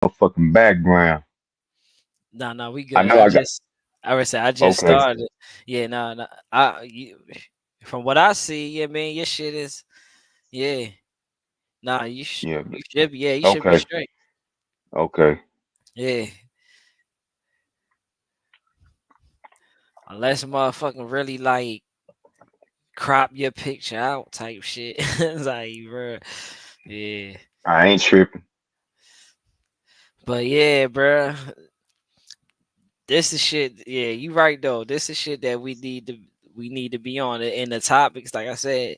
motherfucking background. No, we I good. know I got I would say I just okay. started. Yeah, no. From what I see, yeah, man, your shit is, yeah. Nah, Yeah. you should be, yeah, you should be Okay. straight. Okay. Yeah, unless motherfucking really like crop your picture out type shit. It's like, bro, yeah. I ain't tripping. But yeah, bro, this is shit. Yeah, you right though. This is shit that we need to be on it. And the topics, like I said,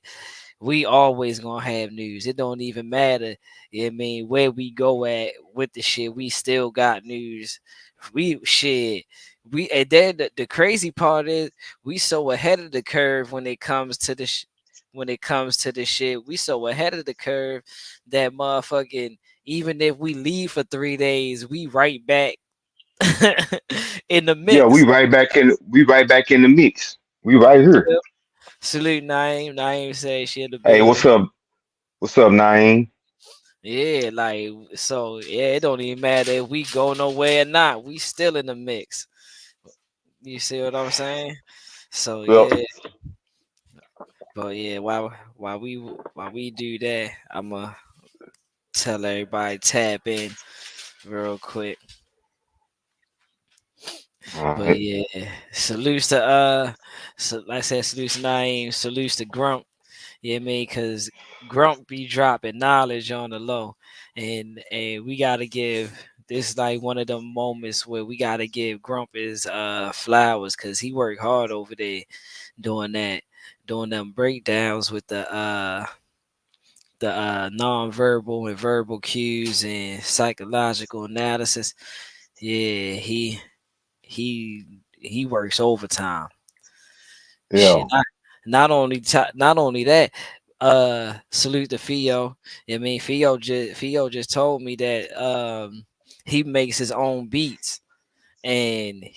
we always gonna have news. It don't even matter. I mean, where we go at with the shit, we still got news. We shit. We and then the crazy part is we so ahead of the curve when it comes to when it comes to the shit. We so ahead of the curve that motherfucking even if we leave for 3 days, we right back in the Yeah, mix. we right back in the mix. We right You here. feel? Salute Naeem. Naeem say she in the Hey, building. what's up? What's up, Naeem? Yeah, like so. Yeah, it don't even matter if we go nowhere or not. We still in the mix. You see what I'm saying? So Well, yeah, but yeah, while we do that, I'ma tell everybody tap in real quick. all But right. yeah, salutes to so like I said, salutes to Naeem, salutes to Grump. Yeah, I mean, cause Grump be dropping knowledge on the low, and we gotta give this like one of the moments where we gotta give Grump his flowers, cause he worked hard over there doing that, doing them breakdowns with the non-verbal and verbal cues and psychological analysis. Yeah, he he works overtime. Yeah. Shit, not only that, salute to Fio. I mean, Fio just told me that he makes his own beats, and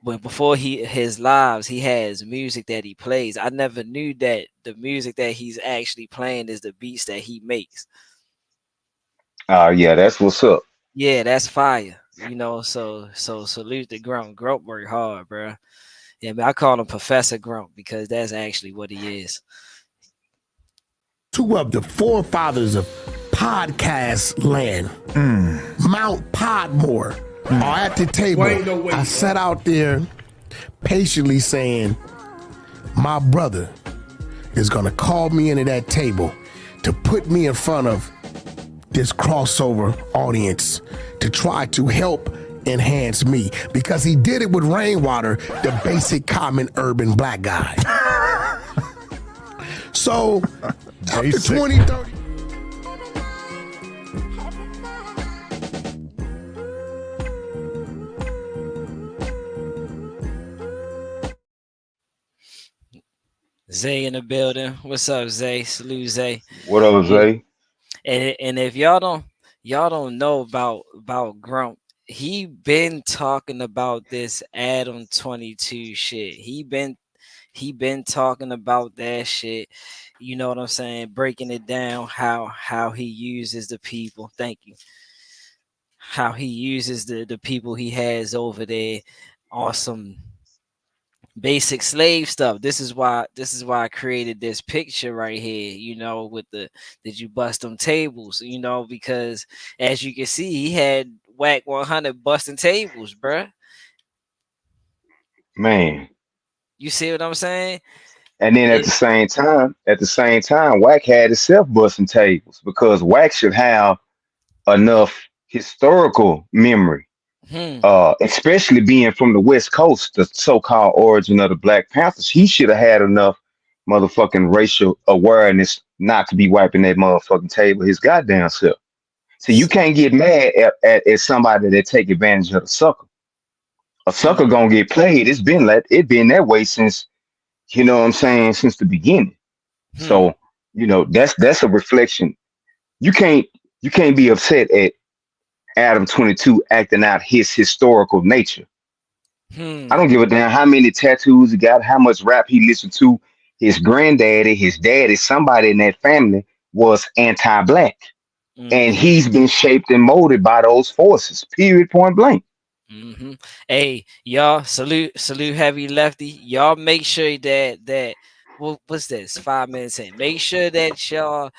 when before his lives he has music that he plays. I never knew that the music that he's actually playing is the beats that he makes. Yeah, that's what's up. Yeah, that's fire. You know, so salute to Grump. Grump work hard, bro. Yeah, man, I call him Professor Grump because that's actually what he is. Two of the forefathers of podcast land, Mount Podmore, are at the table. I sat out there patiently saying, my brother is going to call me into that table to put me in front of this crossover audience to try to help enhance me, because he did it with Rainwater, the basic common urban black guy. So after 2030, Zay in the building. What's up, Zay? Salute, Zay. What up, Yeah. Zay? And if y'all don't know about Grump, he been talking about this Adam 22 shit. He been talking about that shit. You know what I'm saying? Breaking it down how he uses the people. Thank you. How he uses the people he has over there on some basic slave stuff. This is why I created this picture right here, you know, with the did you bust them tables, you know, because as you can see, he had whack 100 busting tables, bruh. Man. You see what I'm saying? And then It, at the same time, Wack had himself busting tables because Wack should have enough historical memory, hmm, especially being from the West Coast, the so-called origin of the Black Panthers. He should have had enough motherfucking racial awareness not to be wiping that motherfucking table his goddamn self. So you can't get mad at somebody that take advantage of the sucker. A sucker hmm, gonna get played. It been that way since, you know what I'm saying, since the beginning. hmm, So, that's a reflection. You can't you can't be upset at Adam 22 acting out his historical nature. I hmm, don't give a damn how many tattoos he got, how much rap he listened to. His granddaddy, his daddy, somebody in that family was anti-black. and Mm-hmm. he's been shaped and molded by those forces. Period. Point blank. Mm-hmm. Hey, y'all, salute, heavy lefty. Y'all make sure that what's this? 5 minutes in. Make sure that y'all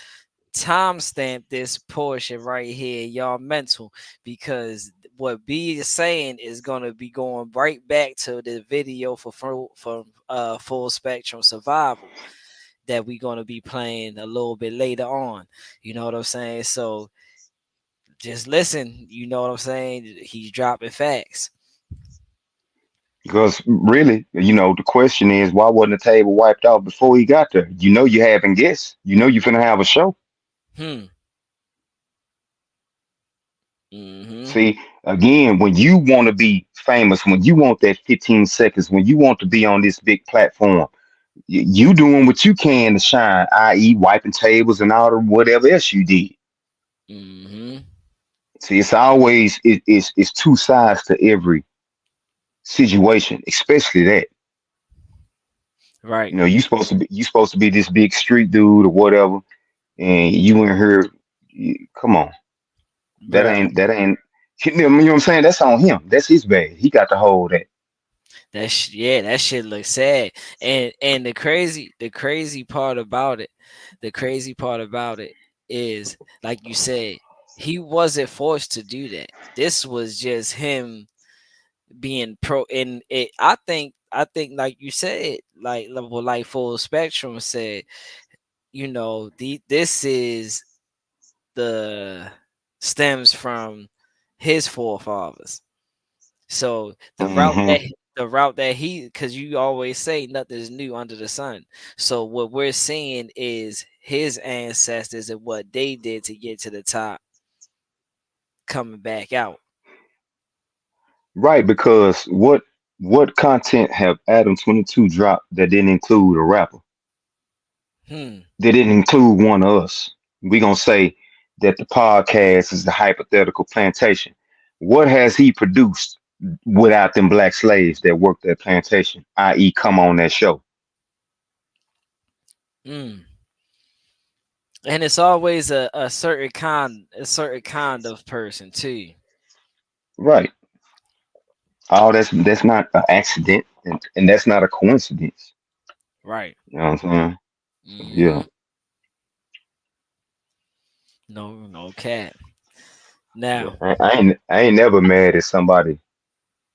timestamp this portion right here, y'all mental, because what B is saying is gonna be going right back to the video for full spectrum survival that we're gonna be playing a little bit later on. You know what I'm saying? So just listen. You know what I'm saying? He's dropping facts. Because really, the question is, why wasn't the table wiped out before he got there? You having guests. You finna have a show. Hmm. Mm-hmm. See, again, when you want to be famous, when you want that 15 seconds, when you want to be on this big platform, you doing what you can to shine, i.e., wiping tables and all the whatever else you did. Mm-hmm. See, it's always it's two sides to every situation, especially that. Right. You supposed to be this big street dude or whatever, and you in here. Come on, that Bruh. ain't that ain't. You know what I'm saying? That's on him. That's his bag. He got to hold that. Yeah, that shit looks sad. And the crazy part about it, the crazy part about it is, like you said, he wasn't forced to do that. This was just him being pro. And I think like you said, like Full Spectrum said, this is the stems from his forefathers. So Hmm. the route that he, because you always say nothing's new under the sun. So what we're seeing is his ancestors and what they did to get to the top coming back out. Right, because what content have Adam 22 dropped that didn't include a rapper? Hmm. That didn't include one of us. We gonna say that the podcast is the hypothetical plantation. What has he produced without them black slaves that worked that plantation, i.e., come on that show? Hmm. And it's always a certain kind of person too. Right. All that's not an accident, and that's not a coincidence. Right. You know what I'm saying? So yeah. Hmm. No cat. Yeah. Now, I ain't never mad at somebody.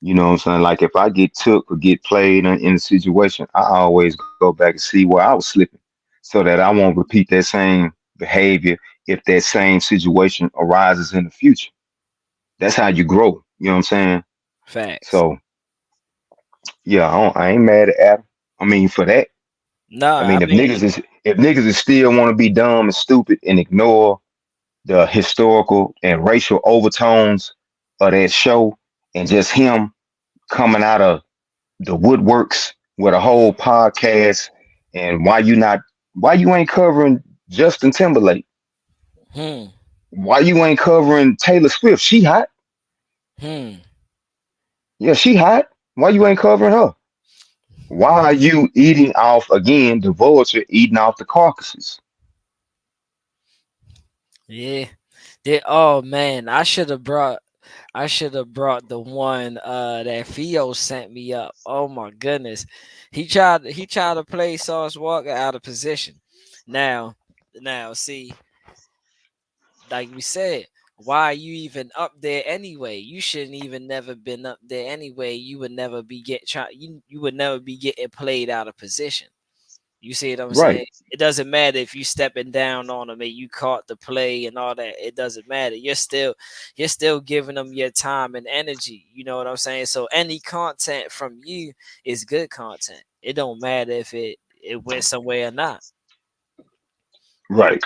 You know what I'm saying? Like if I get took or get played in a situation, I always go back and see where I was slipping so that I won't repeat that same behavior if that same situation arises in the future. That's how you grow. You know what I'm saying? facts. So yeah, I ain't mad at Adam. I mean for that. No, I I mean mean, if niggas is still want to be dumb and stupid and ignore the historical and racial overtones of that show and just him coming out of the woodworks with a whole podcast, and why you ain't covering Justin Timberlake? hmm, Why you ain't covering Taylor Swift? She hot. hmm, Yeah, she hot. Why you ain't covering her? Why are you eating off again the vulture eating off the carcasses? yeah. Oh man, I should have brought the one that Theo sent me up. Oh my goodness. He tried to play Sauce Walker out of position. Now now see, like we said, why are you even up there anyway? You shouldn't even never been up there anyway. You would never be you would never be getting played out of position. You see what I'm Right, saying? It doesn't matter if you stepping down on them and you caught the play and all that. It doesn't matter. You're still giving them your time and energy. You know what I'm saying? So any content from you is good content. It don't matter if it went somewhere or not. right,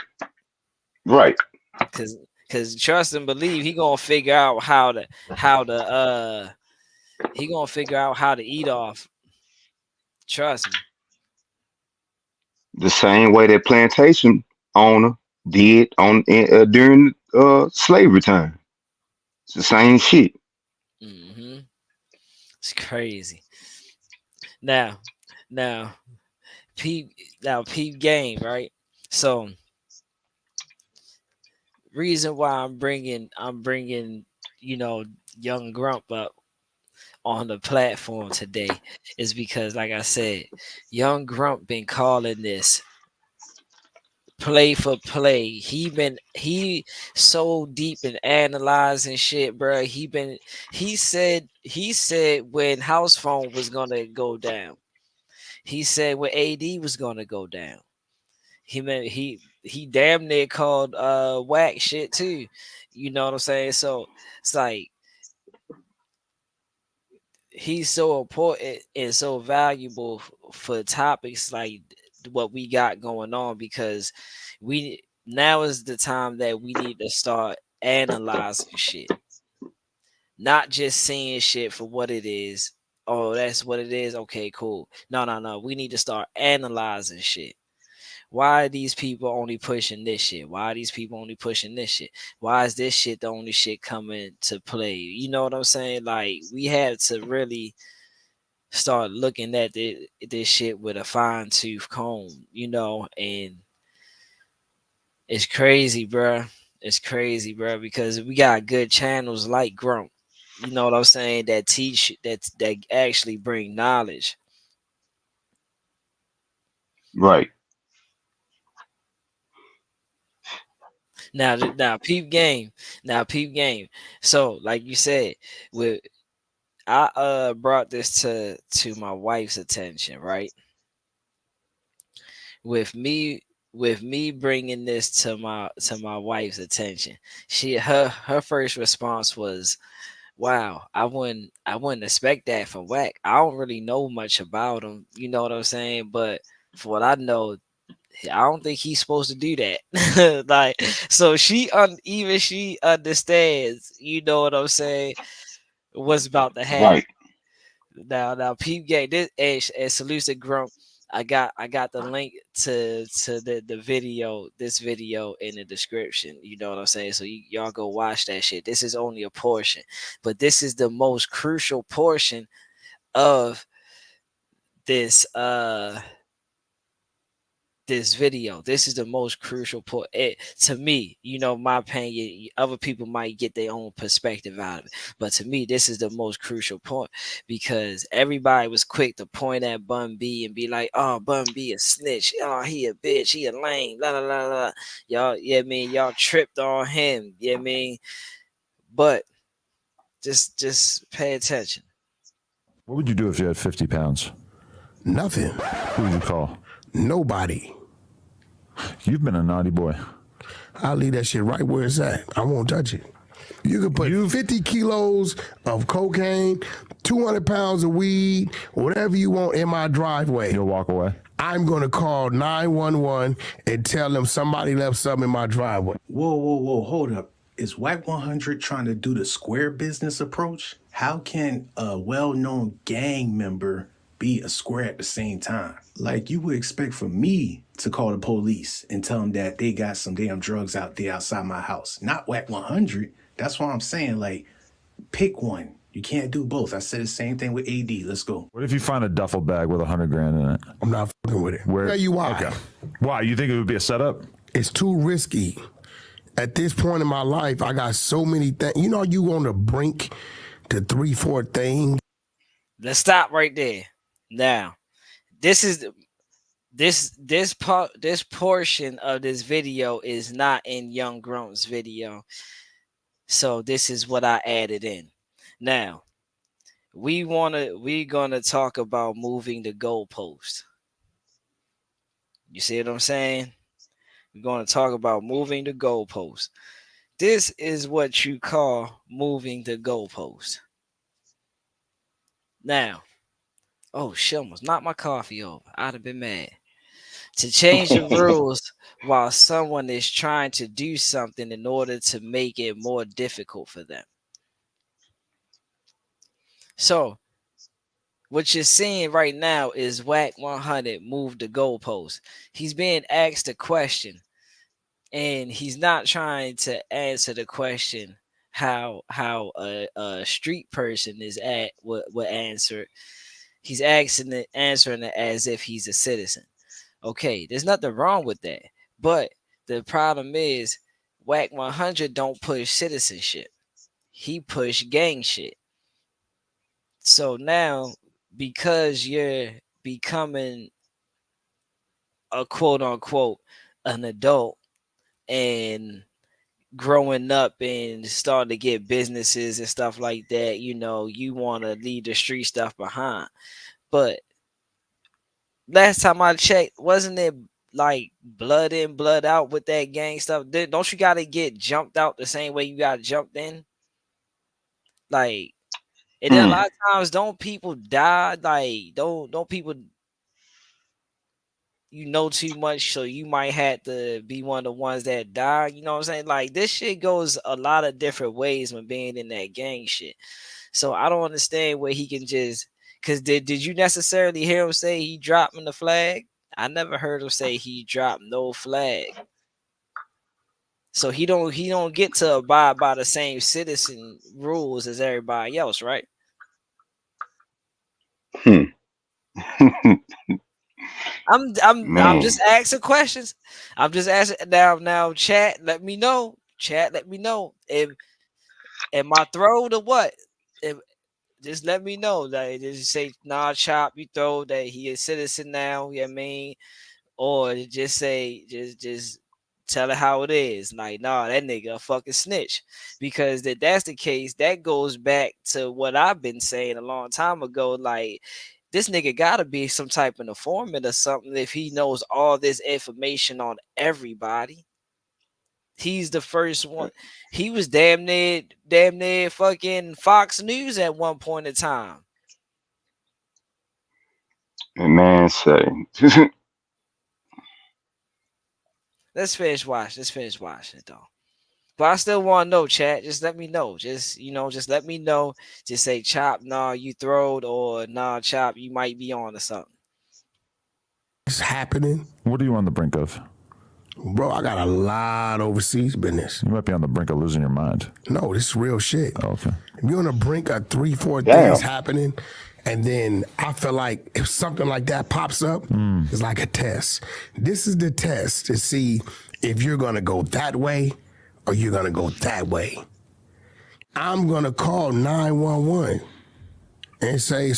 right. Cause cause trust and believe he gonna figure out how to he gonna figure out how to eat off. Trust me. The same way that plantation owner did on during slavery time. It's the same shit. Hmm. It's crazy. Now, now peep now peep game, right? So reason why I'm bringing you know young Grump up on the platform today is because, like I said, young Grump been calling this play for play. He so deep in analyzing shit, bro. He said when House Phone was gonna go down. He said when AD was gonna go down. He damn near called whack shit too. You know what I'm saying? So it's like he's so important and so valuable for topics like what we got going on, because we now is the time that we need to start analyzing shit, not just seeing shit for what it is. Oh, that's what it is. Okay, cool. No, no, no. We need to start analyzing shit. Why are these people only pushing this shit? Why are these people only pushing this shit? Why is this shit the only shit coming to play? You know what I'm saying? Like, we have to really start looking at this shit with a fine tooth comb, and it's crazy, bruh. It's crazy, bruh, because we got good channels like Grump. You know what I'm saying? That teach that actually bring knowledge. Right. Now, peep game. Now, peep game. So, like you said, with I brought this to my wife's attention, right? With me with me bringing this to my wife's attention, her first response was, "Wow, I wouldn't expect that from Wack. I don't really know much about him, you know what I'm saying? But for what I know, I don't think he's supposed to do that." Like, so even she understands, you know what I'm saying, what's about to happen. Right. Now, peep game. This and salutes to Grump. I got the link to the video, this video in the description. You know what I'm saying? So y'all go watch that shit. This is only a portion, but this is the most crucial portion of this this video. This is the most crucial point to me. My opinion. Other people might get their own perspective out of it, but to me, this is the most crucial point, because everybody was quick to point at Bun B and be like, "Oh, Bun B a snitch. Oh, he a bitch. He a lame. La la la la." Y'all, yeah, I mean, y'all tripped on him. Yeah, I mean, but just pay attention. What would you do if you had 50 pounds? Nothing. Who would you call? Nobody. You've been a naughty boy. I'll leave that shit right where it's at. I won't touch it. You can put 50 kilos of cocaine, 200 pounds of weed, whatever you want in my driveway. You'll walk away. I'm going to call 911 and tell them somebody left something in my driveway. Whoa, hold up. Is Whack 100 trying to do the square business approach? How can a well-known gang member be a square at the same time? Like, you would expect for me to call the police and tell them that they got some damn drugs out there outside my house. Not Whack 100. That's why I'm saying, like, pick one. You can't do both. I said the same thing with AD. Let's go. What if you find a duffel bag with $100,000 in it? I'm not fucking with it. Where? Tell you why. Okay. Why? You think it would be a setup? It's too risky. At this point in my life, I got so many things. You know, you on the brink to 3-4 things. Let's stop right there. Now, this is this portion of this video is not in Young Grump's video, so this is what I added in. Now, we're gonna talk about moving the goalpost. You see what I'm saying? We're gonna talk about moving the goalpost. This is what you call moving the goalpost. Now, oh shit, almost knocked my coffee over. I'd have been mad. To change the rules while someone is trying to do something in order to make it more difficult for them. So, what you're seeing right now is Whack 100 move the goalpost. He's being asked a question, and he's not trying to answer the question how a street person is at would answer it. He's answering it as if he's a citizen. Okay, there's nothing wrong with that. But the problem is Whack 100 don't push citizenship. He push gang shit. So now, because you're becoming a quote unquote an adult and growing up and starting to get businesses and stuff like that, you want to leave the street stuff behind. But last time I checked, wasn't it like blood in, blood out with that gang stuff? Don't you got to get jumped out the same way you got jumped in? Like, and then a Hmm. lot of times, don't people die? Like, don't people too much, so you might have to be one of the ones that die. You know what I'm saying? Like, this shit goes a lot of different ways when being in that gang shit. So I don't understand where he can just, because did you necessarily hear him say he dropping the flag? I never heard him say he dropped no flag. So he don't get to abide by the same citizen rules as everybody else, right? Hmm. I'm Man. just asking questions. I'm just asking now. Chat, let me know. Chat, let me know if am I throwed or what. If just let me know. Like, just say nah, chop. You throw that he a citizen now. You know what I mean, or just say just tell it how it is. Like, nah, that nigga a fucking snitch. Because that's the case, that goes back to what I've been saying a long time ago. Like, this nigga gotta be some type of informant or something if he knows all this information on everybody. He's the first one. He was damn near fucking Fox News at one point in time. And man say. Let's finish watching it though. But I still want to know, chat. Just let me know. Just let me know. Just say, chop, nah, you throwed, or nah, chop, you might be on or something. It's happening. What are you on the brink of? Bro, I got a lot of overseas business. You might be on the brink of losing your mind. No, this is real shit. Oh, okay. If you're on the brink of 3-4 things Damn. happening, and then I feel like if something like that pops up, it's like a test. This is the test to see if you're gonna go that way or you're gonna go that way. I'm gonna call 911 and say,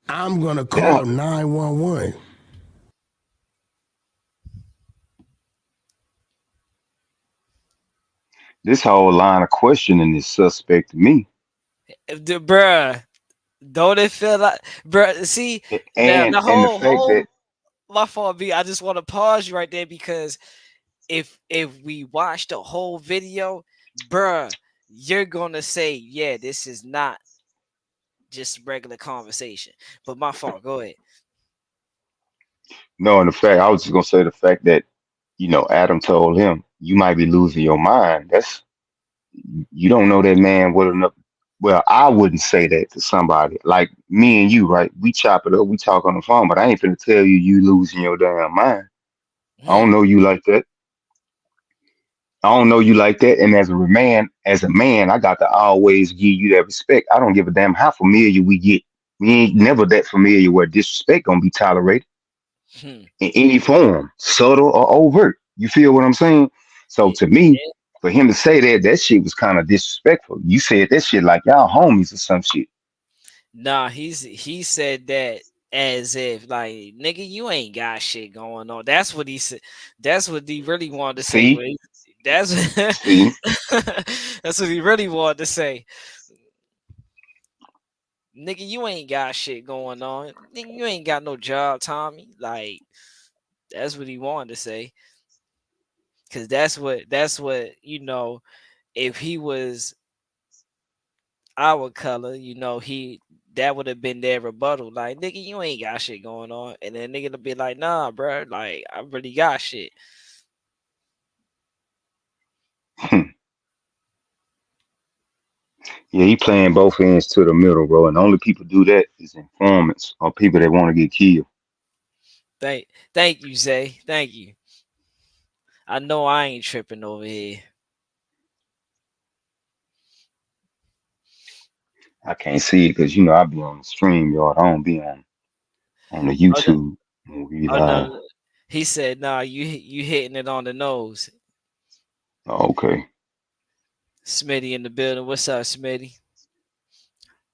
I'm gonna Damn. call 911. This whole line of questioning is suspect to me. Bruh, don't it feel like, bruh? See, now And the and the whole fact that, whole my fault, B. I just want to pause you right there because if we watch the whole video, bruh, you're gonna say, yeah, this is not just regular conversation. But my fault. Go ahead. no, and the fact I was just gonna say the fact that, Adam told him, you might be losing your mind. That's, you don't know that man well enough. Well, I wouldn't say that to somebody like me and you, right? We chop it up, we talk on the phone, but I ain't finna tell you losing your damn mind. I don't Hmm. know you like that. I don't know you like that. And as a man, I got to always give you that respect. I don't give a damn how familiar we get. We ain't never that familiar where disrespect gonna be tolerated Hmm. in any form, subtle or overt. You feel what I'm saying? So Yeah. to me, for him to say that shit was kind of disrespectful. You said that shit like y'all homies or some shit. Nah, he said that as if like, nigga, you ain't got shit going on. That's what he said. That's what he really wanted to say. See, That's see, that's what he really wanted to say. Nigga, you ain't got shit going on. Nigga, you ain't got no job, Tommy. Like, that's what he wanted to say. Cause that's what if he was our color, he that would have been their rebuttal. Like, nigga, you ain't got shit going on. And then nigga to be like, nah, bro, like, I really got shit. yeah, he playing both ends to the middle, bro. And the only people do that is informants or people that want to get killed. Thank you, Zay. Thank you. I know I ain't tripping over here. I can't see it because I be on the stream, y'all. I don't be on the Oh no, YouTube movie oh no, live. no. He said, "Nah, you hitting it on the nose." Oh, okay. Smitty in the building. What's up, Smitty?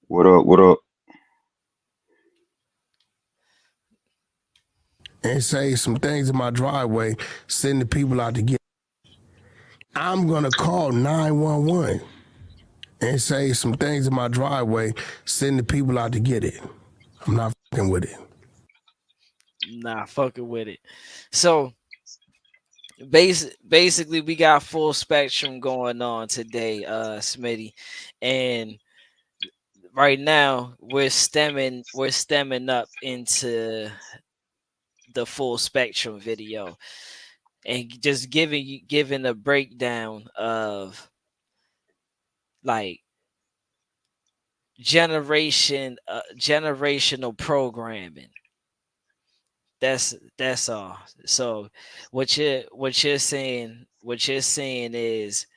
What up? What up? And say some things in my driveway, send the people out to get. I'm gonna call 911 and say some things in my driveway, send the people out to get it. I'm not fucking with it. Nah, fucking with it. So basically, we got full spectrum going on today, Smitty, and right now we're stemming up into the full spectrum video and just giving a breakdown of like generational programming. That's all. So what you're saying is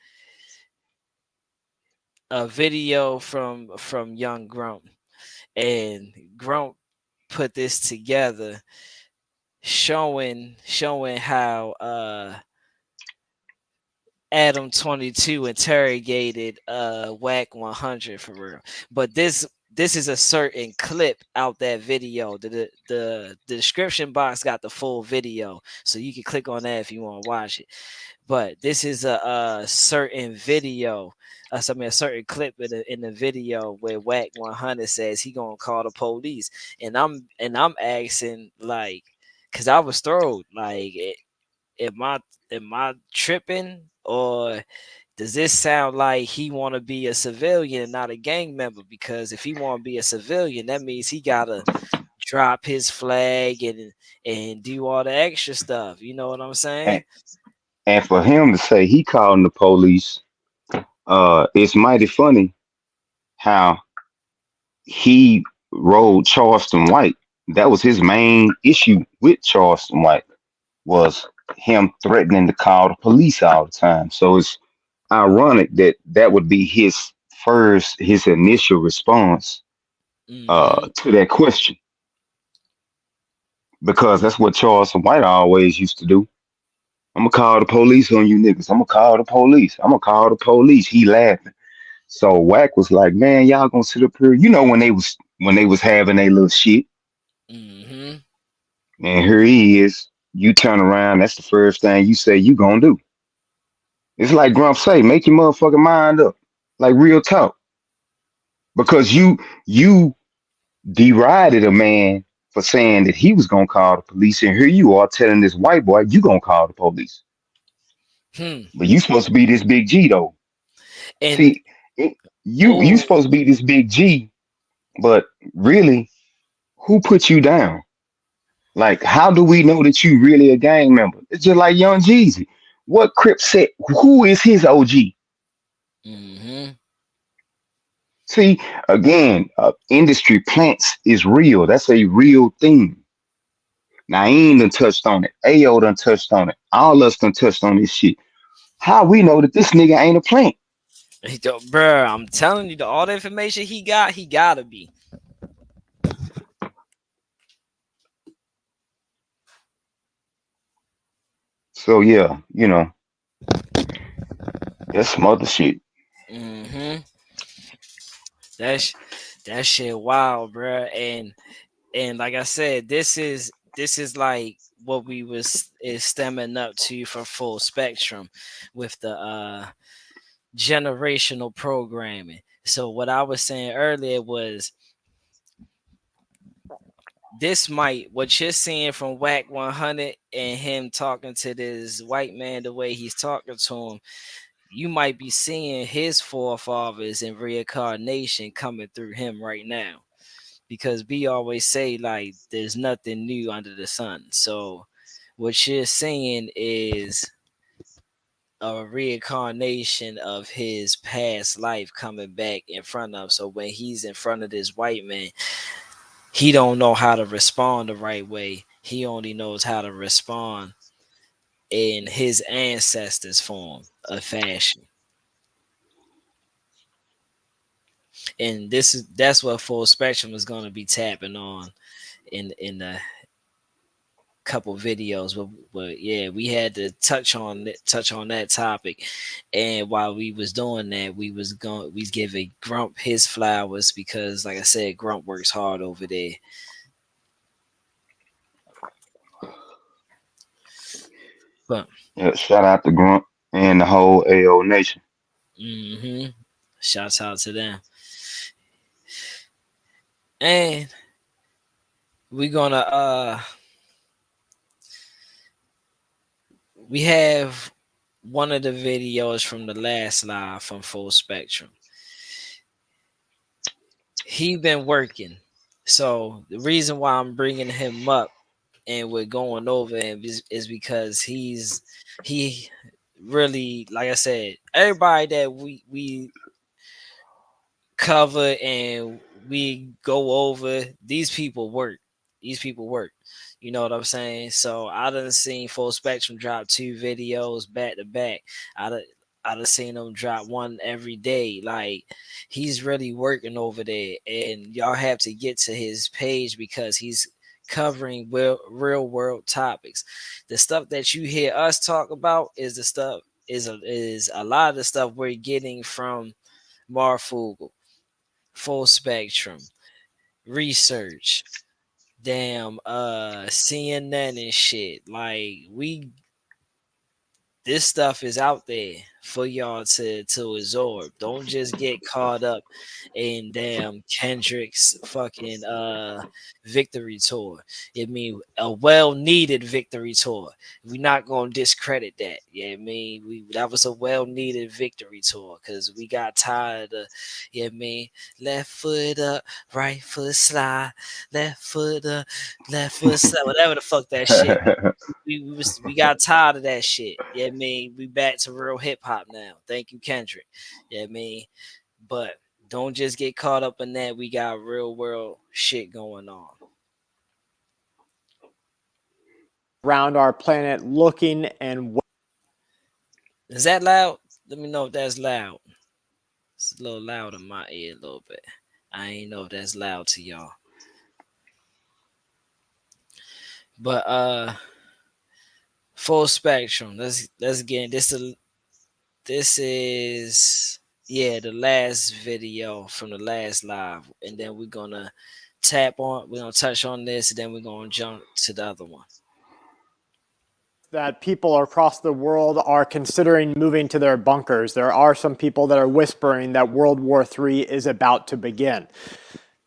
a video from young Grump, and Grump put this together showing how Adam 22 interrogated Whack 100 for real. But this is a certain clip out that video. The description box got the full video, so you can click on that if you want to watch it. But this is a certain video. A certain clip in the video where Whack 100 says he gonna call the police, and I'm asking like, cause I was thrown like, am I am I tripping, or does this sound like he want to be a civilian and not a gang member? Because if he want to be a civilian, that means he gotta drop his flag and do all the extra stuff. You know what I'm saying? And, and for him to say he calling the police, it's mighty funny how he rode Charleston White. That was his main issue with Charleston White, was him threatening to call the police all the time. So it's ironic that that would be his initial response Mm-hmm. to that question, because that's what Charleston White always used to do. I'm gonna call the police on you niggas. I'm gonna call the police. I'm gonna call the police. He laughing. So Wack was like, man, y'all gonna sit up here. When they was having a little shit, Mm-hmm. and here he is. You turn around, that's the first thing you say you gonna do. It's like Grump say, make your motherfucking mind up. Like real talk. Because you derided a man for saying that he was gonna call the police, and here you are telling this white boy you gonna call the police. Hmm. But you supposed to be this big G though. And See, it, you oh, supposed to be this big G, but really, who put you down? Like, how do we know that you really a gang member? It's just like Young Jeezy. What Crip said? Who is his OG? mm-hmm. See, again, industry plants is real. That's a real thing. Naeem done touched on it. Ayo done touched on it. All us done touched on this shit. How we know that this nigga ain't a plant? Bruh, I'm telling you, all the information he gotta be. So yeah, that's some other shit. Mm-hmm. That's that shit wild, bruh. And like I said, this is like what we was is stemming up to for full spectrum with the generational programming. So what I was saying earlier was this might what you're seeing from Whack 100 and him talking to this white man the way he's talking to him, you might be seeing his forefathers in reincarnation coming through him right now, because we always say like there's nothing new under the sun. So what you're seeing is a reincarnation of his past life coming back in front of him. So when he's in front of this white man, he don't know how to respond the right way. He only knows how to respond in his ancestors' form of fashion. And that's what Full Spectrum is going to be tapping on in the couple videos. But yeah, we had to touch on that topic. And while we was doing that, we giving Grump his flowers because, like I said, Grump works hard over there. But Yeah, shout out to Grunt and the whole AO Nation. hmm shouts out to them. And we're gonna we have one of the videos from the last live from Full Spectrum. He been working, so the reason why I'm bringing him up and we're going over him is because he really, like I said, everybody that we cover and we go over, these people work. These people work. You know what I'm saying? So I done seen Full Spectrum drop 2 videos back to back. I done, I done seen him drop one every day. Like, he's really working over there, and y'all have to get to his page because he's covering real world topics. The stuff that you hear us talk about is the stuff is a lot of the stuff we're getting from Marfugel, Full Spectrum, Research, damn, CNN and shit. Like, this stuff is out there for y'all to absorb. Don't just get caught up in damn Kendrick's fucking victory tour. I mean, a well needed victory tour. We're not gonna discredit that. Yeah, I mean, that was a well needed victory tour because we got tired of, yeah, I mean, left foot up, right foot slide, left foot up, left foot slide, whatever the fuck that shit. We got tired of that shit. Yeah, I mean, we back to real hip hop now. Thank you, Kendrick. Yeah, I mean, but don't just get caught up in that. We got real world shit going on. Around our planet looking and Is that loud? Let me know if that's loud. It's a little loud in my ear a little bit. I ain't know if that's loud to y'all. But Full Spectrum. Let's get this is yeah, the last video from the last live, and then we're gonna touch on this, and then we're gonna jump to the other one. that people across the world are considering moving to their bunkers. There are some people that are whispering that World War III is about to begin.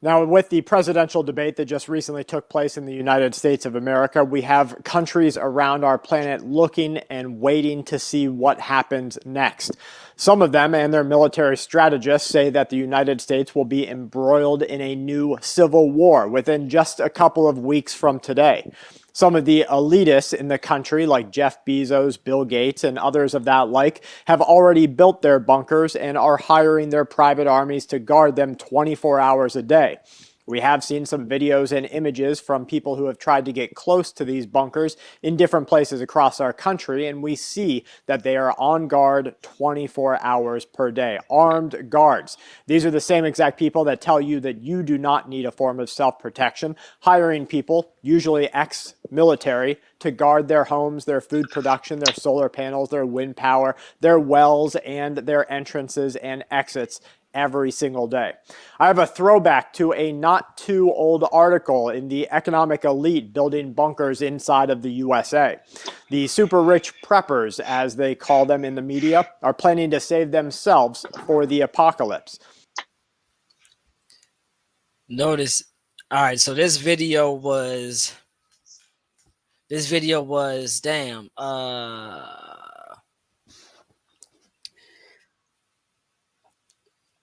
Now, with the presidential debate that just recently took place in the United States of America, we have countries around our planet looking and waiting to see what happens next. Some of them and their military strategists say that the United States will be embroiled in a new civil war within just a couple of weeks from today. Some of the elitists in the country, like Jeff Bezos, Bill Gates, and others of that like, have already built their bunkers and are hiring their private armies to guard them 24 hours a day. We have seen some videos and images from people who have tried to get close to these bunkers in different places across our country, and we see that they are on guard 24 hours per day. Armed guards. These are the same exact people that tell you that you do not need a form of self-protection, hiring people, usually ex-military, to guard their homes, their food production, their solar panels, their wind power, their wells, and their entrances and exits every single day. I have a throwback to a not too old article in the Economic Elite building bunkers inside of the USA. The super rich preppers, as they call them in the media, are planning to save themselves for the apocalypse. Notice, all right. So this video was damn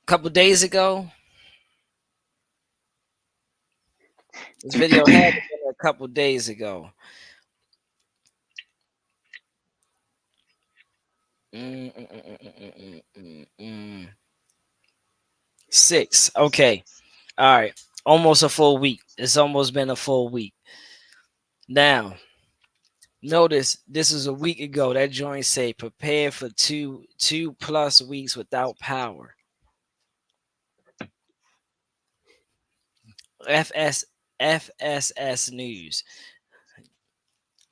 couple days ago. This video had to been a couple days ago. Six. Okay. All right. Almost a full week. It's almost been a full week. Now, notice this is a week ago. That joint say prepare for two plus weeks without power. FS FSS News.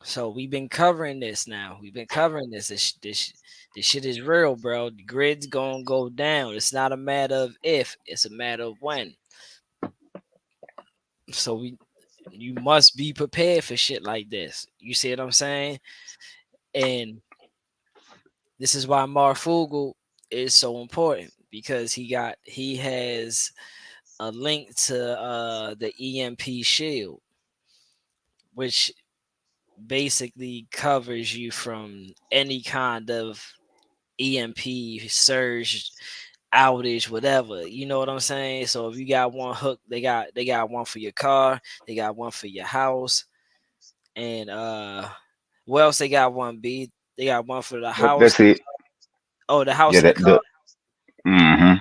So we've been covering this now. We've been covering this. This shit is real, bro. The grid's gonna go down. It's not a matter of if, it's a matter of when. So you must be prepared for shit like this. You see what I'm saying? And this is why Marfugel is so important because he has a link to the EMP shield, which basically covers you from any kind of EMP surge, outage, whatever. You know what I'm saying? So if you got one hook, they got one for your car, they got one for your house, and what else they got one B? They got one for the house. That's it. Oh, the house Yeah, and the that car. the. Mm-hmm.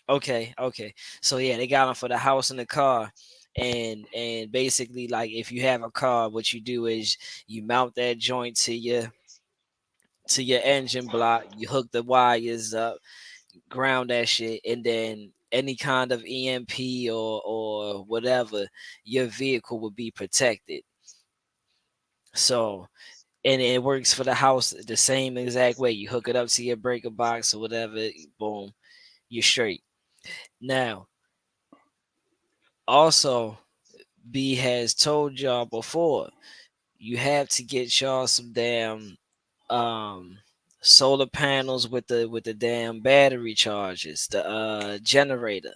Okay, okay. So yeah, they got them for the house and the car. And basically like if you have a car, what you do is you mount that joint to your engine block, you hook the wires up, ground that shit, and then any kind of EMP or whatever, your vehicle will be protected. So and it works for the house the same exact way. You hook it up to your breaker box or whatever, boom, you're straight. Now, also, B has told y'all before, you have to get y'all some damn um solar panels with the damn battery charges, the generator.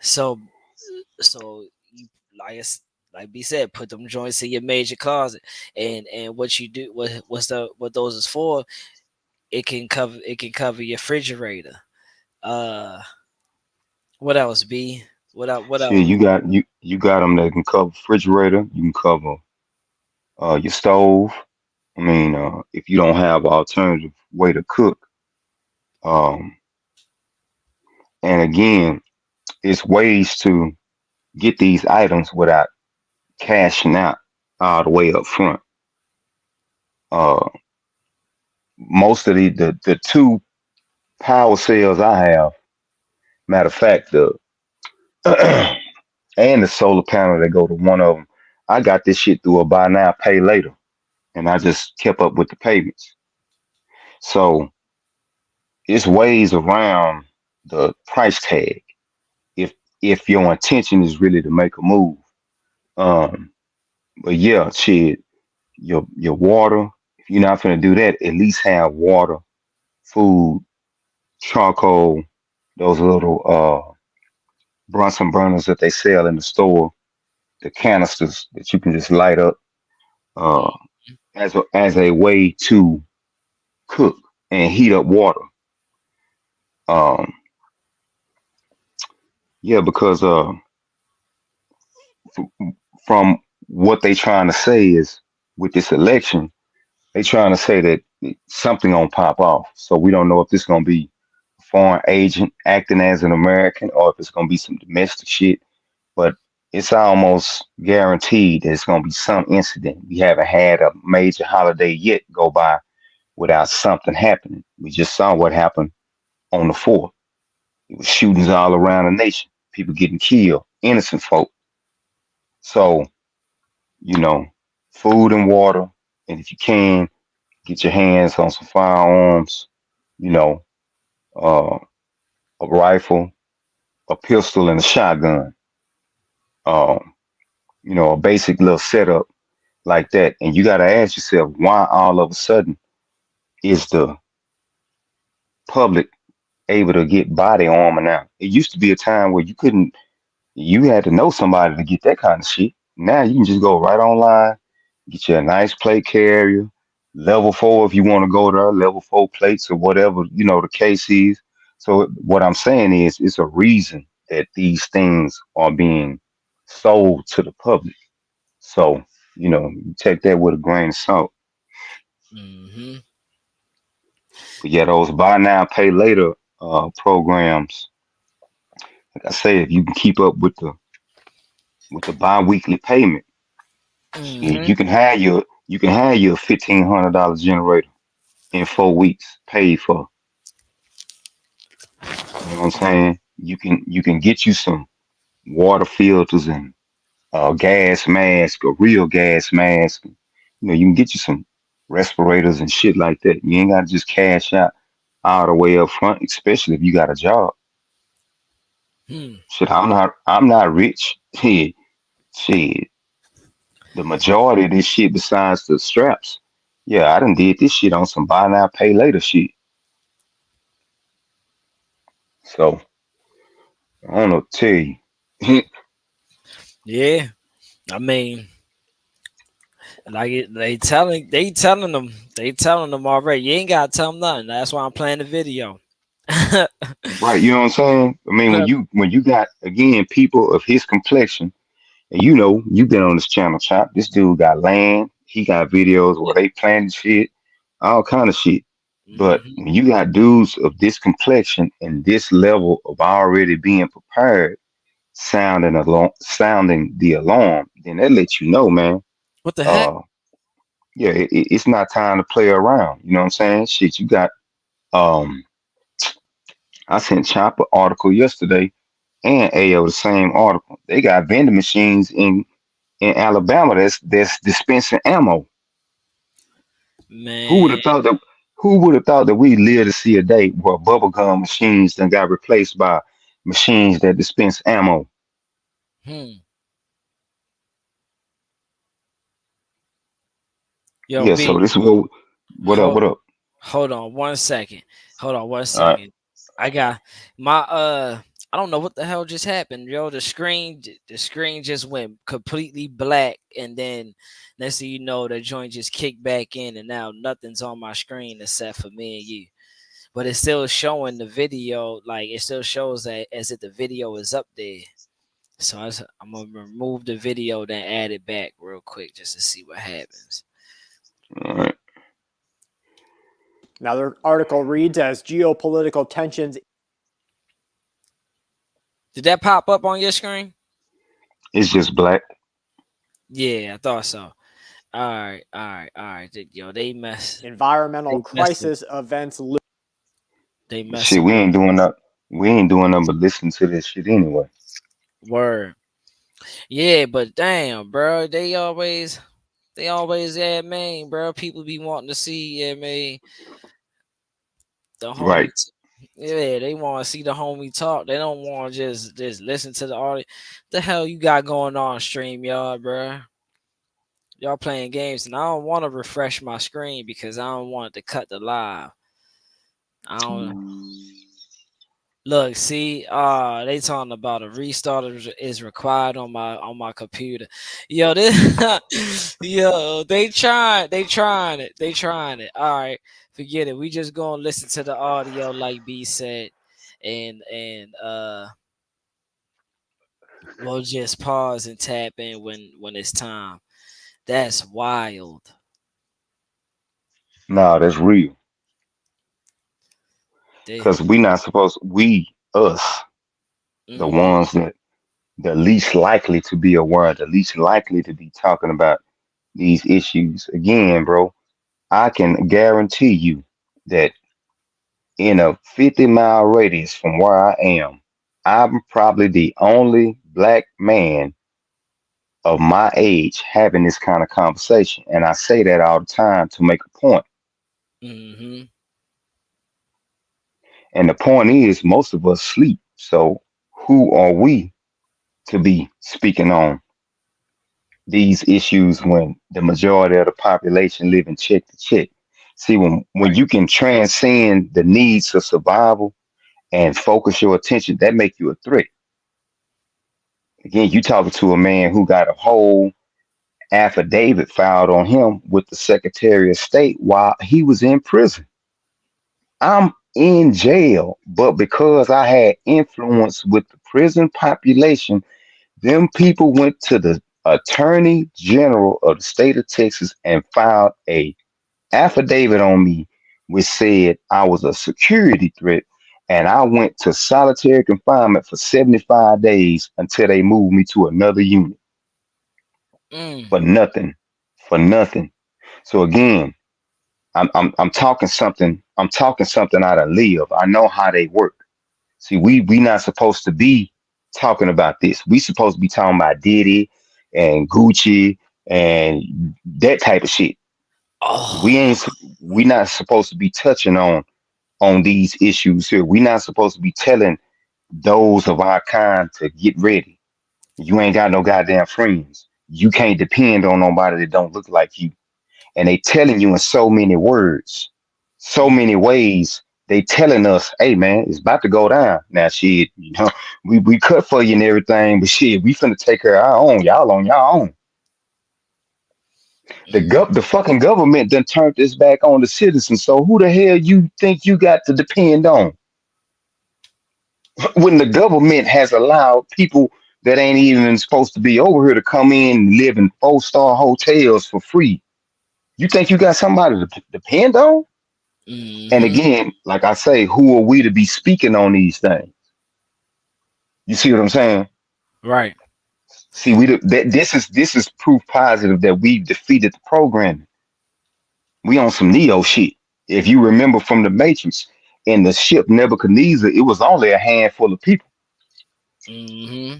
So so you like B said, put them joints in your major closet. And what you do what those is for, it can cover your refrigerator. Uh what else, B? What Shit, else? you got them that can cover refrigerator. You can cover your stove. I mean, if you don't have alternative way to cook, um, and again, it's ways to get these items without cashing out all the way up front. Uh, most of the two power cells I have, matter of fact, the and the solar panel that go to one of them, I got this shit through a buy now pay later, and I just kept up with the payments. So it's ways around the price tag if your intention is really to make a move. Um, but yeah, shit, your water. If you're not gonna do that, at least have water, food, charcoal, those little Brunson burners that they sell in the store, the canisters that you can just light up uh, as a way to cook and heat up water. Um, yeah, because from what they trying to say is with this election, they trying to say that something gonna pop off. So we don't know if this gonna be a foreign agent acting as an American or if it's gonna be some domestic shit. But it's almost guaranteed that it's gonna be some incident. We haven't had a major holiday yet go by without something happening. We just saw what happened on the 4th. It was shootings all around the nation, people getting killed, innocent folk. So, you know, food and water, and if you can, get your hands on some firearms, you know, uh, a rifle, a pistol, and a shotgun. Um, a basic little setup like that. And you got to ask yourself, why all of a sudden is the public able to get body armor now? It used to be a time where you had to know somebody to get that kind of shit. Now you can just go right online, get you a nice plate carrier, level 4 if you want to go there, level 4 plates or whatever, the case is. So what I'm saying is it's a reason that these things are being sold to the public. So, you take that with a grain of salt. Mm-hmm. But yeah, those buy now, pay later programs, like I say, if you can keep up with the bi-weekly payment, shit, Mm-hmm. you can have your $1,500 generator in 4 weeks paid for. You know what I'm saying? You can get you some. water filters and gas mask, a real gas mask. You can get you some respirators and shit like that. You ain't gotta just cash out all the way up front, especially if you got a job. Hmm. Shit, I'm not rich. Shit, the majority of this shit besides the straps. Yeah, I done did this shit on some buy now, pay later shit. So I don't know what to tell you. Yeah, I mean, they telling them already. You ain't gotta tell them nothing. That's why I'm playing the video. Right, you know what I'm saying? I mean, when you got again people of his complexion, and you've been on this channel, Chop. This dude got land. He got videos where they planted shit, all kind of shit. But Hmm. when you got dudes of this complexion and this level of already being prepared, sounding the alarm, then that lets you know, man. What the heck? Uh, yeah, it's not time to play around. You know what I'm saying? Shit, you got. Um, I sent Chop an article yesterday and AO the same article. They got vending machines in Alabama that's dispensing ammo. Who would Man, have thought that? Who would have thought that we live to see a day where bubblegum machines then got replaced by machines that dispense ammo? hmm. Yo, Yeah, so B, this is what up, hold what up? hold on 1 second. Hold on one All right, second. I got my I don't know what the hell just happened, yo. The screen just went completely black, and then next thing you know, the joint just kicked back in, and now nothing's on my screen except for me and you. But it's still showing the video, like it still shows that as if the video is up there. So I'm gonna remove the video, then add it back real quick just to see what happens. all right. Now, the article reads as geopolitical tensions. Did that pop up on your screen? It's just black. Yeah, I thought so. All right. Yo, Environmental they messed it. crisis events. They Shit, messing we with ain't doing that. We ain't doing nothing but listen to this shit anyway. word. Yeah, but damn, bro, they always yeah, man, bro. People be wanting to see, yeah, man, the Right. homie. Yeah, they want to see the homie talk. They don't want to just listen to the audio. The hell you got going on, stream y'all, bro? Y'all playing games, and I don't want to refresh my screen because I don't want it to cut the live. I don't look. See, they talking about a restart is required on my computer. Yo, this, yo, they trying it. All right, forget it. We just gonna listen to the audio like B said, and we'll just pause and tap in when it's time. That's wild. Nah, that's real. They, Cause we not supposed us, the mm-hmm. ones that the least likely to be aware, the least likely to be talking about these issues. Again, bro, I can guarantee you that in a 50-mile radius from where I am, I'm probably the only black man of my age having this kind of conversation. And I say that all the time to make a point. Mm-hmm. And the point is, most of us sleep. So who are we to be speaking on these issues when the majority of the population live in check to check? See, when you can transcend the needs of survival and focus your attention, that make you a threat. Again, you talking to a man who got a whole affidavit filed on him with the Secretary of State while he was in prison. I'm in jail, but because I had influence with the prison population, them people went to the Attorney General of the state of Texas and filed a affidavit on me, which said I was a security threat, and I went to solitary confinement for 75 days until they moved me to another unit Mm. for nothing, for nothing. So again, I'm talking something. I'm talking something out of live. I know how they work. See, we not supposed to be. talking about this. We supposed to be talking about Diddy and Gucci and that type of shit. We Oh, ain't we not supposed to be touching on these issues here. We not supposed to be telling those of our kind to get ready. You ain't got no goddamn friends. You can't depend on nobody that don't look like you. And they telling you in so many words, so mm, many ways. They telling us, hey man, it's about to go down. Now shit, we cut for you and everything, but shit, we finna take care of our own. Y'all on y'all own. mm, The fucking government then turned this back on the citizens. So who the hell you think you got to depend on? When the government has allowed people that ain't even supposed to be over here to come in and live in 4-star hotels for free. You think you got somebody to depend on? And mm-hmm. again, like I say, who are we to be speaking on these things? You see what I'm saying? Right. See, this is proof positive that we defeated the programming. We on some Neo shit. If you remember from the Matrix, in the ship Nebuchadnezzar, it was only a handful of people. Mm-hmm.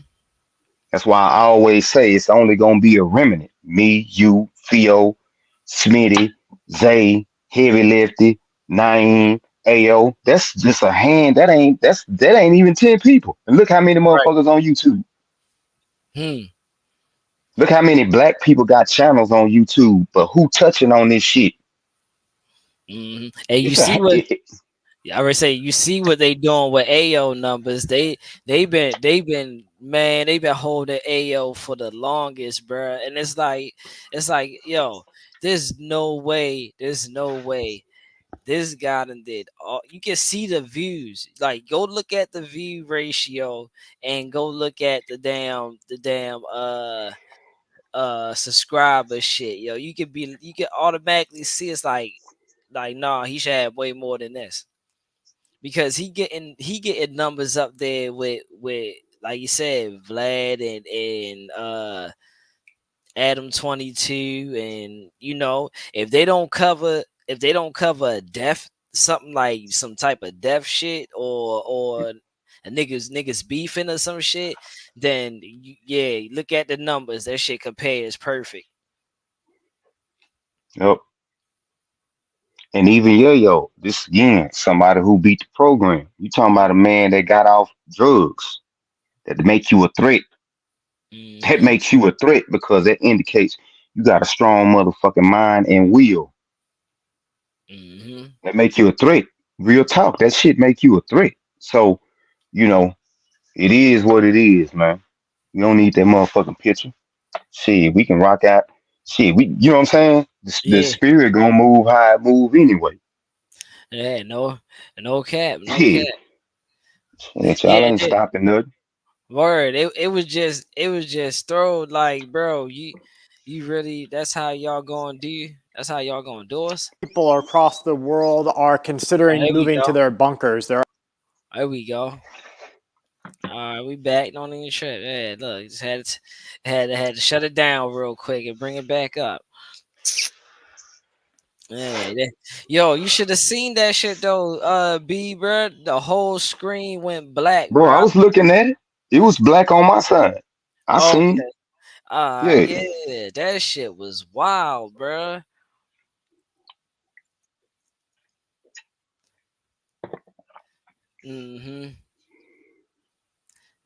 That's why I always say it's only gonna be a remnant. Me, you, Theo, Smitty, Zay, Heavy Lifty, Naeem, Ao. That's just a hand. That ain't even 10 people. And look how many Right. motherfuckers on YouTube. Hmm. Look how many black people got channels on YouTube, but who touching on this shit? Mm-hmm. And you It's see a what I already say. You see what they doing with AO numbers. They've been man. They've been holding AO for the longest, bruh. And it's like yo. There's no way. There's no way this guy done did all. You can see the views. Like go look at the view ratio and go look at the damn subscriber shit. Yo, you can automatically see it's like nah, he should have way more than this because he getting numbers up there with like you said Vlad and Adam 22, and if they don't cover a death, something like some type of death shit or a niggas beefing or some shit, then yeah, look at the numbers. That shit compares perfect. Yep. And even Yo, this again, somebody who beat the program. You talking about a man that got off drugs that make you a threat. That Hmm. makes you a threat because that indicates you got a strong motherfucking mind and will. Hmm. That make you a threat. Real talk. That shit make you a threat. So, you know, it is what it is, man. We don't need that motherfucking picture. Shit, we can rock out. Shit, you know what I'm saying? The Yeah, spirit gonna move how it move anyway. yeah, no cap, no cap. Yeah, shit, y'all Yeah, ain't stopping nothing. word. It was just throw like, bro, you really that's how y'all gonna do? That's how y'all gonna do us? People across the world are Oh, considering here we moving to go. their bunkers. There There we go. All right, we back. Don't even trip. Yeah, look, just had to shut it down real quick and bring it back up. Yeah, yo, you should have seen that shit though, B, bro. The whole screen went black, Bro, I bro. was looking at it. It was black on my side. I seen it. Okay, Yeah. yeah, that shit was wild, bro. Mm-hmm.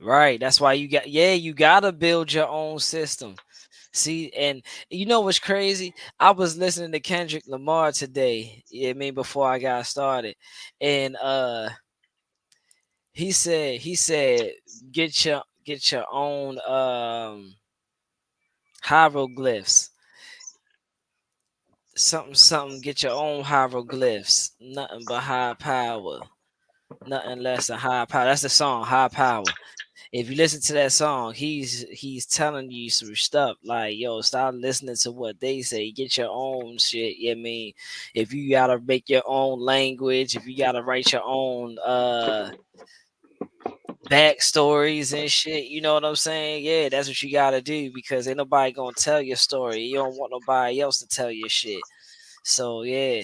Right. That's why you gotta build your own system. See, and you know what's crazy? I was listening to Kendrick Lamar today. Yeah, I mean before I got started, and he said get your own hieroglyphs. Something. Get your own hieroglyphs. Nothing but high power. Nothing less than high power. That's the song, High Power. If you listen to that song, he's telling you some stuff like, yo, stop listening to what they say. Get your own shit. You know what I mean, if you gotta make your own language, if you gotta write your own backstories and shit, you know what I'm saying? Yeah, that's what you gotta do because ain't nobody gonna tell your story. You don't want nobody else to tell your shit. So yeah,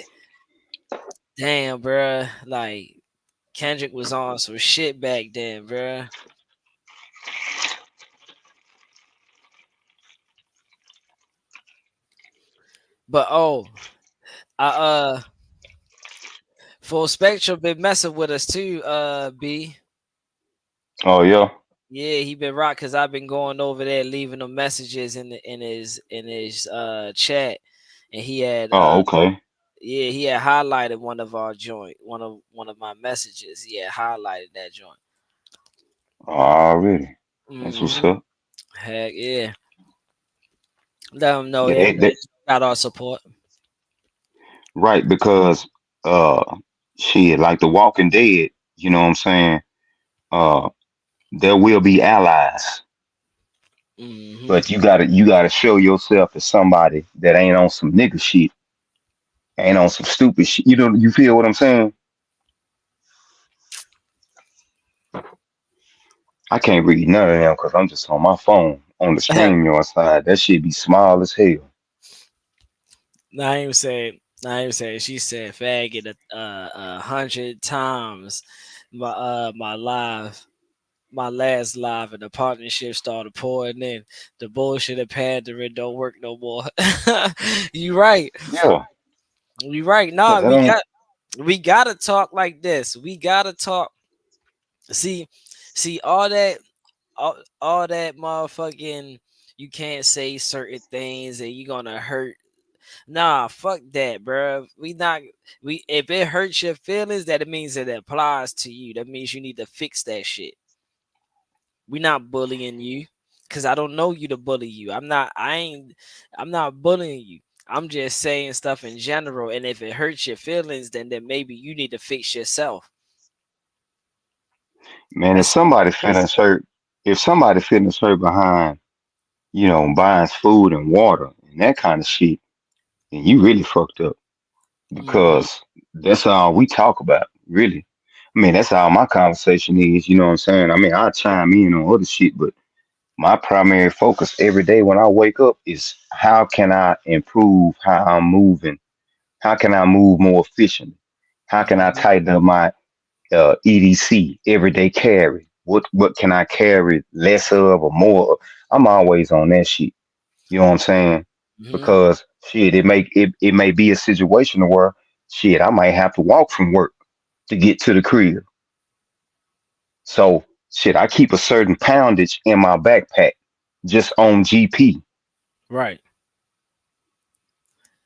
damn, bruh. Like Kendrick was on some shit back then, bruh. But I Full Spectrum been messing with us too, B. Oh yeah. Yeah, he been rock because I've been going over there leaving him messages in his chat, and he had Oh okay. yeah, he had highlighted one of my messages. He had highlighted that joint. Already. That's what's Hmm. up. Heck yeah. Let him know Yeah, he got our support. right, because uh shit, like the Walking Dead, you know what I'm saying? Uh there will be allies, Hmm. but you gotta show yourself as somebody that ain't on some nigga shit, ain't on some stupid shit. You feel what I'm saying? I can't read none of them because I'm just on my phone on the stream yard side. That shit be small as hell. Not even saying. Not even saying. She said faggot 100 times. My last live, and the partnership started pouring in. The bullshit and pandering don't work no more. You right. Yeah. You right. Yeah, Nah, that don't we gotta talk like this. We gotta talk. See, see all that motherfucking. You can't say certain things, and you gonna hurt. Nah, fuck that, bro. We if it hurts your feelings, that it means that it applies to you. That means you need to fix that shit. We not bullying you, cause I don't know you to bully you. I'm not bullying you. I'm just saying stuff in general. And if it hurts your feelings, then maybe you need to fix yourself. man, That's if somebody feeling hurt behind, buying food and water and that kind of shit, then you really fucked up mm-hmm, because that's all we talk about, really. I mean, that's all my conversation is, you know what I'm saying? I mean, I chime in on other shit, but my primary focus every day when I wake up is how can I improve how I'm moving? How can I move more efficiently? How can I mm-hmm, tighten up my EDC, everyday carry? What can I carry less of or more of? I'm always on that shit. You know what I'm saying? mm-hmm. Because shit, it may be a situation where shit, I might have to walk from work to get to the crib. So shit, I keep a certain poundage in my backpack just on GP Right.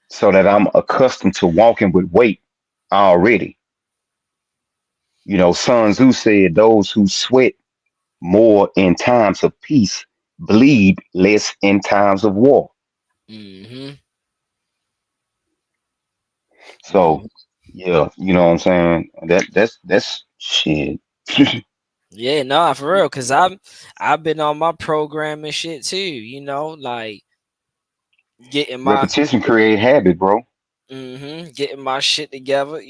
so that I'm accustomed to walking with weight already. Sun Tzu said those who sweat more in times of peace bleed less in times of war. Mm-hmm, So mm-hmm. yeah, you know what I'm saying? That's shit. Yeah, nah, for real. Cause I've been on my program and shit too. Like getting my Repetition create habit, bro. getting my shit together,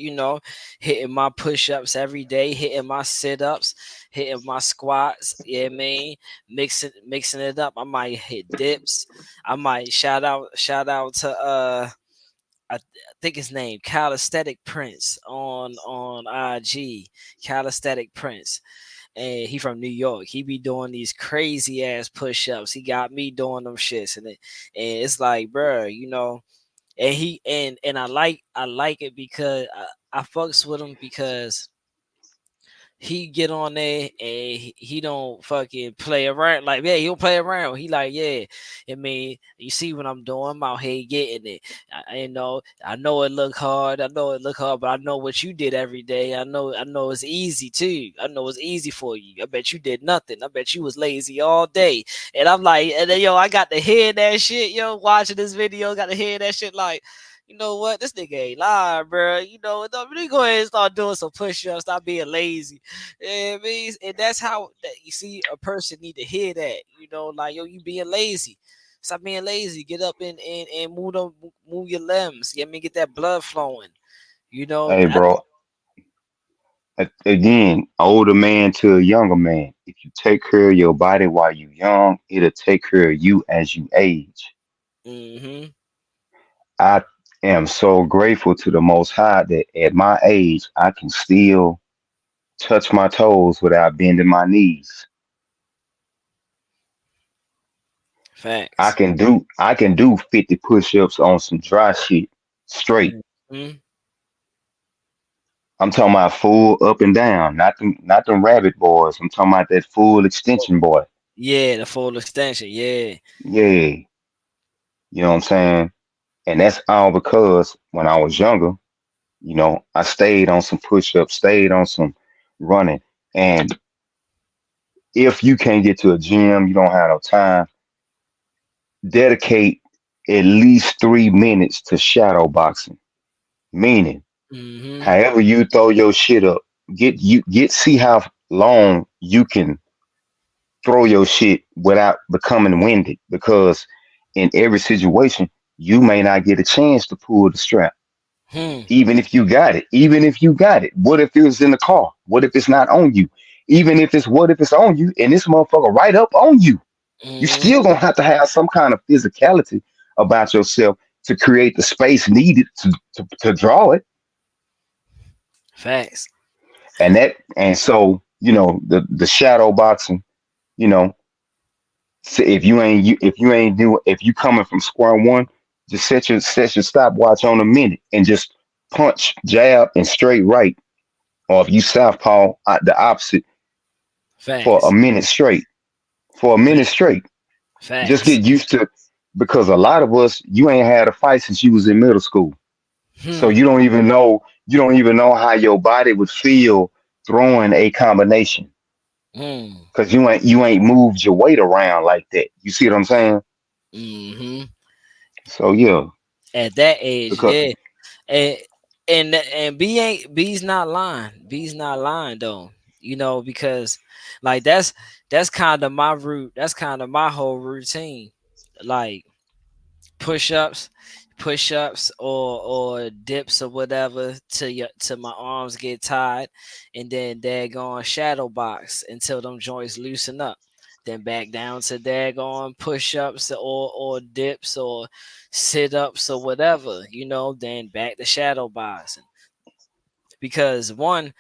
hitting my push-ups every day, hitting my sit-ups, hitting my squats, I mean, mixing it up. I might hit dips. I might shout out to I think his name Calisthenic Prince on IG. Calisthenic Prince. And he from New York. He be doing these crazy ass push-ups. He got me doing them shits, and it's like, bruh, and he and I like it because I fucks with him because he get on there and he don't fucking play around. Like, yeah, he don't play around. He like, yeah. I mean, you see what I'm doing? I'm out here getting it. I know it look hard. I know it look hard, but I know what you did every day. I know it's easy too. I know it's easy for you. I bet you did nothing. I bet you was lazy all day. And I'm like, and then I got to hear that shit, watching this video, got to hear that shit like, you know what? This nigga ain't lying, bro. Let me go ahead and start doing some push-ups, stop being lazy. Yeah, I mean, and that's how that you see a person need to hear that. Like, yo, you being lazy. Stop being lazy. Get up and move your limbs. I mean, get that blood flowing. Hey, bro. Again, older man to a younger man. If you take care of your body while you young, it'll take care of you as you age. Mm-hmm. I am so grateful to the Most High that at my age I can still touch my toes without bending my knees. Facts. I can do 50 push-ups on some dry shit straight. Mhm. I'm talking about full up and down, not them rabbit boys. I'm talking about that full extension boy. Yeah, the full extension. Yeah. Yeah, you know what I'm saying? And that's all because when I was younger, I stayed on some push-ups, stayed on some running. And if you can't get to a gym, you don't have no time, dedicate at least 3 minutes to shadow boxing. Meaning, Mhm. however you throw your shit up, get see how long you can throw your shit without becoming winded. Because in every situation, you may not get a chance to pull the strap. Hmm. Even if you got it, what if it was in the car? What if it's not on you? Even if it's what if it's on you and this motherfucker right up on you? You Mhm. still gonna have to have some kind of physicality about yourself to create the space needed to draw it. Facts. And so, the shadow boxing, you know, if you coming from square one, just set your stopwatch on a minute and just punch, jab, and straight right. Or if you southpaw, the opposite for a Facts. minute straight. For a minute straight. Just Facts. get used to, because a lot of us, you ain't had a fight since you was in middle school. So Hmm. you don't even know how your body would feel throwing a combination. Hmm. Cause you ain't moved your weight around like that. You see what I'm saying? Mhm. So yeah, At that age, because yeah. And and B's not lying. B's not lying though. Because like that's kind of my route. That's kind of my whole routine. Like push-ups, push-ups or dips or whatever till my arms get tired, and then daggone shadow box until them joints loosen up. Then back down to daggone push-ups or dips or sit-ups or whatever, then back to shadow boxing. Because one,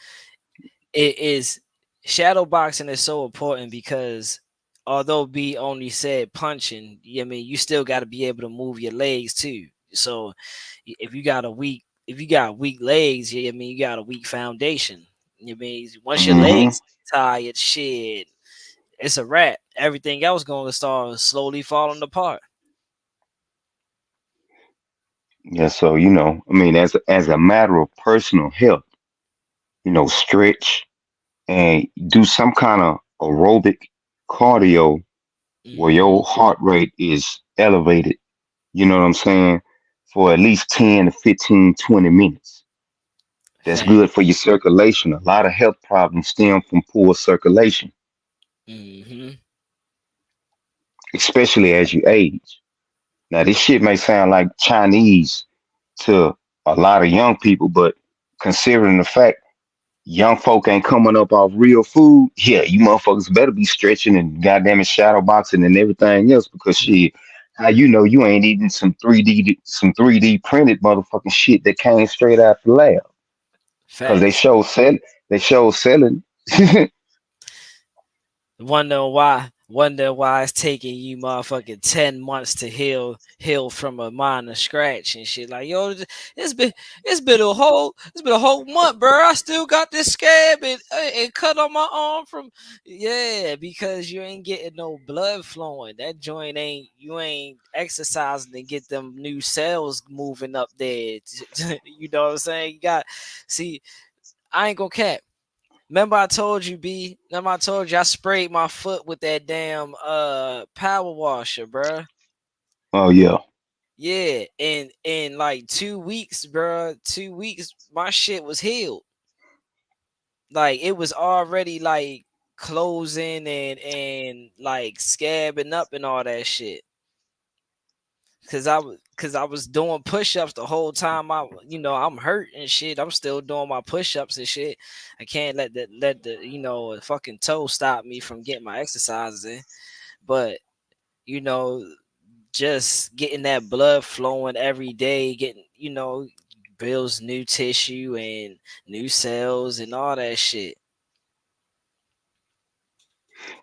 it is shadow boxing is so important because although B only said punching, I mean you still got to be able to move your legs too. So if you got weak legs, I mean you got a weak foundation. I mean once your hmm legs tired, shit, it's a wrap. Everything else going to start slowly falling apart. yeah. So I mean, as a matter of personal health, stretch and do some kind of aerobic cardio where Hmm. your heart rate is elevated. You know what I'm saying? For at least 10 to 15, 20 minutes. That's Fact. good for your circulation. A lot of health problems stem from poor circulation, Hmm. especially as you age. Now, this shit may sound like Chinese to a lot of young people, but considering the fact young folk ain't coming up off real food, yeah, you motherfuckers better be stretching and goddamn it shadow boxing and everything else because shit, how you ain't eating some 3D printed motherfucking shit that came straight out the lab because Facts. they show selling. Wonder why it's taking you motherfucking 10 months to heal from a minor scratch and shit. Like, yo, it's been it's been a whole month, bro. I still got this scab and cut on my arm from, yeah, because you ain't getting no blood flowing. That joint ain't, you ain't exercising to get them new cells moving up there. You know what I'm saying? You got, see, I ain't gonna cap. Remember I told you, B. Remember I told you I sprayed my foot with that damn power washer, bruh. Oh yeah. Yeah, and in like 2 weeks, bruh, 2 weeks, my shit was healed. Like it was already like closing and like scabbing up and all that shit. Cause I was doing push-ups the whole time. I'm hurt and shit. I'm still doing my push-ups and shit. I can't let the fucking toe stop me from getting my exercises in. But you know, just getting that blood flowing every day, getting builds new tissue and new cells and all that shit.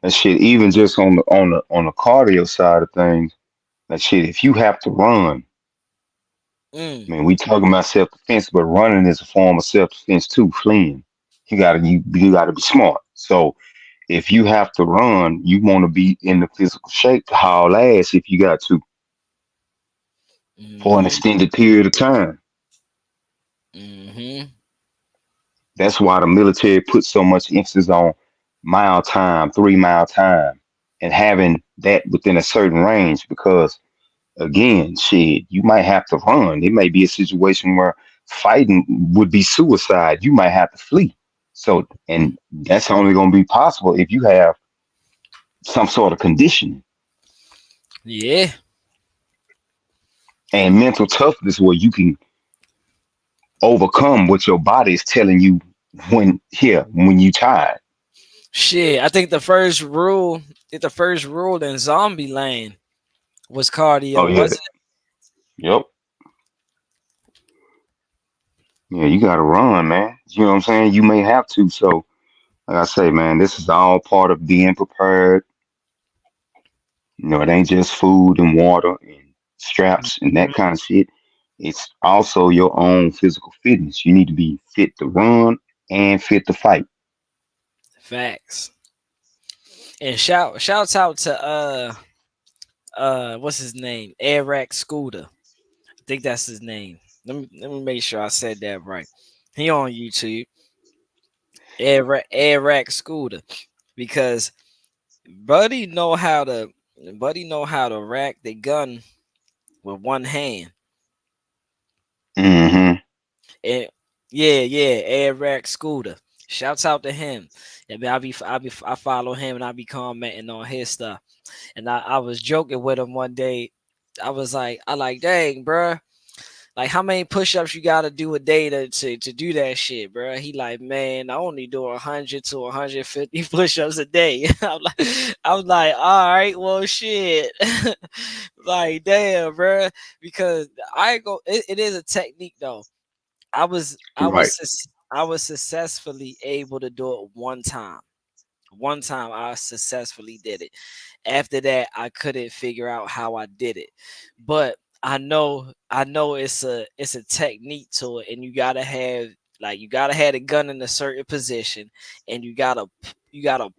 That shit, even just on the cardio side of things, that shit, if you have to run, Mm, man, we talking about self defense, but running is a form of self defense too. Fleeing, you gotta be smart. So if you have to run, you want to be in the physical shape to haul ass if you got to for an mm-hmm, extended period of time. mm-hmm. That's why the military puts so much emphasis on mile time, 3 mile time, and having that within a certain range because again, shit, you might have to run. It may be a situation where fighting would be suicide. You might have to flee. So, and that's only going to be possible if you have some sort of conditioning Yeah. and mental toughness where you can overcome what your body is telling you when you tired. Shit. I think the first rule in Zombie Land was Oh cardio, yeah, wasn't yep, yeah. You got to run, man. You know what I'm saying? You may have to. So, like I say, man, this is all part of being prepared. It ain't just food and water and it? straps and that Mhm. kind of shit. It's also your own physical fitness. You need to be fit to run and fit to fight. Facts. And shouts out to what's his name? Eric Scooter. I think that's his name. Let me make sure I said that right. He on YouTube. Eric Scooter. Because Buddy know how to rack the gun with one hand. Hmm. And yeah, Eric Scooter. Shouts out to him. I mean, I follow him and I be commenting on his stuff. And I was joking with him one day. I was like, dang, bruh. Like, how many push-ups you gotta do a day to do that shit, bruh? He like, man, I only do 100 to 150 push-ups a day. I was like, all right, well, shit. Like, damn, bruh. Because I go, it is a technique though. I was, I Right. was, I was successfully able to do it one time. One time I successfully did it. After that, I couldn't figure out how I did it. But I know it's a technique to it, and you gotta have the gun in a certain position, and you gotta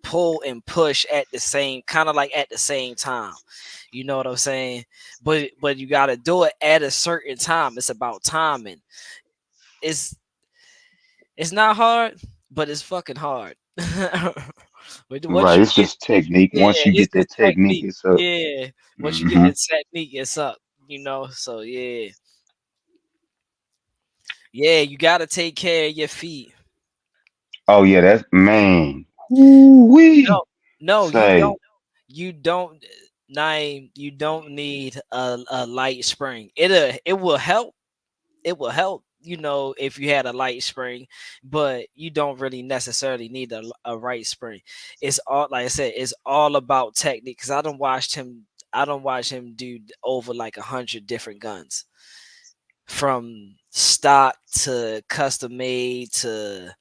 pull and push at the same kind of like at the same time. You know what I'm saying? But you gotta do it at a certain time. It's about timing. It's it's not hard, but it's fucking hard. But once Right. you It's get just technique. yeah, Once you it's get the that technique, technique. it's up. Yeah. Once you get Hmm. the technique, it's up. So yeah. Yeah, you gotta take care of your feet. Oh yeah, that's man. Wee. No, no, you Say don't you don't Naim, you don't need a light spring. It will help, if you had a light spring, but you don't really necessarily need a right spring. It's all like I said, it's all about technique. Cause I don't watch him do over like 100 different guns. From stock to custom made to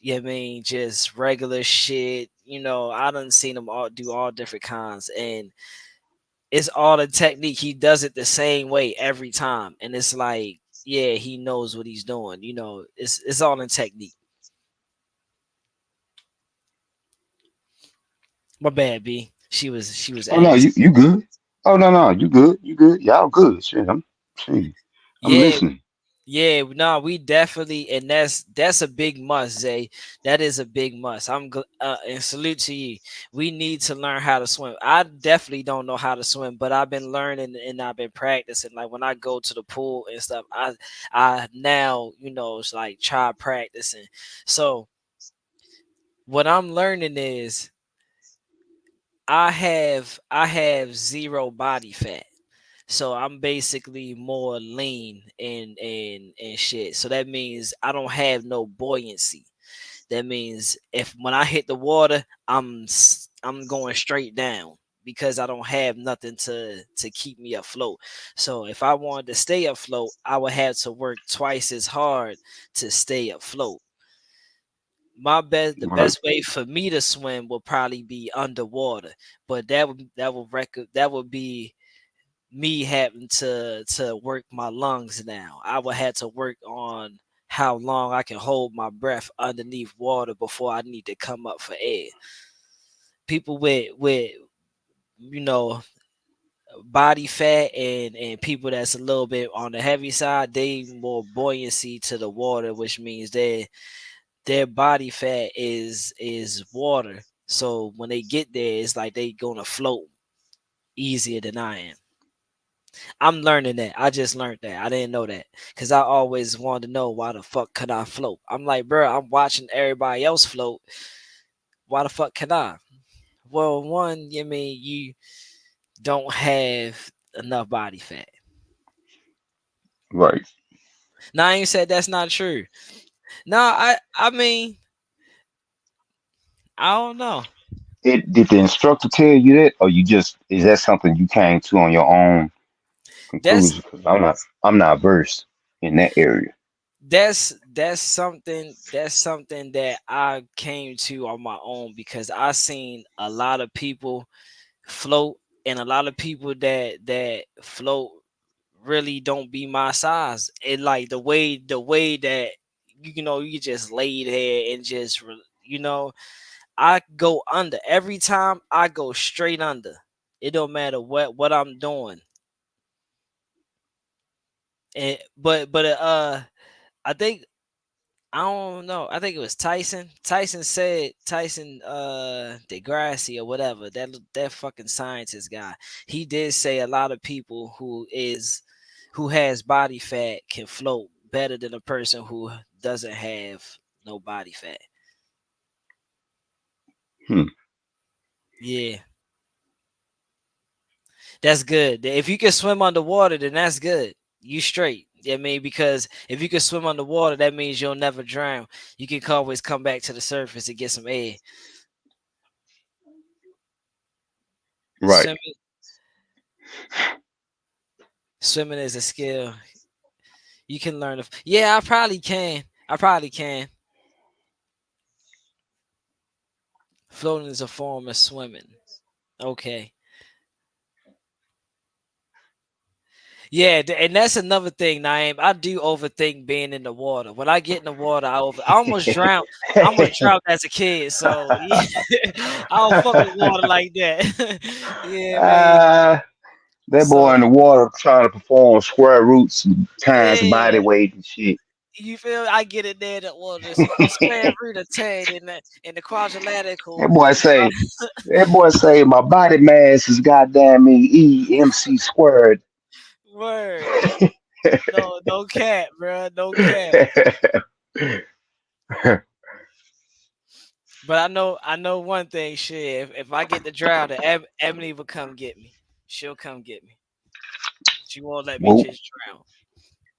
I mean just regular shit. I done seen him all do all different kinds, and it's all a technique. He does it the same way every time, and it's like, yeah, he knows what he's doing. It's all in technique. My bad, B. She was oh no, you asking. you good. Oh no, you good. You good. Y'all good. Shit, I'm Yeah, listening. yeah, no, we definitely, and that's a big must, Zay. That is a big must. And salute to you. We need to learn how to swim. I definitely don't know how to swim, but I've been learning and I've been practicing. Like when I go to the pool and stuff, I now it's like try practicing. So what I'm learning is I have zero body fat. So I'm basically more lean and shit. So that means I don't have no buoyancy. That means if when I hit the water, I'm going straight down because I don't have nothing to keep me afloat. So if I wanted to stay afloat, I would have to work twice as hard to stay afloat. the Right. best way for me to swim will probably be underwater, but that would be me having to work my lungs now. I would have to work on how long I can hold my breath underneath water before I need to come up for air. People with you know body fat and people that's a little bit on the heavy side, they more buoyancy to the water, which means their body fat is water. So when they get there, it's like they gonna float easier than I am. I'm learning that. I just learned that. I didn't know that because I always wanted to know why the fuck could I float. I'm like, bro, I'm watching everybody else float. Why the fuck can I? Well, one, you mean you don't have enough body fat. Right. Now I ain't said that's not true. No, I mean I don't know. Did the instructor tell you that, or you just is that something you came to on your own That's conclusion? 'Cause I'm not versed in that area. that's something that I came to on my own because I seen a lot of people float and a lot of people that float really don't be my size. And like the way that you just lay there and just I go under every time. I go straight under. It don't matter what I'm doing. And but I think I don't know. I think it was Tyson. Tyson said Degrassi or whatever, that fucking scientist guy. He did say a lot of people who has body fat can float better than a person who doesn't have no body fat. Hmm. Yeah. That's good. If you can swim underwater, then that's good. You straight. I mean, because if you can swim underwater, that means you'll never drown. You can always come back to the surface and get some air. Right. Swimming, swimming is a skill you can learn. Yeah, I probably can. I probably can. Floating is a form of swimming. Okay. Yeah, and that's another thing, Naeem. I do overthink being in the water. When I get in the water, I almost drown. I almost drowned as a kid, so yeah, I don't fuck with water like that. Yeah, man. Ah, that boy So in the water trying to perform square roots times body yeah, weight and shit. you feel? I get in there, the water, square root of 10 in the That quadrilateral. boy say, that boy say, my body mass is goddamn me EMC squared. Word. No, no cap, bro. No cap. But I know one thing. Shit, if I get the drown, Ebony will come get me. She'll come get me. She won't let me Whoop, just drown.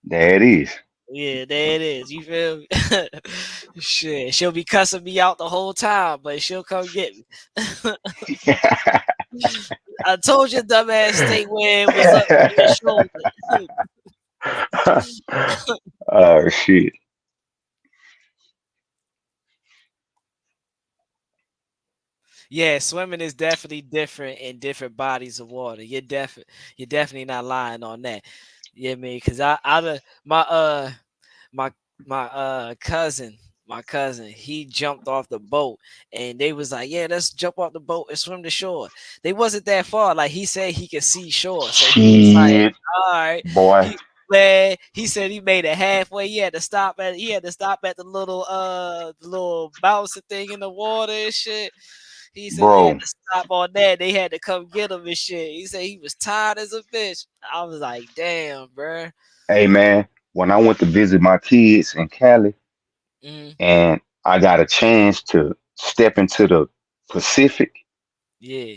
there it is. Yeah, there it is. You feel me? Shit, she'll be cussing me out the whole time, but she'll come get me. I told you, dumbass, stay where it was up to your shoulder. Oh shit. Yeah, swimming is definitely different in different bodies of water. You're definitely not lying on that. Yeah, me, because my my cousin, he jumped off the boat and they was like, yeah, let's jump off the boat and swim to shore. They wasn't that far. Like he said he could see shore. So he was like, Shit, all right. boy. He said he made it halfway. He had to stop at the little bouncing thing in the water and shit. He said they had Bro. to stop on that. They had to come get him and shit. He said he was tired as a bitch. I was like, damn, bruh. Hey man, when I went to visit my kids in Cali Mm, and I got a chance to step into the Pacific yeah.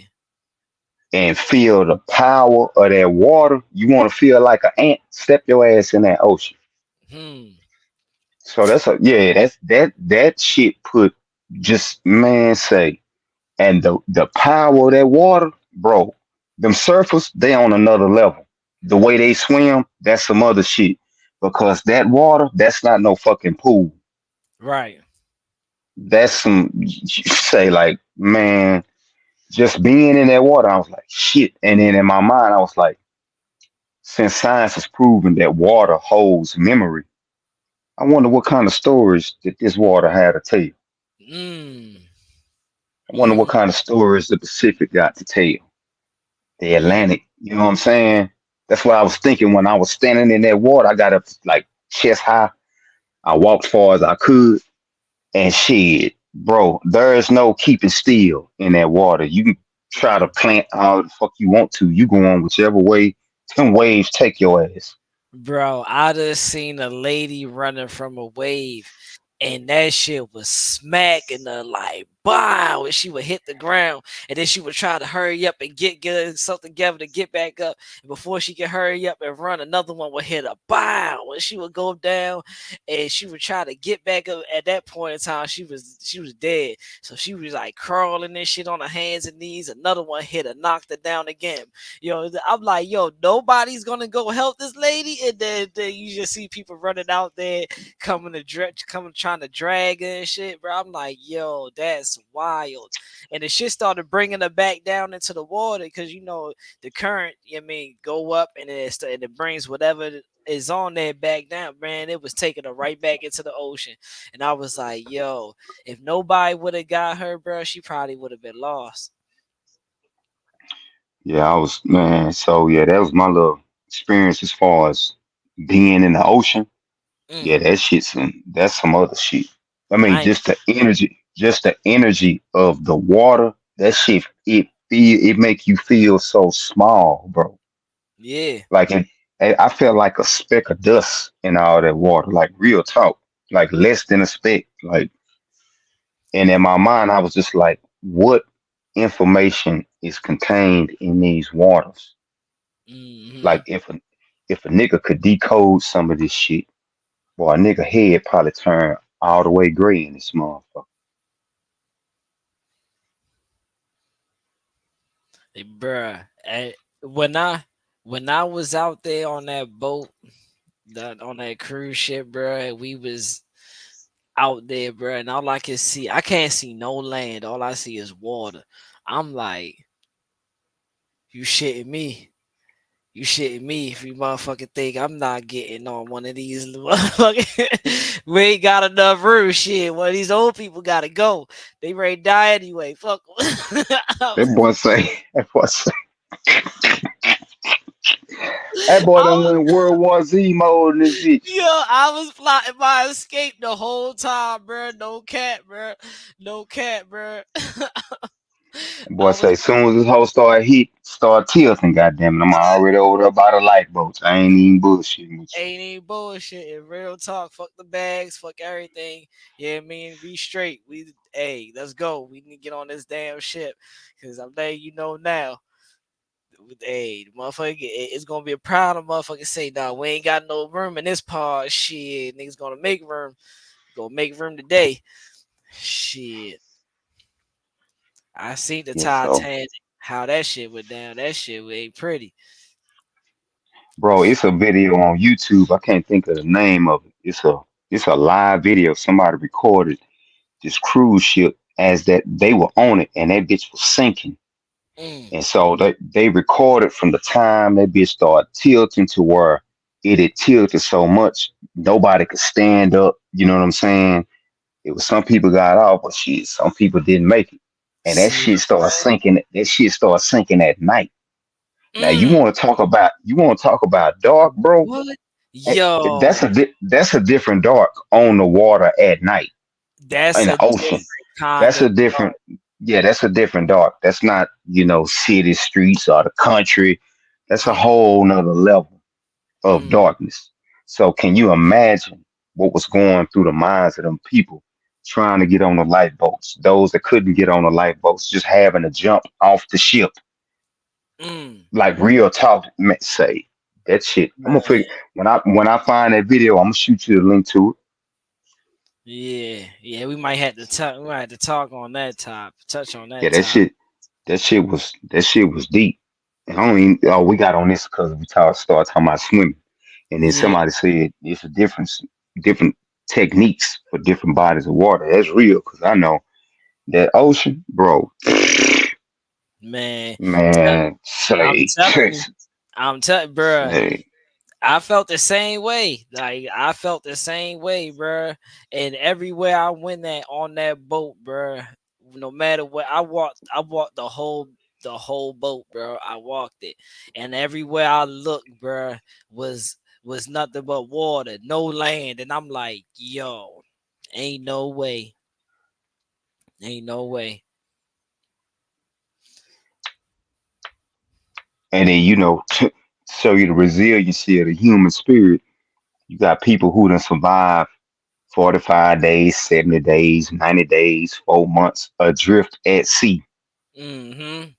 and feel the power of that water, you want to feel like an ant, step your ass in that ocean. Hmm. So that shit put just man say and the power of that water, bro, them surfers, they on another level. The way they swim, that's some other shit. Because that water, that's not no fucking pool. Right. that's some you say like, man, just being in that water, I was like, shit. And then in my mind, I was like, since science has proven that water holds memory, I wonder what kind of stories that this water had to tell. Mm. I wonder what Mm. kind of stories the Pacific got to tell. The Mm. Atlantic, you know what I'm saying? That's what I was thinking when I was standing in that water. I got up like chest high. I walked far as I could, and shit, bro, there is no keeping still in that water. You can try to Mm. plant all the fuck you want to. You go on whichever way them waves take your ass. Bro, I just seen a lady running from a wave, and that shit was smacking her like wow. And she would hit the ground, and then she would try to hurry up and get something together to get back up. And before she could hurry up and run, another one would hit her. Bow, and she would go down, and she would try to get back up. At that point in time, she was dead. So she was like crawling and shit on her hands and knees. Another one hit her, knocked her down again. I'm like, yo, nobody's gonna go help this lady, and then you just see people running out there coming trying to drag her and shit, bro. I'm like, yo, that's wild. And the shit started bringing her back down into the water because the current, go up and it brings whatever is on there back down, man. It was taking her right back into the ocean, and I was like, yo, if nobody would have got her, bro, she probably would have been lost. Yeah, I was man. So yeah, that was my little experience as far as being in the ocean. Yeah, Mm, that's some other shit. I mean, I ain't, just the energy of the water. That shit, it make you feel so small, bro. yeah. Like I felt like a speck of dust in all that water. Like real talk, like less than a speck. Like, and in my mind, I was just like, what information is contained in these waters? Hmm. Like, if a nigga could decode some of this shit, boy, a nigga head probably turn all the way gray in this motherfucker. Bruh, when I was out there on that boat, on that cruise ship, bruh, we was out there, bruh, and all I can see, I can't see no land. All I see is water. I'm like, you shitting me. You shitting me if you motherfucking think I'm not getting on one of these motherfucking. We ain't got enough room. Shit, one of these old people gotta go. They ready to die anyway. Fuck 'em. That boy say, that boy say, that boy done I went World War Z mode in this bitch. Yo, I was plotting my escape the whole time, bro. No cat, bro. No cat, bro. That boy I was say, soon as this whole start tilting, goddamn it, I'm already over there by the lifeboats. I ain't even bullshitting with you. ain't even bullshit. Real talk. Fuck the bags. Fuck everything. Yeah, we straight. Hey, let's go. We need to get on this damn ship. Cause I'm letting you know now. Hey, the motherfucker, it's gonna be a proud of motherfucker say, nah, we ain't got no room in this part. Shit, niggas gonna make room. Gonna make room today. Shit. I seen the Yeah, so, Titanic, how that shit went down. That shit ain't pretty. bro, it's a video on YouTube. I can't think of the name of it. It's a live video. Somebody recorded this cruise ship as that they were on it and that bitch was sinking. Mm, And so they recorded from the time that bitch started tilting to where it had tilted so much nobody could stand up. You know what I'm saying? It was some people got off, but shit, some people didn't make it. And that see, shit started sinking. That shit started sinking at night. Now mm, you want to talk about dark, bro? what? Eh, Yo, that's a different dark on the water at night that's in a the ocean. different kind That's a of different, yeah, that's a different dark. That's not, city streets or the country. That's a mm, whole nother level of mm, darkness. So can you imagine what was going through the minds of them people trying to get on the lifeboats? Those that couldn't get on the lifeboats, just having to jump off the ship. mm, Like real talk, say that shit. I'm gonna man. figure when I find that video, I'm gonna shoot you the link to it. Yeah, yeah. We might have to talk. We might have to talk on that top. Touch on Yeah, that that top. shit. That shit was deep. And I don't even. Oh, we got on this because we started talking about swimming, and then Yeah. somebody said it's a different techniques for different bodies of water. That's real because I know that ocean, bro. Man, Man, I'm say, telling you, I'm telling, bruh. say. I felt the same way. Like I felt the same way, bruh. And everywhere I went at on that boat, bruh, no matter what, I walked the whole boat, bro. I walked it, and everywhere I looked, bruh, was nothing but water, no land. And I'm like, yo, ain't no way, ain't no way. And then show you the resiliency of the human spirit. You got people who done survived 45 days, 70 days, 90 days, 4 months adrift at sea. Mm-hmm.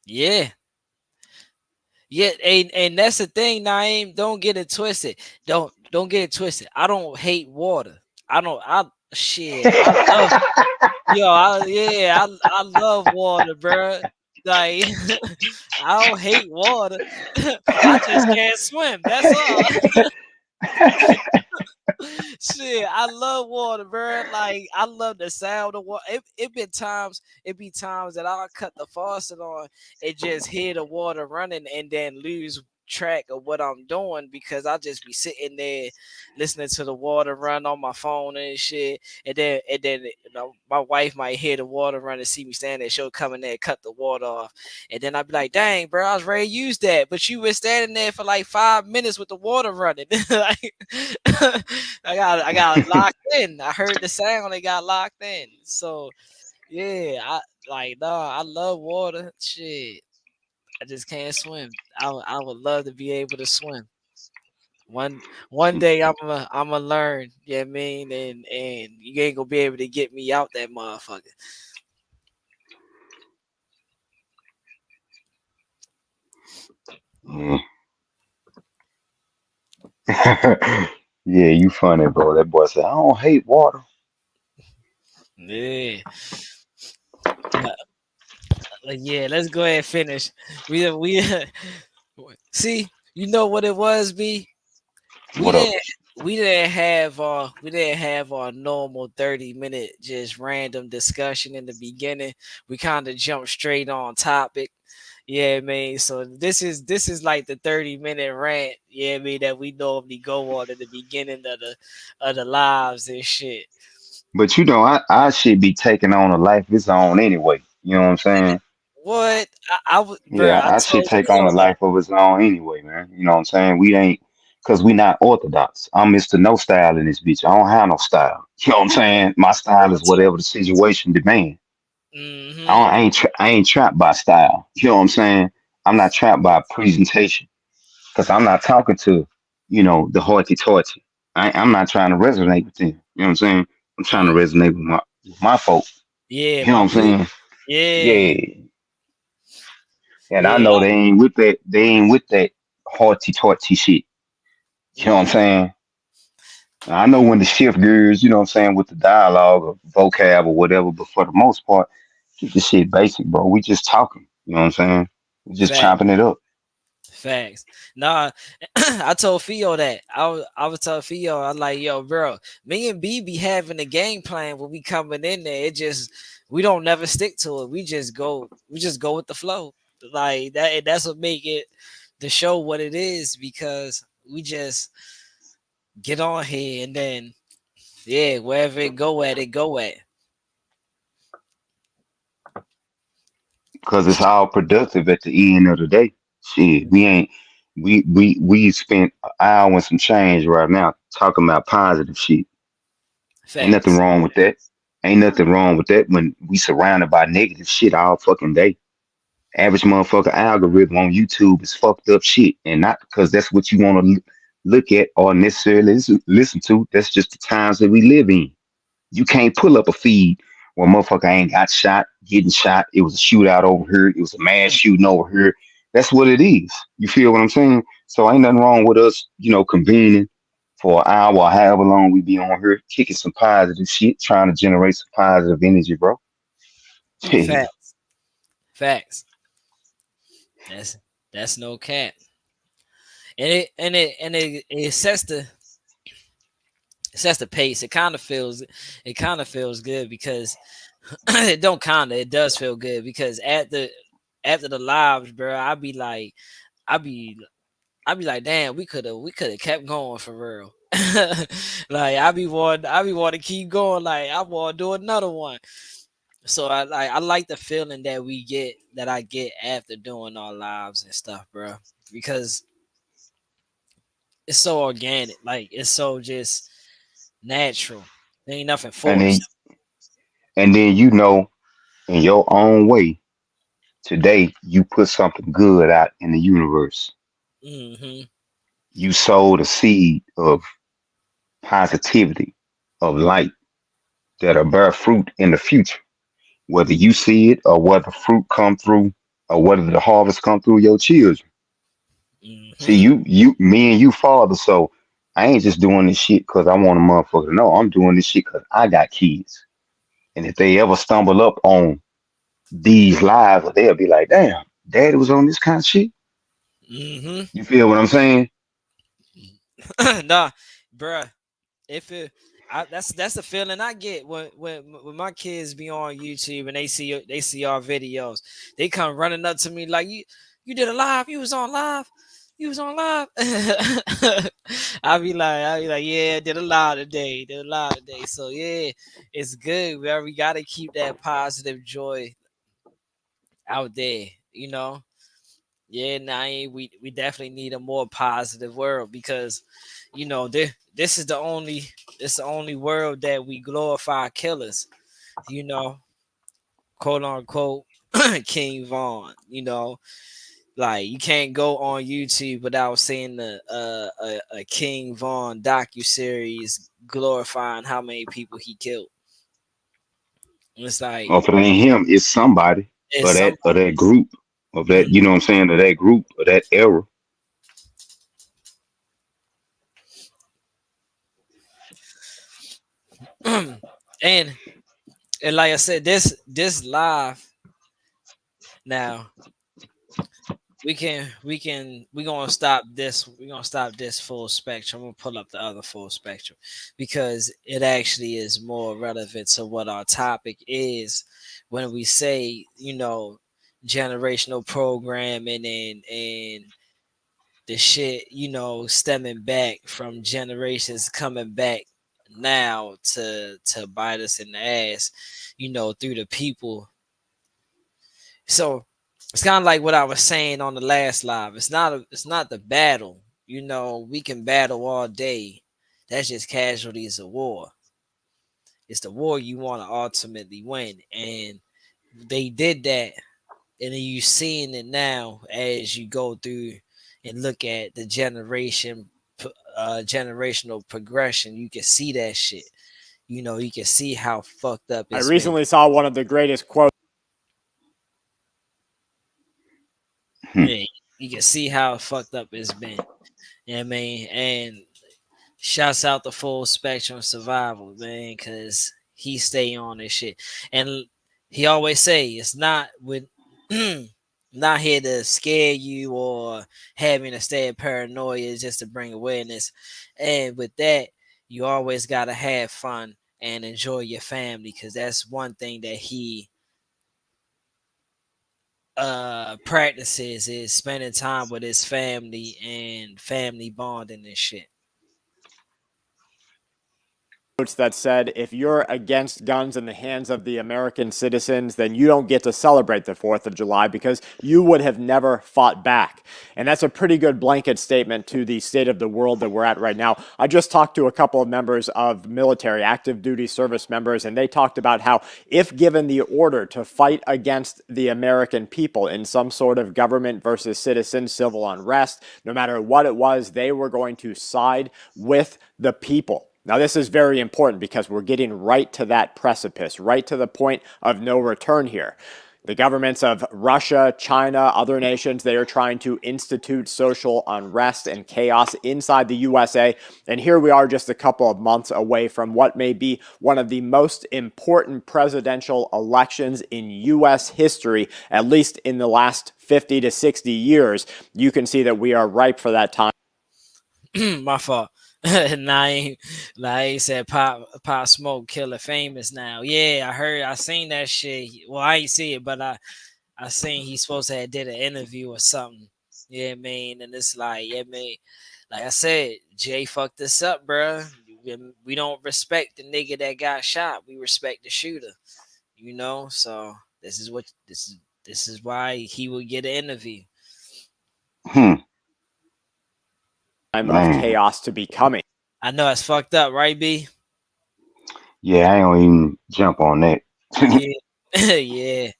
Yeah. Yeah, and that's the thing, Naeem. Don't get it twisted. Don't get it twisted. I don't hate water. I don't. I shit. I love. Yo, I love water, bro. Like I don't hate water. I just can't swim. That's all. Shit, I love water, bro. Like I love the sound of water. It be times that I'll cut the faucet on and just hear the water running and then lose track of what I'm doing because I just be sitting there listening to the water run on my phone and shit. And then my wife might hear the water run and see me standing there, she'll come in there and cut the water off. And then I'd be like, dang, bro, I was ready to use that. But you were standing there for like 5 minutes with the water running. Like, I got locked in. I heard the sound, it got locked in. So yeah, I love water. Shit. I just can't swim. I would love to be able to swim. One day I'm gonna learn, you know what I mean? And you ain't gonna be able to get me out that motherfucker. Yeah. Yeah, you funny, bro. That boy said, I don't hate water. Yeah. Yeah, let's go ahead and finish. We see, you know what it was, B? We What up? didn't we didn't have our normal 30-minute just random discussion in the beginning. We kind of jumped straight on topic. Yeah, I mean, so this is like the 30-minute rant, yeah, I mean, that we normally go on at the beginning of the lives and shit. But I should be taking on a life of its own anyway. You know what I'm saying? What I would, bro, Yeah, I I should told take on a Theo that. life of its own anyway, man. You know what I'm saying? We ain't, because we not orthodox. I'm Mr. No Style in this bitch. I don't have no style. You know what I'm saying? My style Real is talk. whatever the situation demand. Mm-hmm. I ain't trapped by style. You know what I'm saying? I'm not trapped by presentation because I'm not talking to, the hoity-toity. I'm not trying to resonate with them. You know what I'm saying? I'm trying to Mm. resonate with my folk. Yeah, You know my what I'm people. saying? Yeah. Yeah. And I Yeah. know they ain't with that. They ain't with that hoity-toity shit. You know what I'm Mm. saying? I know when the shift gears, you know what I'm saying, with the dialogue or vocab or whatever, but for the most part, keep the shit basic, bro. We just talking. You know what I'm saying? We just Fact. chopping it up. Facts. Nah, I told Theo that. I was telling Theo, I was like, yo, bro, me and B be having a game plan when we coming in there. It just we don't never stick to it. We just go with the flow. Like that, and that's what make it the show what it is because we just get on here and then yeah, wherever it go at. Because it's all productive at the end of the day. Shit, we ain't we spent an hour and some change right now talking about positive shit. Ain't nothing Facts. wrong with that. Ain't nothing wrong with that when we surrounded by negative shit all fucking day. Average motherfucker algorithm on YouTube is fucked up shit, and not because that's what you want to look at or necessarily listen to. That's just the times that we live in. You can't pull up a feed where motherfucker ain't got shot, getting shot. It was a shootout over here. It was a mass shooting over here. That's what it is. You feel what I'm saying? So ain't nothing wrong with us, convening for an hour or however long we be on here, kicking some positive shit, trying to generate some positive energy, bro. Shit. Facts. Facts. That's no cap. And it sets it sets the pace. It kind of feels good because it don't kind of it does feel good because after the lives, bro, I be I be like, damn, we could have kept going for real. Like I be want to keep going. Like I want to do another one. So I like the feeling that I get after doing our lives and stuff, bro, because it's so organic. Like it's so just natural. There ain't nothing And then forced. you know, in your own way, today you put something good out in the universe. Hmm. You sowed a seed of positivity, of light that'll bear fruit in the future. Whether you see it or whether fruit come through or whether the harvest come through your children. See, Hmm. me and you father, so I ain't just doing this shit because I want a motherfucker to know. I'm doing this shit because I got kids. And if they ever stumble up on these lives, they'll be like, damn, daddy was on this kind of shit. Hmm. You feel what I'm saying? Nah, bruh. If it, that's the feeling I get when my kids be on YouTube and they see our videos. They come running up to me like you did a live. You was on live. You was on live. I be like, yeah, did a live today. Did a live today. So yeah, it's good. We gotta keep that positive joy out there. You know. Yeah, nah, we definitely need a more positive world because, this is the only world that we glorify killers. You know, quote unquote, King Vaughn. Like you can't go on YouTube without seeing a King Vaughn docu series glorifying how many people he killed. It's like Or if it ain't him, it's somebody it's of somebody. that group of that, you Mm. know what I'm saying, of that group of that era. and and like I said, this live now we're gonna stop this full spectrum. I'm gonna pull up the other full spectrum because it actually is more relevant to what our topic is when we say, generational programming and the shit, stemming back from generations coming back now to bite us in the ass, through the people. So it's kind of like what I was saying on the last live. It's not the battle. We can battle all day. That's just casualties of war. It's the war you want to ultimately win. And they did that. And then you seeing it now as you go through and look at the generational progression. You can see that shit. You can see how fucked up I it's been. recently saw one of the greatest quotes. Hmm. Yeah, you can see how fucked up it's been. You know what I mean? And shouts out the full spectrum survival, man, because he stay on this shit. And he always say it's not with not here to scare you or having to stay in paranoia, it's just to bring awareness. And with that, you always gotta have fun and enjoy your family because that's one thing that he practices is spending time with his family and family bonding and shit. That said, if you're against guns in the hands of the American citizens, then you don't get to celebrate the 4th of July because you would have never fought back. And that's a pretty good blanket statement to the state of the world that we're at right now. I just talked to a couple of members of military, active duty service members, and they talked about how if given the order to fight against the American people in some sort of government versus citizen civil unrest, no matter what it was, they were going to side with the people. Now, this is very important because we're getting right to that precipice, right to the point of no return here. The governments of Russia, China, other nations, they are trying to institute social unrest and chaos inside the USA. And here we are just a couple of months away from what may be one of the most important presidential elections in US history, at least in the last 50 to 60 years. You can see that we are ripe for that time. My fault. Nah, he said Pop Smoke Killer famous now. Yeah, I seen that shit. Well, I ain't see it, but I seen he supposed to have did an interview or something. Yeah, I mean, and it's like, yeah, man, like I said, Jay fucked this up, bruh. We don't respect the nigga that got shot. We respect the shooter, you know. So this is why he would get an interview. Hmm. Time of Man. chaos to be coming. I know it's fucked up, right, B? Yeah, I ain't gonna even jump on that. Yeah, yeah.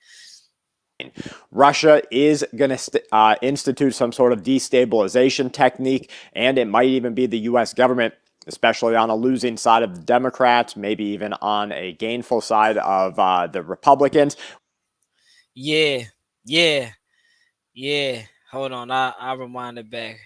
Russia is going to institute some sort of destabilization technique, and it might even be the U.S. government, especially on a losing side of the Democrats, maybe even on a gainful side of the Republicans. Yeah, yeah, yeah. Hold on, I rewind it back.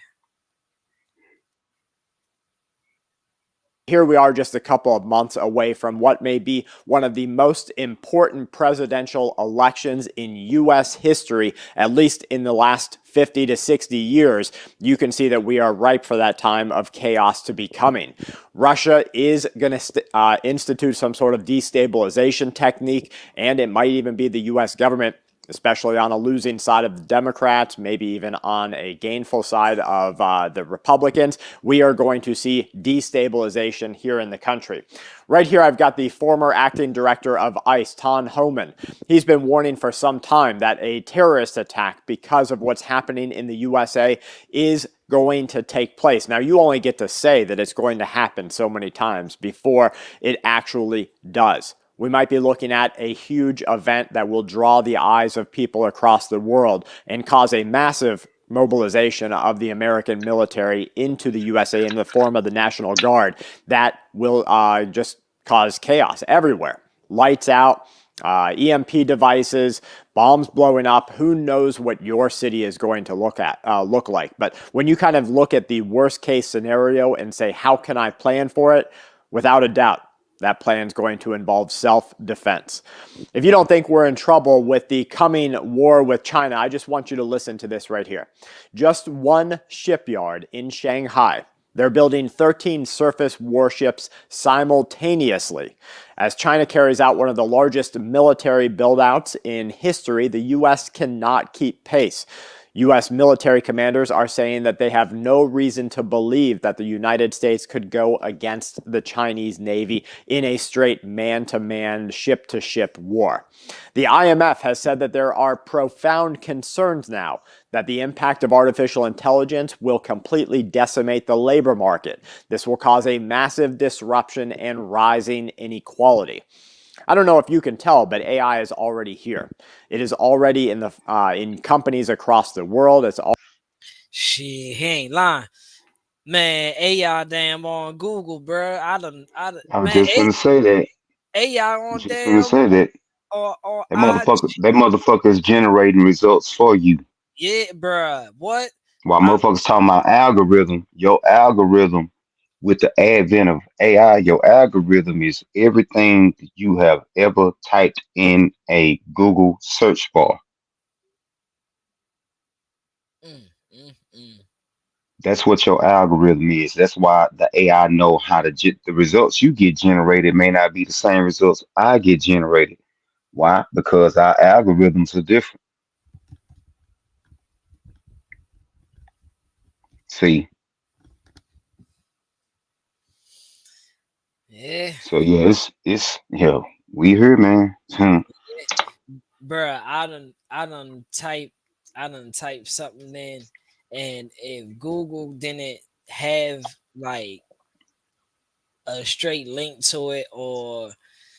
Here we are just a couple of months away from what may be one of the most important presidential elections in U.S. history, at least in the last 50 to 60 years. You can see that we are ripe for that time of chaos to be coming. Russia is going to institute some sort of destabilization technique, and it might even be the U.S. government, especially on a losing side of the Democrats, maybe even on a gainful side of the Republicans. We are going to see destabilization here in the country. Right here, I've got the former acting director of ICE, Ton Homan. He's been warning for some time that a terrorist attack, because of what's happening in the USA, is going to take place. Now, you only get to say that it's going to happen so many times before it actually does. We might be looking at a huge event that will draw the eyes of people across the world and cause a massive mobilization of the American military into the USA in the form of the National Guard that will just cause chaos everywhere. Lights out, EMP devices, bombs blowing up. Who knows what your city is going to look like? But when you kind of look at the worst case scenario and say, how can I plan for it? Without a doubt, that plan is going to involve self-defense. If you don't think we're in trouble with the coming war with China, I just want you to listen to this right here. Just one shipyard in Shanghai. They're building 13 surface warships simultaneously. As China carries out one of the largest military buildouts in history, the U.S. cannot keep pace. U.S. military commanders are saying that they have no reason to believe that the United States could go against the Chinese Navy in a straight man-to-man, ship-to-ship war. The IMF has said that there are profound concerns now that the impact of artificial intelligence will completely decimate the labor market. This will cause a massive disruption and rising inequality. I don't know if you can tell, but AI is already here. It is already in companies across the world. It's all. Shit, he ain't lying. Man, AI damn on Google, bro. I was Man, just finna say that. AI I was on just finna damn say that. or That IG. motherfucker is generating results for you. Yeah, bro. What? While I, motherfuckers talking about algorithm, your algorithm with the advent of AI, your algorithm is everything that you have ever typed in a Google search bar. mm, mm. That's what your algorithm is. That's why the AI know how to the results you get generated may not be the same results I get generated. Why? Because our algorithms are different. See, Yeah, so yeah, it's yeah, we here, man. bro. I done type something in, and if Google didn't have like a straight link to it or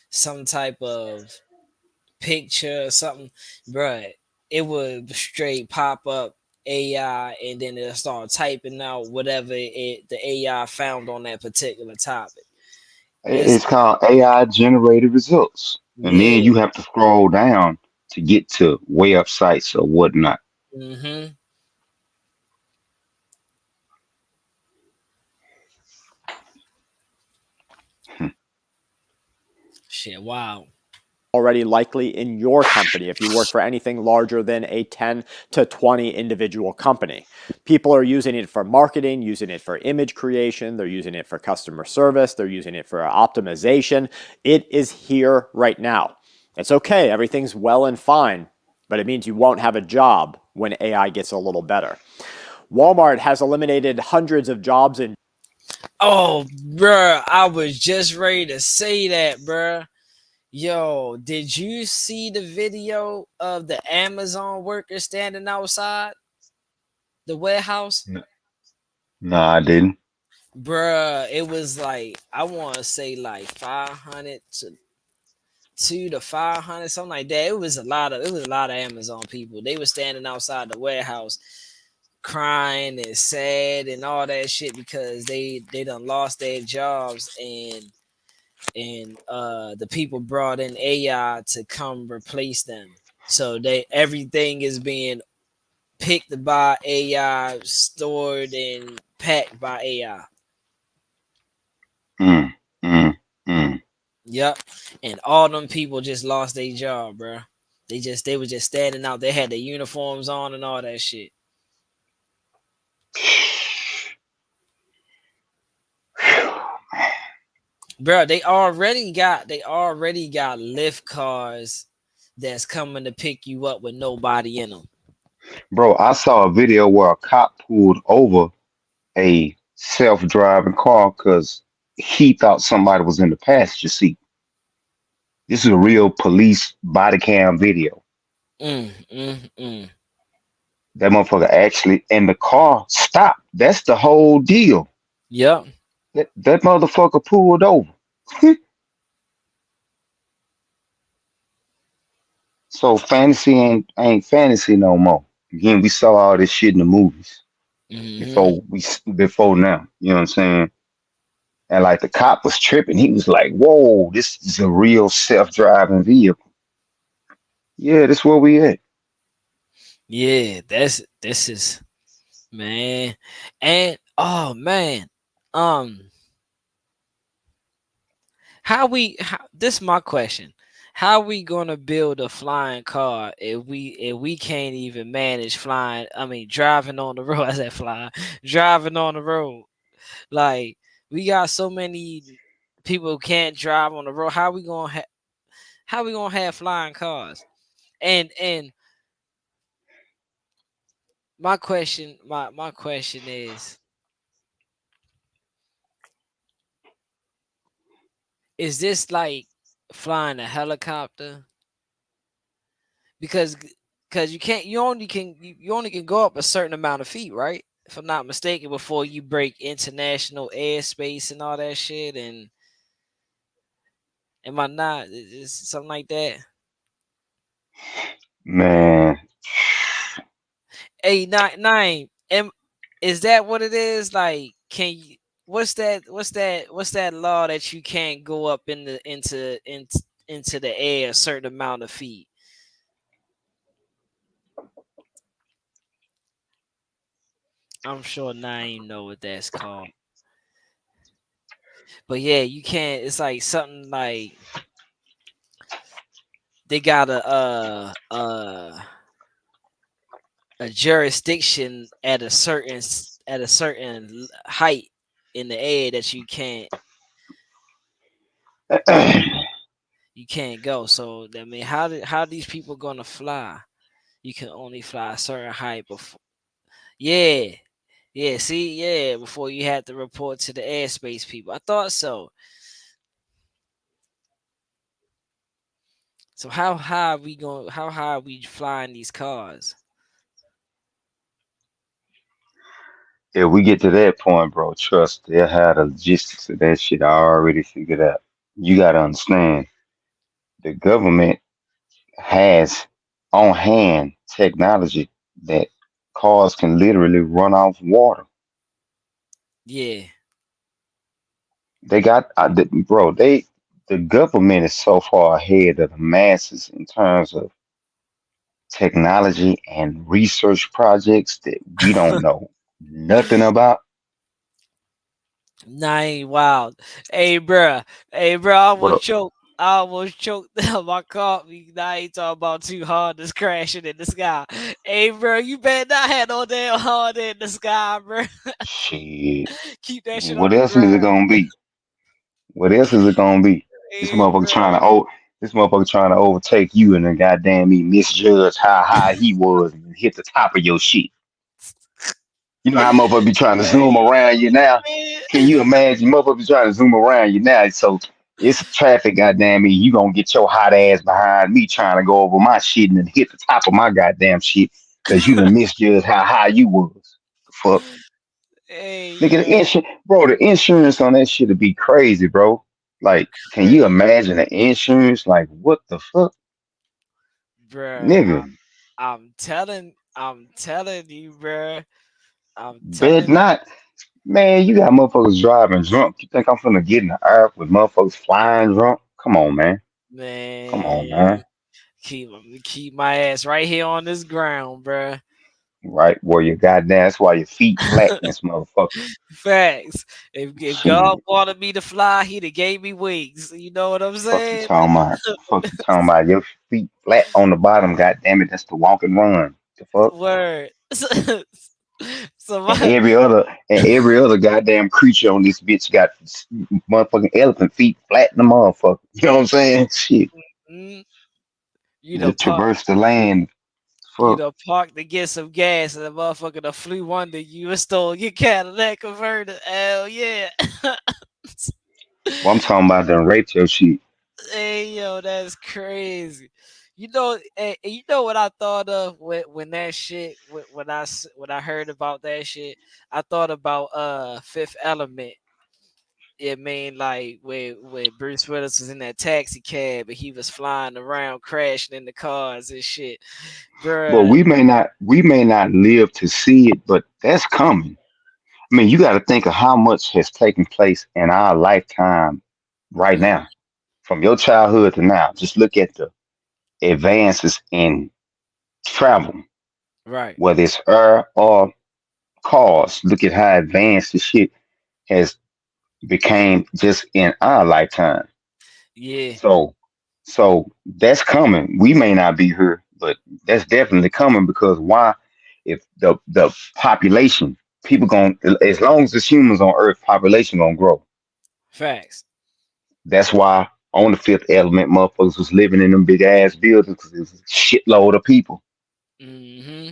some type of picture or something, bruh, it would straight pop up AI and then it'll start typing out whatever the AI found on that particular topic. It's It's called AI generated results. And then yeah. you have to scroll down to get to websites or whatnot. Mm-hmm. Hmm. Shit, wow. already likely in your company if you work for anything larger than a 10 to 20 individual company. People are using it for marketing, using it for image creation, they're using it for customer service, they're using it for optimization. It is here right now. It's okay, everything's well and fine, but it means you won't have a job when AI gets a little better. Walmart has eliminated hundreds of jobs in. Oh, bruh, I was just ready to say that, bruh. Yo, did you see the video of the Amazon worker standing outside the warehouse? No, I didn't. Bruh, it was like, I want to say like 500 to 500, something like that. It was a lot of Amazon people. They were standing outside the warehouse crying and sad and all that shit because they done lost their jobs, and the people brought in AI to come replace them. So everything is being picked by AI, stored and packed by AI. Mm, mm, mm. Yep. And all them people just lost their job, bro. They were just standing out. They had their uniforms on and all that shit. Bro, they already got Lyft cars that's coming to pick you up with nobody in them. Bro, I saw a video where a cop pulled over a self-driving car because he thought somebody was in the passenger seat. This is a real police body cam video. Mm. That motherfucker actually, and the car stopped. That's the whole deal. Yep. That motherfucker pulled over. So fantasy ain't fantasy no more. Again, we saw all this shit in the movies before now. You know what I'm saying? And like the cop was tripping. He was like, "Whoa, this is a real self-driving vehicle." Yeah, this where we at. Yeah, this is, man. And oh man. This is my question. How we gonna build a flying car if we can't even manage flying? I mean, driving on the road. I said flying, driving on the road. Like, we got so many people who can't drive on the road. How we gonna have flying cars? And my question is this like flying a helicopter? Because you only can go up a certain amount of feet, right? If I'm not mistaken, before you break international airspace and all that shit. And am I not? Is something like that? Man, Hey, nine. Is that what it is? Like, can you? What's that law that you can't go up into the air a certain amount of feet? I'm sure Nine know what that's called. But yeah, you can't. It's like something like they got a jurisdiction at a certain height in the air that you can't go. So I mean, how these people gonna fly? You can only fly a certain height before. Yeah, yeah. See, yeah. Before you had to report to the airspace people. I thought so. So how high are we going? How high are we flying these cars? if we get to that point, bro, trust they'll have the logistics of that shit already figured out. You gotta understand, the government has on hand technology that cars can literally run off water. Yeah. They got, bro. The government is so far ahead of the masses in terms of technology and research projects that we don't know nothing about. Nine wild. Hey, bruh. I What will up? choke. I almost choked down my coffee. Now I ain't talking about two Hondas crashing in the sky. Hey, bro, you better not have no damn Honda in the sky, bro. Shit. Keep that shit on What the else is it ground. gonna be? What else is it gonna be? This Hey, motherfucker bro. trying to this motherfucker trying to overtake you and then goddamn me misjudge how high he was and hit the top of your shit. You know how motherfucker be trying to zoom Hey, around you now? Can man. you imagine motherfucker be trying to zoom around you now? So it's traffic, goddamn me. You gonna get your hot ass behind me trying to go over my shit and then hit the top of my goddamn shit because you done misjudged how high you was. The fuck? Hey, Nigga, the yo, insurance, bro, the insurance on that shit would be crazy, bro. Like, can you crazy, imagine the insurance? Like, what the fuck? bro. Nigga, I'm telling you, bro. I'm bet telling not. Man, you got motherfuckers driving drunk. You think I'm finna get in the air with motherfuckers flying drunk? Come on, man. you, Come on, man. man. Keep my ass right here on this ground, bro. Right where you goddamn, that's why your feet flat in this motherfucker. Facts. If God Shit. wanted me to fly, He'd have gave me wings. You know what I'm Fuck you saying? talking about. Fuck you talking about. Your feet flat on the bottom, goddamn it. That's the walk and run. The fuck? Word. So And my every other goddamn creature on this bitch got motherfucking elephant feet flat in the motherfucker. You know what I'm saying? Shit. mm, you know Just park traverse the land. you Fuck. know park to get some gas and the motherfucker done flew under you and stole your Cadillac converter. Hell yeah. Well, I'm talking about done raped your shit. Hey yo, that's crazy. You know what I thought of when that shit when I heard about that shit. I thought about Fifth Element. It mean like when Bruce Willis was in that taxi cab and he was flying around crashing in the cars and shit, Well, bruh. we may not live to see it, but that's coming. I mean, you got to think of how much has taken place in our lifetime right Mm, now, from your childhood to now. Just look at the advances in travel, right. whether it's air or cars. Look at how advanced the shit has became just in our lifetime. Yeah. So, so that's coming. We may not be here, but that's definitely coming because why? If the population, people going as long as there's humans on Earth, population gonna grow. Facts. That's why on the Fifth Element, motherfuckers was living in them big ass buildings because there's a shitload of people. Hmm.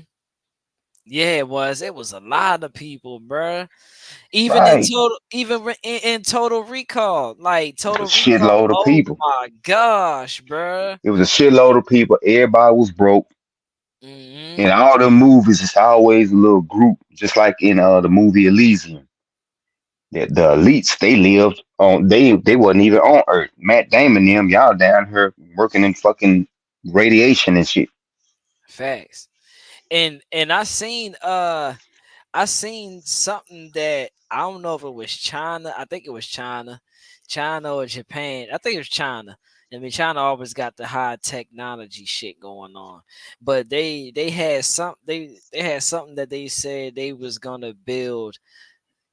Yeah, it was. It was a lot of people, bruh. Right, In Total Recall, like it was a Total Recall. shitload of Oh people. my gosh, bruh. It was a shitload of people. Everybody was broke. Hmm. In all the movies, it's always a little group, just like in the movie Elysium. The elites they lived on they wasn't even on Earth. Matt Damon them y'all down here working in fucking radiation and shit. Facts. And I seen something that I don't know if it was China. I think it was China or Japan. I think it was China. I mean, China always got the high technology shit going on, but they had something that they said they was gonna build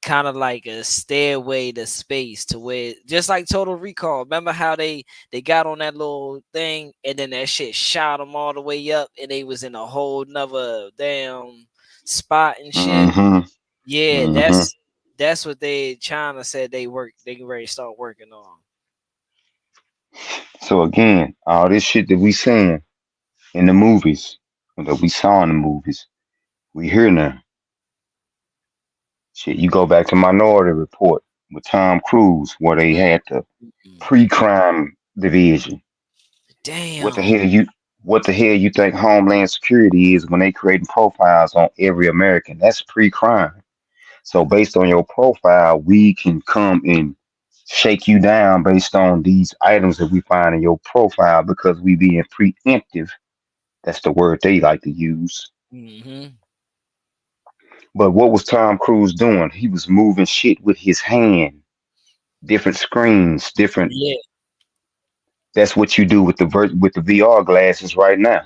kind of like a stairway to space to where just like Total Recall. Remember how they got on that little thing and then that shit shot them all the way up and they was in a whole nother damn spot and shit. Mm-hmm. Yeah, Mm-hmm. that's what they China said they can ready to start working on. So again, all this shit that we seeing in the movies, or that we saw in the movies, we hear now. Shit, you go back to Minority Report with Tom Cruise, where they had the Mm, pre-crime division. What the damn. hell you what the hell you think Homeland Security is when they creating profiles on every American? That's pre-crime. So based on your profile, we can come and shake you down based on these items that we find in your profile because we being preemptive. That's the word they like to use. Hmm. But what was Tom Cruise doing? He was moving shit with his hand, different screens, different. Yeah, That's what you do with with the VR glasses right now.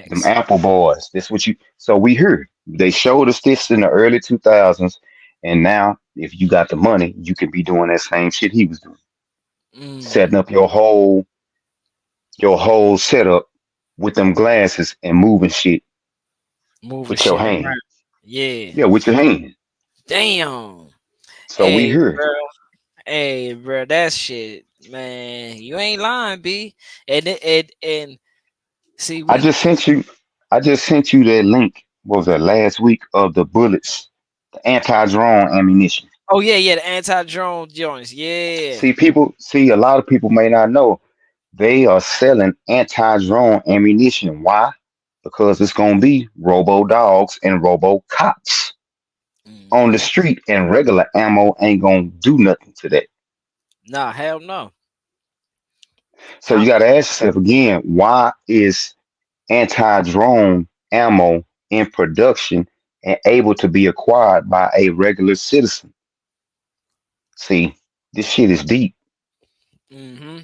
Them facts. Apple boys. That's what you. So we heard they showed us this in the early 2000s, and now if you got the money, you can be doing that same shit he was doing. Mm. setting up your whole setup with them glasses and moving shit Moving with your shit hand. around. Yeah. Yeah, with your hand. Damn. So we Hey, here. bro. Hey, bro. That shit, man. You ain't lying, B. And see, I we. just sent you. I just sent you that link. What was that last week of the bullets, the anti-drone ammunition? Oh yeah, yeah. The anti-drone joints. Yeah. See, a lot of people may not know they are selling anti-drone ammunition. Why? Because it's gonna be robo dogs and robo cops on the Hmm. street, and regular ammo ain't gonna do nothing to that. Nah, hell no. So you How? got to ask yourself again, why is anti-drone ammo in production and able to be acquired by a regular citizen? See, this shit is deep. Hmm.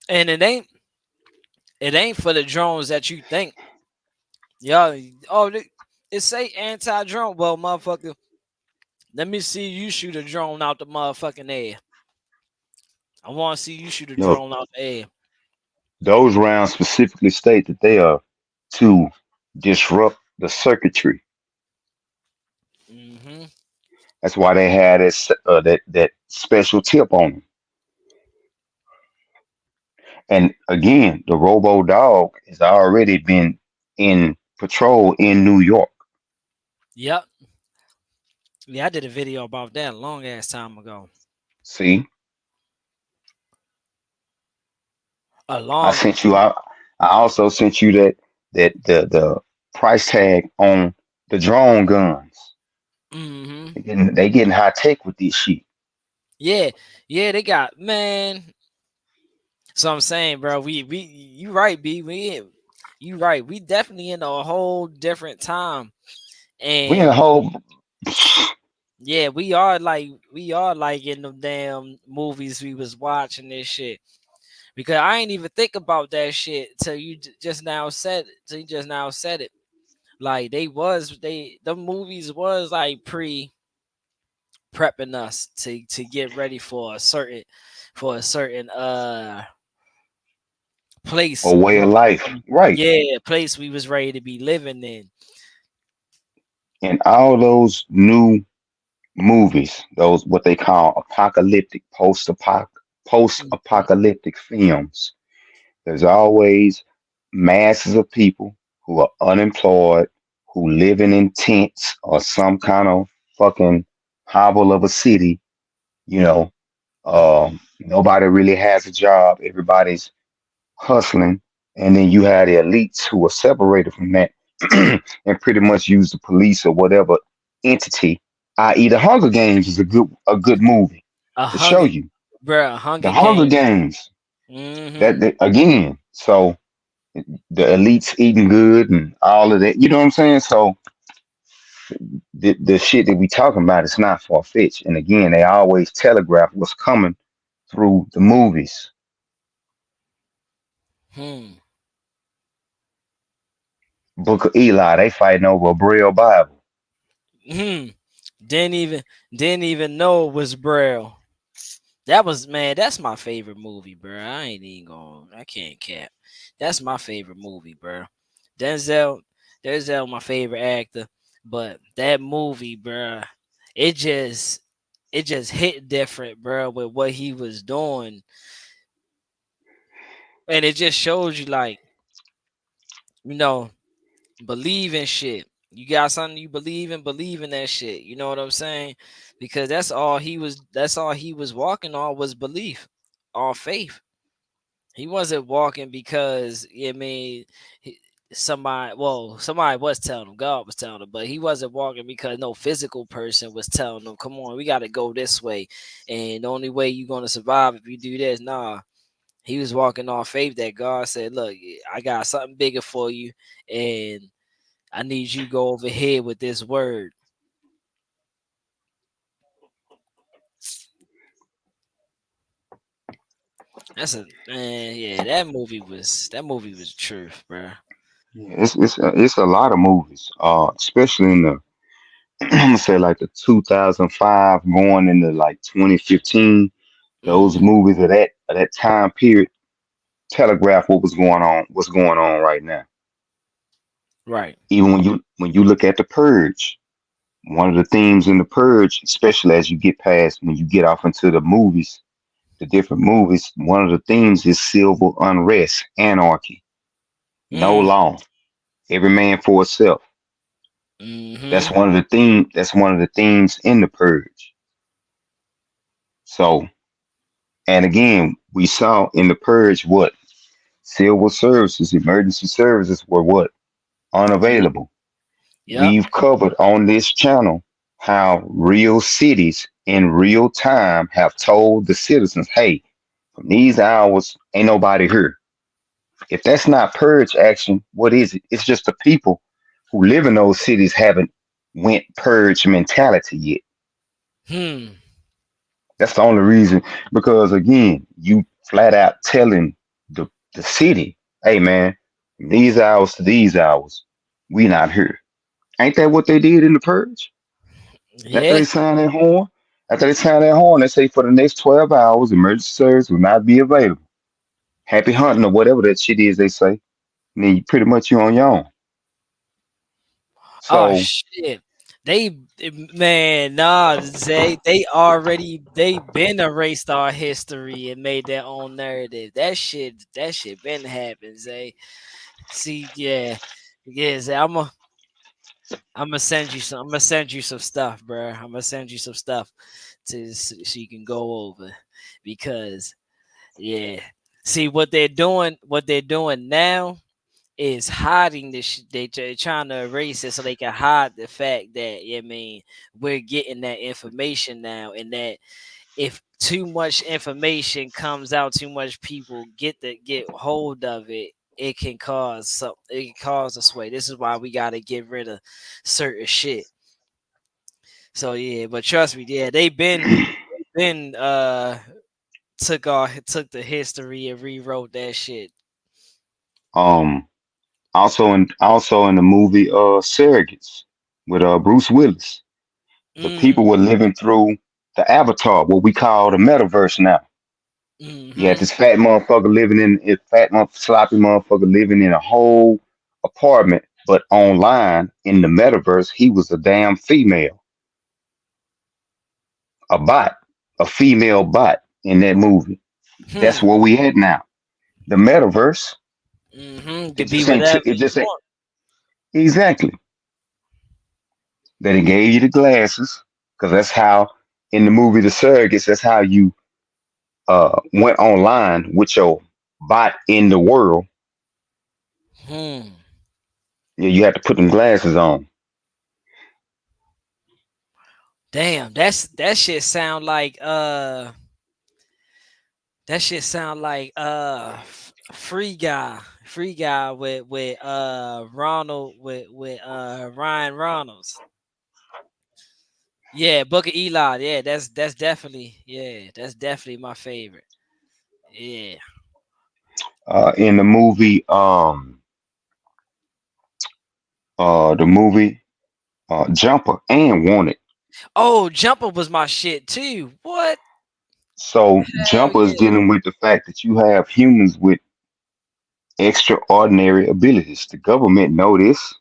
And it ain't for the drones that you think. Yeah. Oh, it say anti-drone. Well, motherfucker, let me see you shoot a drone out the motherfucking air. I want to see you shoot a No, drone out the air. those rounds specifically state that they are to disrupt the circuitry. Hmm. That's why they had that special tip on them. And again, the Robo Dog has already been in patrol in New York. Yep. Yeah, I did a video about that a long ass time ago. See, A I long. sent you out. I also sent you that the price tag on the drone guns. Hmm. They getting high tech with this shit. Yeah, yeah. They got man. So I'm saying, bro, we you right, B. You right. We definitely in a whole different time, We in a and whole yeah, we are like in the damn movies we was watching this shit. Because I ain't even think about that shit till just now said till you just now said it. Like the movies was like prepping us to get ready for a certain place a way of life, right? yeah, place we was ready to be living in. And all those new movies, those what they call apocalyptic Mhm. post-apocalyptic films. There's always masses of people who are unemployed, who living in tents or some kind of fucking hovel of a city. You know, nobody really has a job. Everybody's hustling, and then you have the elites who are separated from that and pretty much use the police or whatever entity. I.e., the Hunger Games is a good movie A to show hunger, you bruh, the Hunger Hunger Game. Games. Hmm. That again, so the elites eating good and all of that. You know what I'm saying? So the shit that we talking about is not far fetched. And again, they always telegraph what's coming through the movies. Hmm. Book of Eli, they fighting over a Braille Bible. Hmm. Didn't even didn't even know it was Braille. That was man. That's my favorite movie, bro. I ain't even going. I can't cap. That's my favorite movie, bro. Denzel, Denzel, my favorite actor. But that movie, bro, it just it just hit different, bro, with what he was doing, and it just shows you like you know believe in shit. You got something you believe in that shit. You know what I'm saying? Because that's all he was walking on was belief, all faith. He wasn't walking because I mean somebody was telling him, God was telling him, but he wasn't walking because no physical person was telling him, come on, we gotta go this way. And the only way you're gonna survive if you do this, nah. He was walking on faith that God said, look, I got something bigger for you, and I need you to go over here with this word. That's a man, yeah. That movie was truth, bro. Yeah, it's a lot of movies, especially in the I'm gonna say like the 2005 going into like 2015. Those movies of that time period telegraph what's going on right now. Right. Even when you look at the Purge, one of the themes in the Purge, especially as you get past when you get off into the movies, the different movies, one of the themes is civil unrest, anarchy, no Mm. law, every man for itself. Mm-hmm. That's one of the themes in the Purge. So, and again, we saw in the Purge what civil services, emergency services were what Yep. unavailable. Yep. We've covered on this channel how real cities in real time have told the citizens, hey, from these hours, ain't nobody here. If that's not purge action, what is it? It's just the people who live in those cities haven't went purge mentality yet. Hmm. That's the only reason. Because again, you flat out telling the city, hey man, from these hours to these hours, we not here. Ain't that what they did in the purge? After Yeah. they sound that horn, After they sound that horn, they say for the next 12 hours, emergency service will not be available. Happy hunting or whatever that shit is they say. And then you pretty much you on your own. Oh So shit. They man, nah, they been erased our history and made their own narrative. That shit been happened, Zay. See, yeah. Yeah, Zay, I'm gonna send you some stuff, bro. I'm gonna send you some stuff so you can go over because yeah. See what they're doing now is hiding this. They're trying to erase it so they can hide the fact that I mean we're getting that information now, and that if too much information comes out, too much people get hold of it, it can cause a sway. This is why we got to get rid of certain shit. So yeah, but trust me, yeah, they been took the history and rewrote that shit. um also in the movie Surrogates with Bruce Willis, the people Mm. were living through the avatar, what we call the metaverse now. You had Mm-hmm. this fat motherfucker living in a sloppy motherfucker living in a whole apartment, but online in the metaverse, he was a damn female, a bot, a female bot in that movie. That's Hmm. where we at now. The metaverse. Mm-hmm. It Could be just ain't. whatever It you just ain't want. exactly that. It gave you the glasses because that's how in the movie The Surrogates. That's how you went online with your bot in the world. Hmm. Yeah, you had to put them glasses on. Damn, that shit sound like free guy with Ronald with Ryan Reynolds. Yeah, Book of Eli. Yeah, that's definitely my favorite. Yeah. In the movie, the movie Jumper and Wanted. Oh, Jumper was my shit too. What? So Hell Jumper is yeah. dealing with the fact that you have humans with extraordinary abilities. The government know this,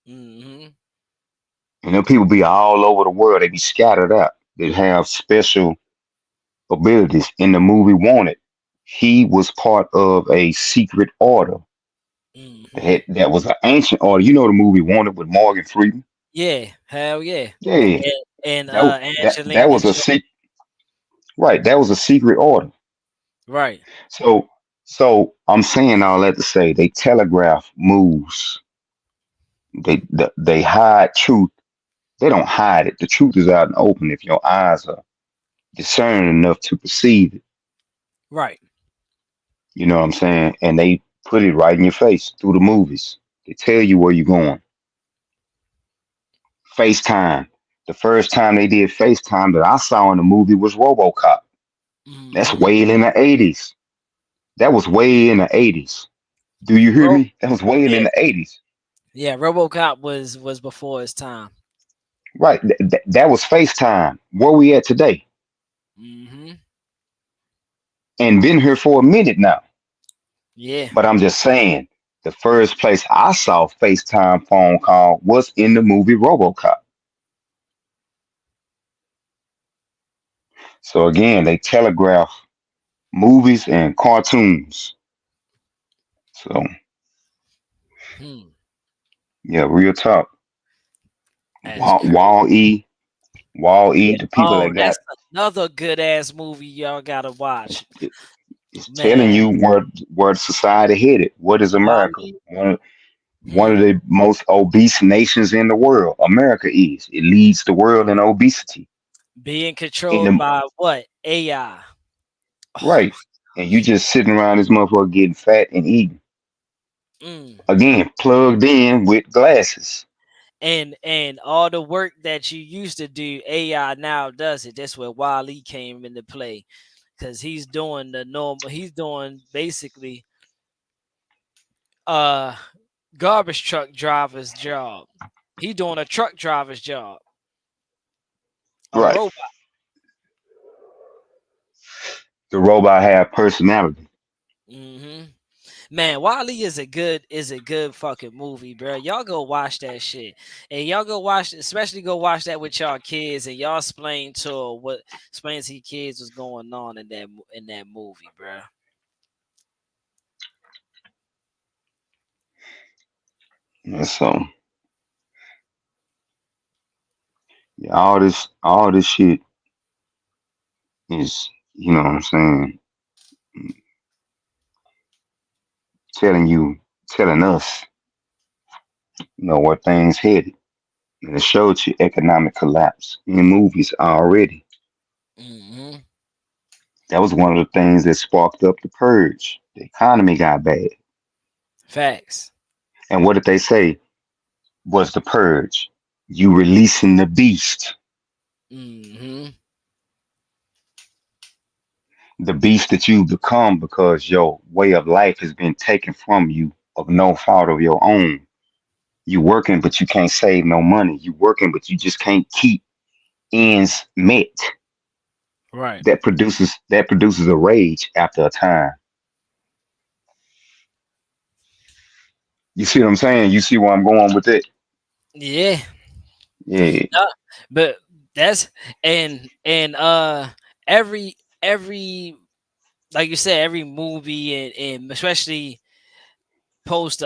Mm-hmm. and then people be all over the world. They be scattered out. They have special abilities. In the movie Wanted, he was part of a secret order. Mm-hmm. That was an ancient order. You know the movie Wanted with Morgan Freeman? Yeah. Hell yeah. Yeah, And that Angelina was a Jolie. secret. Right, that was a secret order. Right. So, so I'm saying all that to say they telegraph moves. They hide truth. They don't hide it. The truth is out and open if your eyes are discerning enough to perceive it. Right. You know what I'm saying? And they put it right in your face through the movies. They tell you where you're going. FaceTime. The first time they did FaceTime that I saw in the movie was RoboCop. That's Mm-hmm. way in the 80s. That was way in the 80s. Do you hear Ro- me? That was way in yeah. the 80s. Yeah. RoboCop was before his time. Right. That was FaceTime. Where we at today? Mm-hmm. and been here for a minute now. Yeah. But I'm just saying, the first place I saw FaceTime phone call was in the movie RoboCop. So again, they telegraph movies and cartoons. So Hmm. yeah, real talk. That's Wall, crazy. Wall E, Yeah. the people Oh, that got that's another good ass movie y'all gotta watch. it, it's telling Man, you where society headed. What is America? Wally. One of Hmm. the most obese nations in the world. America is. It leads the world in obesity. Being In controlled the by what? AI. Oh, right. And you just sitting around this motherfucker getting fat and eating. mm. Again, plugged in with glasses. And all the work that you used to do, AI now does it. That's where Wally came into play. Cause he's doing the normal, he's doing basically uh garbage truck driver's job. He doing a truck driver's job. A Right. robot. The robot have personality. Hmm. Man, Wally is a good fucking movie, bro. Y'all go watch that shit, and y'all go watch, especially go watch that with y'all kids, and y'all explain to your kids what's going on in that movie, bro. And so yeah, all this shit is, you know what I'm saying, telling you, telling us, where things headed. And it showed you economic collapse in movies already. Hmm. That was one of the things that sparked up the purge. The economy got bad. Facts. And what did they say was the purge? You releasing the beast. Hmm. The beast that you've become because your way of life has been taken from you of no fault of your own. You working, but you can't save no money. You working, but you just can't keep ends met. Right. That produces a rage after a time. You see what I'm saying? You see where I'm going with it? Yeah. Yeah. No, but that's and every like you said, every movie and especially post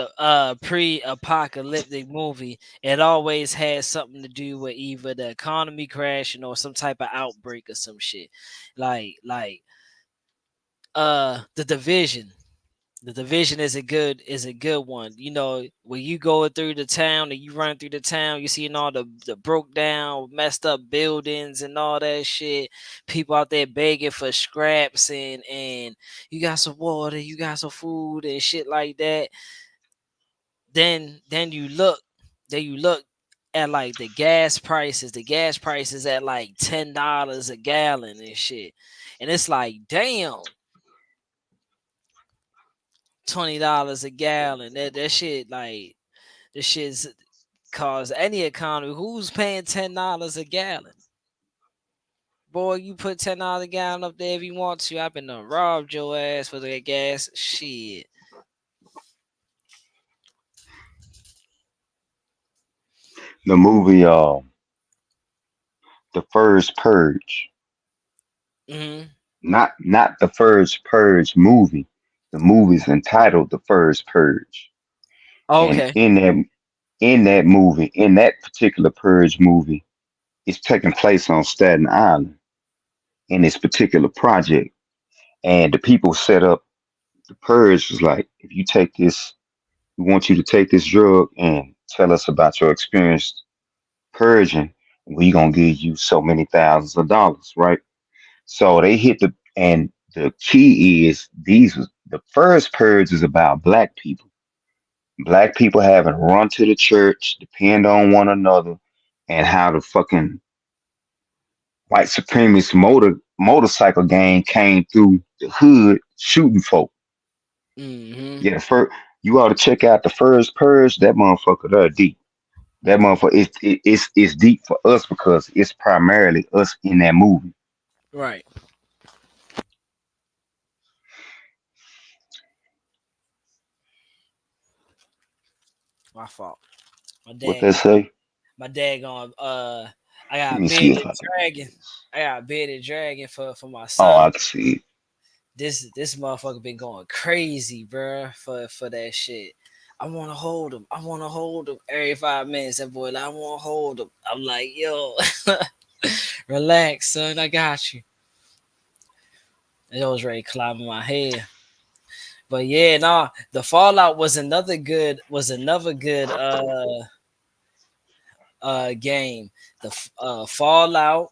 pre-apocalyptic movie, it always has something to do with either the economy crashing or some type of outbreak or some shit. Like the division. The division is a good one. You know, when you go through the town and you run through the town, you seeing all the broke down, messed up buildings and all that shit. People out there begging for scraps and you got some water, you got some food and shit like that. Then you look at like the gas prices. The gas prices at like $10 a gallon and shit. And it's like, damn, $20 a gallon. That shit like this shit's cause any economy. Who's paying $10 a gallon? Boy, you put $10 a gallon up there if you want to. I've been robbed your ass for that gas. Shit. The movie The First Purge. Hmm. Not the First Purge movie. The movie's entitled The First Purge. And Okay. in that movie, in that particular Purge movie, it's taking place on Staten Island in this particular project. And the people set up the Purge was like, if you take this, we want you to take this drug and tell us about your experience purging. We gonna give you so many thousands of dollars, right? So they hit and the key is the first purge is about black people. Black people having run to the church, depend on one another, and how the fucking white supremacist motorcycle gang came through the hood shooting folk. Hmm. Yeah, the first you ought to check out the first purge. That motherfucker there deep. That Hmm. motherfucker it's deep for us because it's primarily us in that movie. Right. My fault. My What dad they gone. say? My dad gone. I Let got a me see bearded if I can read dragon. this. I got a bearded dragon for my Oh, son. I can see it. This motherfucker been going crazy, bruh, for that shit. I want to hold him. I want to hold him every 5 minutes. That boy, like, I want to hold him. I'm like, yo, relax, son. I got you. It was ready to climb in my head. But yeah, nah, the Fallout was another good game. The Fallout.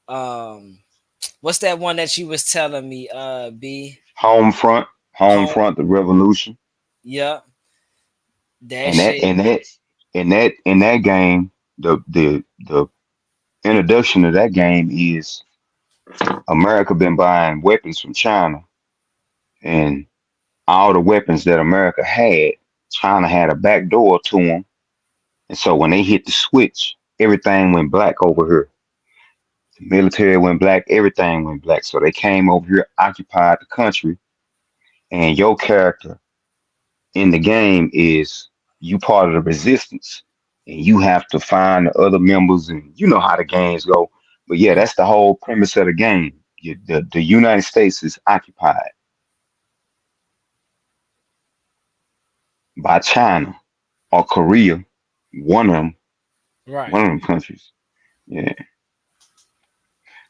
Um, what's that one that you was telling me? B Home front, home home. front, the revolution, Yeah, that and that shit. and that in that game, the introduction of that game is America been buying weapons from China, and all the weapons that America had, China had a back door to them, and so when they hit the switch, everything went black over here. The military went black, everything went black. So they came over here, occupied the country, and your character in the game is you part of the resistance, and you have to find the other members, and you know how the games go. But yeah, Mm, that's the whole premise of the game. The United States is occupied by China or Korea, one of them, right. one of them countries. Yeah.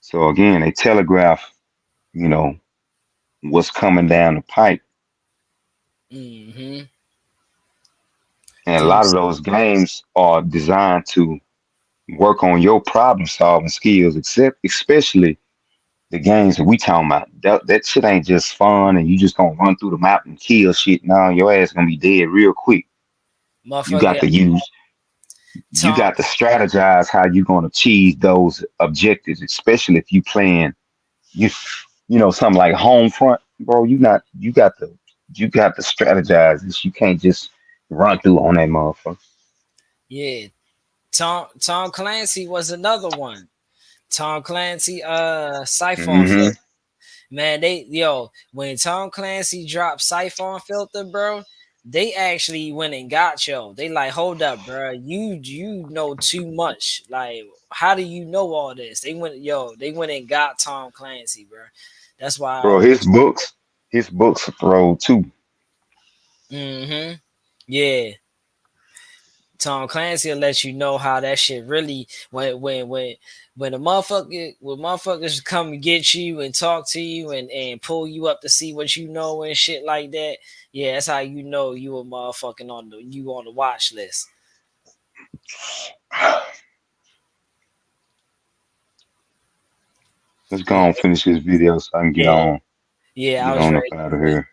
So again, they telegraph, you know, what's coming down the pipe, Mm-hmm. and a Them. lot of those games are designed to work on your problem solving skills, except especially the games that we talking about. That shit ain't just fun and you just gonna run through the map and kill shit. No, your ass gonna be dead real quick. You got Motherfucker. to use you Tom. got to strategize how you gonna achieve those objectives, especially if you playing you you know something like home front, bro. You got to strategize this. You can't just run through on that motherfucker. Yeah. Tom Clancy was another one. Tom Clancy. Siphon Hmm. filter. Man, when Tom Clancy dropped Siphon filter, bro. They actually went and got yo. They like, hold up, bro. You know too much. Like, how do you know all this? They went and got Tom Clancy, bro. That's why I Bro, his always. books, his books throw too. Mm-hmm. Yeah. Tom Clancy will let you know how that shit really when motherfuckers come and get you and talk to you and pull you up to see what you know and shit like that. Yeah, that's how you know you a motherfucking on the watch list. Let's go Yeah, and finish this video so I can get yeah, on yeah. I get was on up ready. out of here.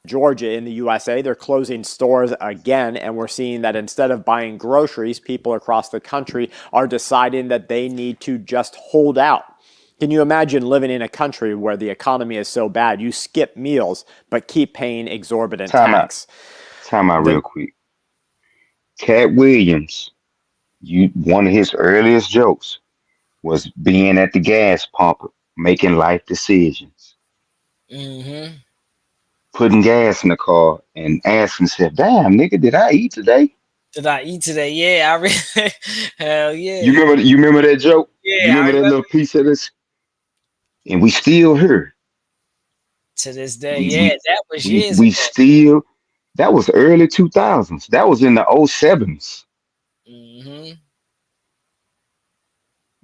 Georgia in the USA, they're closing stores again, and we're seeing that instead of buying groceries, people across the country are deciding that they need to just hold out. Can you imagine living in a country where the economy is so bad, you skip meals but keep paying exorbitant Time out. tax? Time out real The quick. Cat Williams, you one of his earliest jokes was being at the gas pump, making life decisions, Mm-hmm. putting gas in the car, and asking himself, "Damn, nigga, did I eat today?" Did I eat today? Yeah, hell You yeah, remember? You remember that joke? You yeah. I remember that remember little piece of this? And we still here. to this day. We Yeah, we that was we years we ago. still. That was early 2000s. That was in the '07s, Mm-hmm.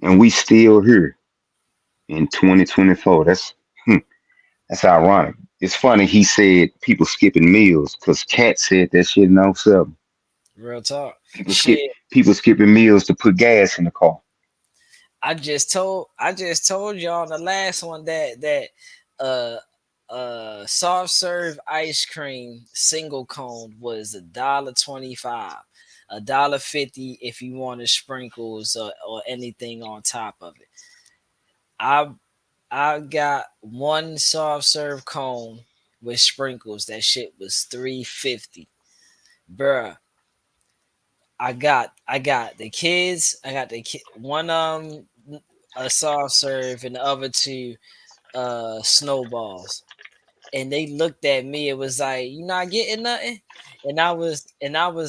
and we still here in 2024. That's ironic. It's funny he said people skipping meals because Cat said that shit in '07. Real talk. People skip Shit. people skipping meals to put gas in the car. I just told y'all the last one that uh soft serve ice cream single cone was $1.25, $1.50 if you wanted sprinkles or anything on top of it. I I got one soft serve cone with sprinkles. That shit was $3.50. Bruh. I got the kids. I got the kid one a soft serve and the other two snowballs. and they looked at me. It was like, you not getting nothing, and I was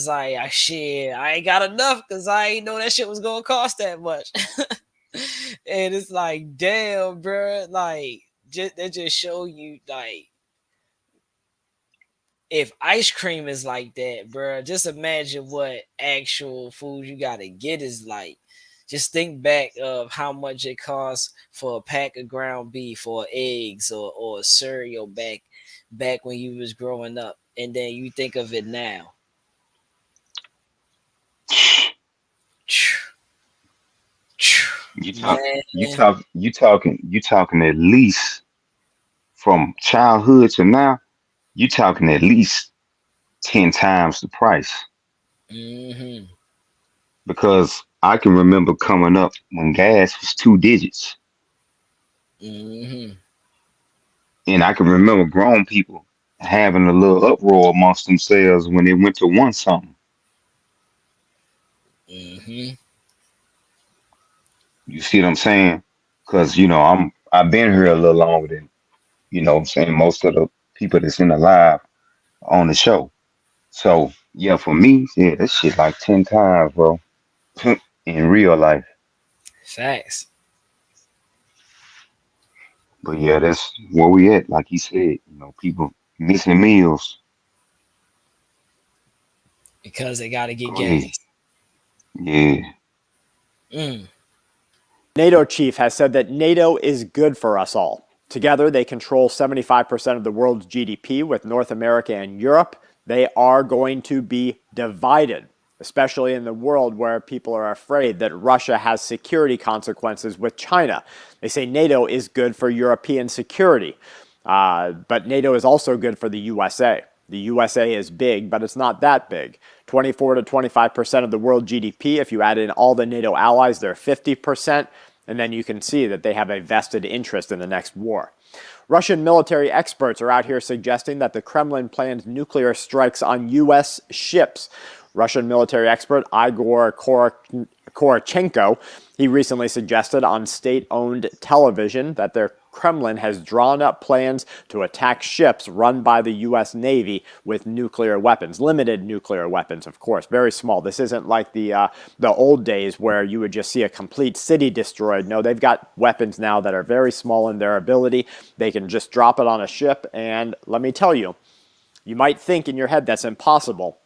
like, shit, I ain't got enough because I ain't know that shit was gonna cost that much. And it's like, damn, bro, like they just show you like if ice cream is like that, bro, just imagine what actual food you gotta get is like. Just think back of how much it costs for a pack of ground beef or eggs or cereal back when you was growing up, and then you think of it now. You talk, Man, you talking at least from childhood to now. You talking at least 10 times the price hmm because I can remember coming up when gas was 2 digits, hmm and I can remember grown people having a little uproar amongst themselves when it went to one something. hmm You see what I'm saying? Because I've been here a little longer than what I'm saying most of the people that's in the live on the show. So yeah, for me, yeah, that shit like 10 times, bro, in real life. Facts. But yeah, that's where we at. Like he said, people missing meals. Because they gotta get Go ahead. gas. Yeah. Mm. NATO chief has said that NATO is good for us all. Together, they control 75% of the world's GDP with North America and Europe. They are going to be divided, especially in the world where people are afraid that Russia has security consequences with China. They say NATO is good for European security, but NATO is also good for the USA. The USA is big, but it's not that big. 24 to 25% of the world GDP. If you add in all the NATO allies, they're 50%. And then you can see that they have a vested interest in the next war. Russian military experts are out here suggesting that the Kremlin plans nuclear strikes on U.S. ships. Russian military expert Igor Korochenko, he recently suggested on state-owned television that their Kremlin has drawn up plans to attack ships run by the U.S. Navy with nuclear weapons, limited nuclear weapons, of course, very small. This isn't like the old days where you would just see a complete city destroyed. No, they've got weapons now that are very small in their ability. They can just drop it on a ship, and let me tell you, you might think in your head that's impossible,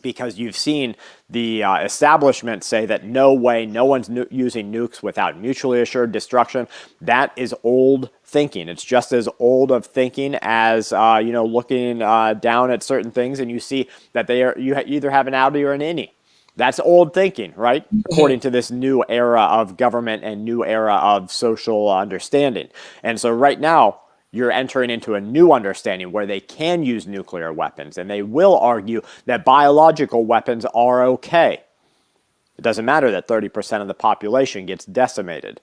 because you've seen the establishment say that no way, no one's using nukes without mutually assured destruction. That is old thinking. It's just as old of thinking as looking down at certain things and you see that you either have an outie or an innie. That's old thinking, right? According to this new era of government and new era of social understanding. And so right now, you're entering into a new understanding where they can use nuclear weapons, and they will argue that biological weapons are okay. It doesn't matter that 30% of the population gets decimated.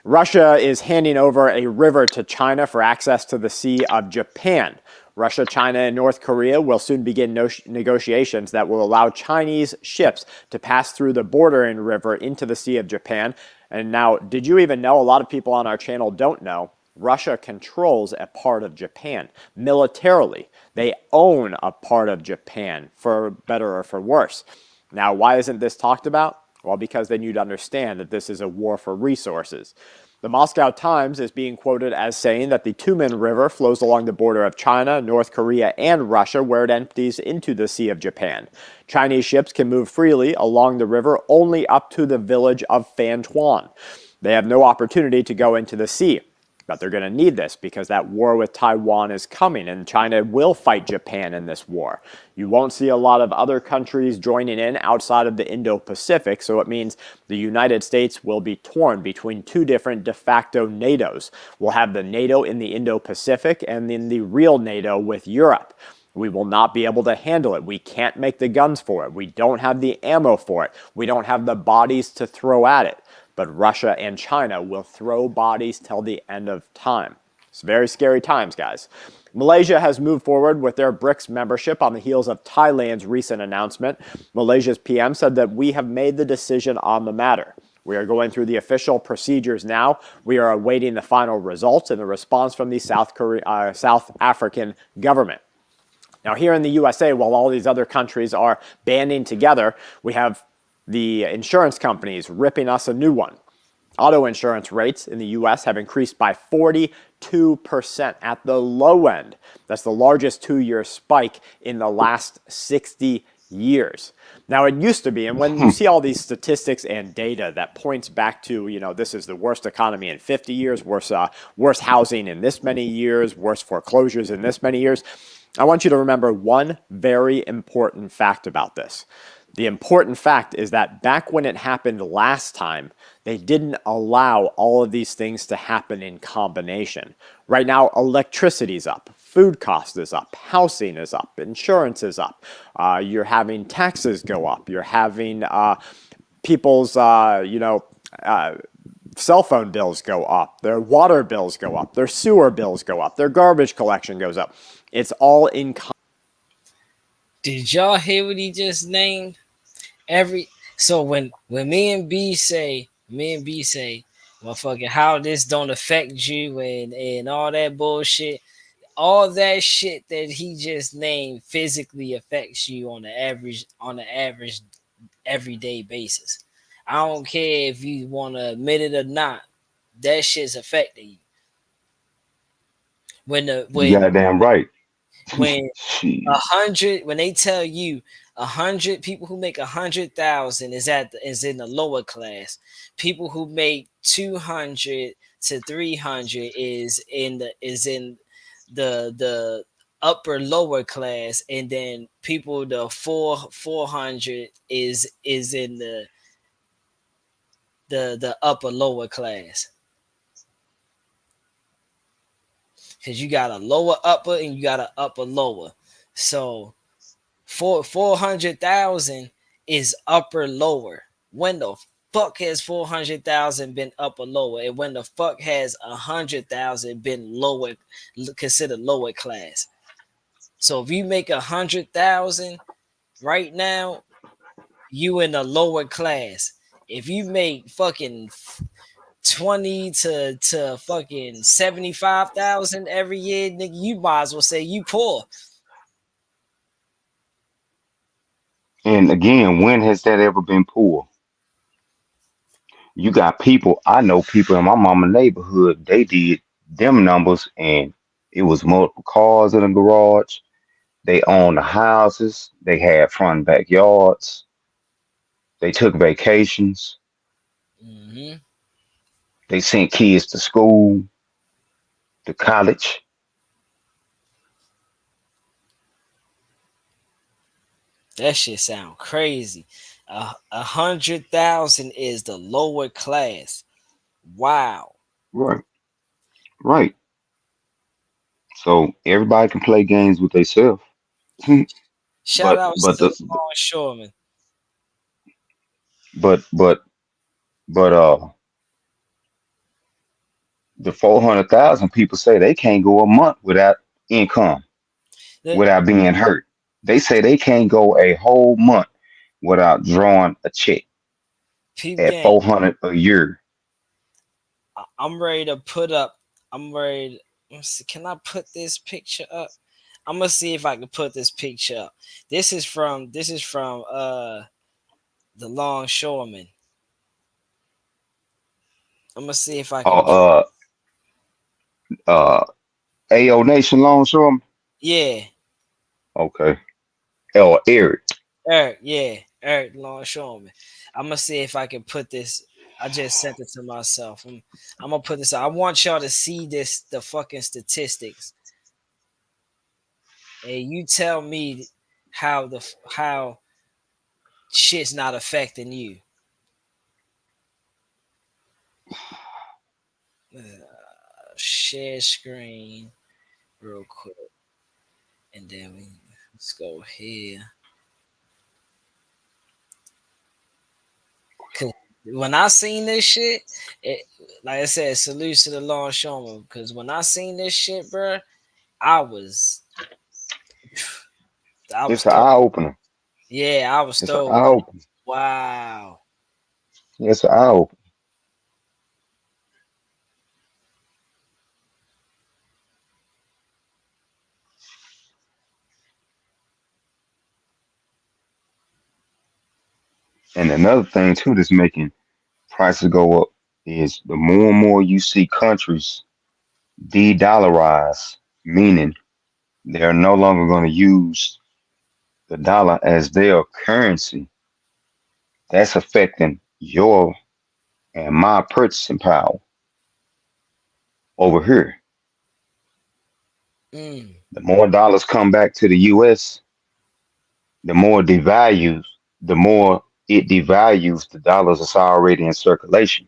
Russia is handing over a river to China for access to the Sea of Japan. Russia, China, and North Korea will soon begin negotiations that will allow Chinese ships to pass through the bordering river into the Sea of Japan. And now, did you even know, a lot of people on our channel don't know, Russia controls a part of Japan militarily. They own a part of Japan, for better or for worse. Now, why isn't this talked about? Well, because they need to understand that this is a war for resources. The Moscow Times is being quoted as saying that the Tumen River flows along the border of China, North Korea, and Russia, where it empties into the Sea of Japan. Chinese ships can move freely along the river only up to the village of Fantuan. They have no opportunity to go into the sea. But they're going to need this because that war with Taiwan is coming, and China will fight Japan in this war. You won't see a lot of other countries joining in outside of the Indo-Pacific, so it means the United States will be torn between two different de facto NATOs. We'll have the NATO in the Indo-Pacific and then the real NATO with Europe. We will not be able to handle it. We can't make the guns for it. We don't have the ammo for it. We don't have the bodies to throw at it. But Russia and China will throw bodies till the end of time. It's very scary times, guys. Malaysia has moved forward with their BRICS membership on the heels of Thailand's recent announcement. Malaysia's PM said that we have made the decision on the matter. We are going through the official procedures now. We are awaiting the final results and the response from the South African government. Now, here in the USA, while all these other countries are banding together, we have the insurance companies ripping us a new one. Auto insurance rates in the US have increased by 42% at the low end. That's the largest 2-year spike in the last 60 years. Now, it used to be, and when you see all these statistics and data that points back to, this is the worst economy in 50 years, worse housing in this many years, worse foreclosures in this many years, I want you to remember one very important fact about this. The important fact is that back when it happened last time, they didn't allow all of these things to happen in combination. Right now, electricity's up, food cost is up, housing is up, insurance is up. You're having taxes go up. You're having people's, cell phone bills go up. Their water bills go up. Their sewer bills go up. Their garbage collection goes up. It's all in. Did y'all hear what he just named? So when me and B say, motherfucking how this don't affect you and all that bullshit, all that shit that he just named physically affects you on the average everyday basis. I don't care if you want to admit it or not. That shit's affecting you. You goddamn right. When Shit. 100, when they tell you 100 people who make 100,000 is in the lower class, people who make 200 to 300 is in the upper lower class, and then people the 400 is in the upper lower class. Because you got a lower upper and you got an upper lower. So 400,000 is upper lower. When the fuck has 400,000 been upper lower? And when the fuck has 100,000 been lower, considered lower class? So if you make 100,000 right now, you in the lower class. If you make fucking 20 to fucking 75,000 every year, nigga, you might as well say you poor. And again, when has that ever been poor? You got people, I know people in my mama neighborhood, they did them numbers and it was multiple cars in the garage. They owned the houses, they had front and backyards, they took vacations, Mm-hmm. they sent kids to school, to college. That shit sound crazy. 100,000 is the lower class. Wow. Right, right. So everybody can play games with themselves. Shout but out but to the Longshoreman. but but but the 400,000 people say they can't go a month without income, The without being hurt. They say they can't go a whole month without drawing a check peep at game. 400 a year. I'm ready to put up. I'm ready. Let's see, can I put this picture up? I'm gonna see if I can put this picture up. This is from the Longshoreman. I'm gonna see if I can. Uh, uh, AO Nation Longshoreman. Yeah, Okay. Or Eric. Eric. Yeah, Eric Longshoreman. I'm gonna see if I can put this. I just sent it to myself. I'm gonna put this. I want y'all to see this. The fucking statistics. And you tell me how shit's not affecting you. Share screen real quick, and then let's go here. Cause when I seen this shit, like I said, salute to the Longshoreman. Because when I seen this shit, bro, I was, I was It's an thrown. eye opener. Yeah, I was It's an thrown. eye opener. Wow. It's an eye opener. And another thing too that's making prices go up is the more and more you see countries de-dollarize, meaning they're no longer going to use the dollar as their currency. That's affecting your and my purchasing power over here. Mm. The more dollars come back to the US, the more devalues, the more it devalues the dollars that's already in circulation.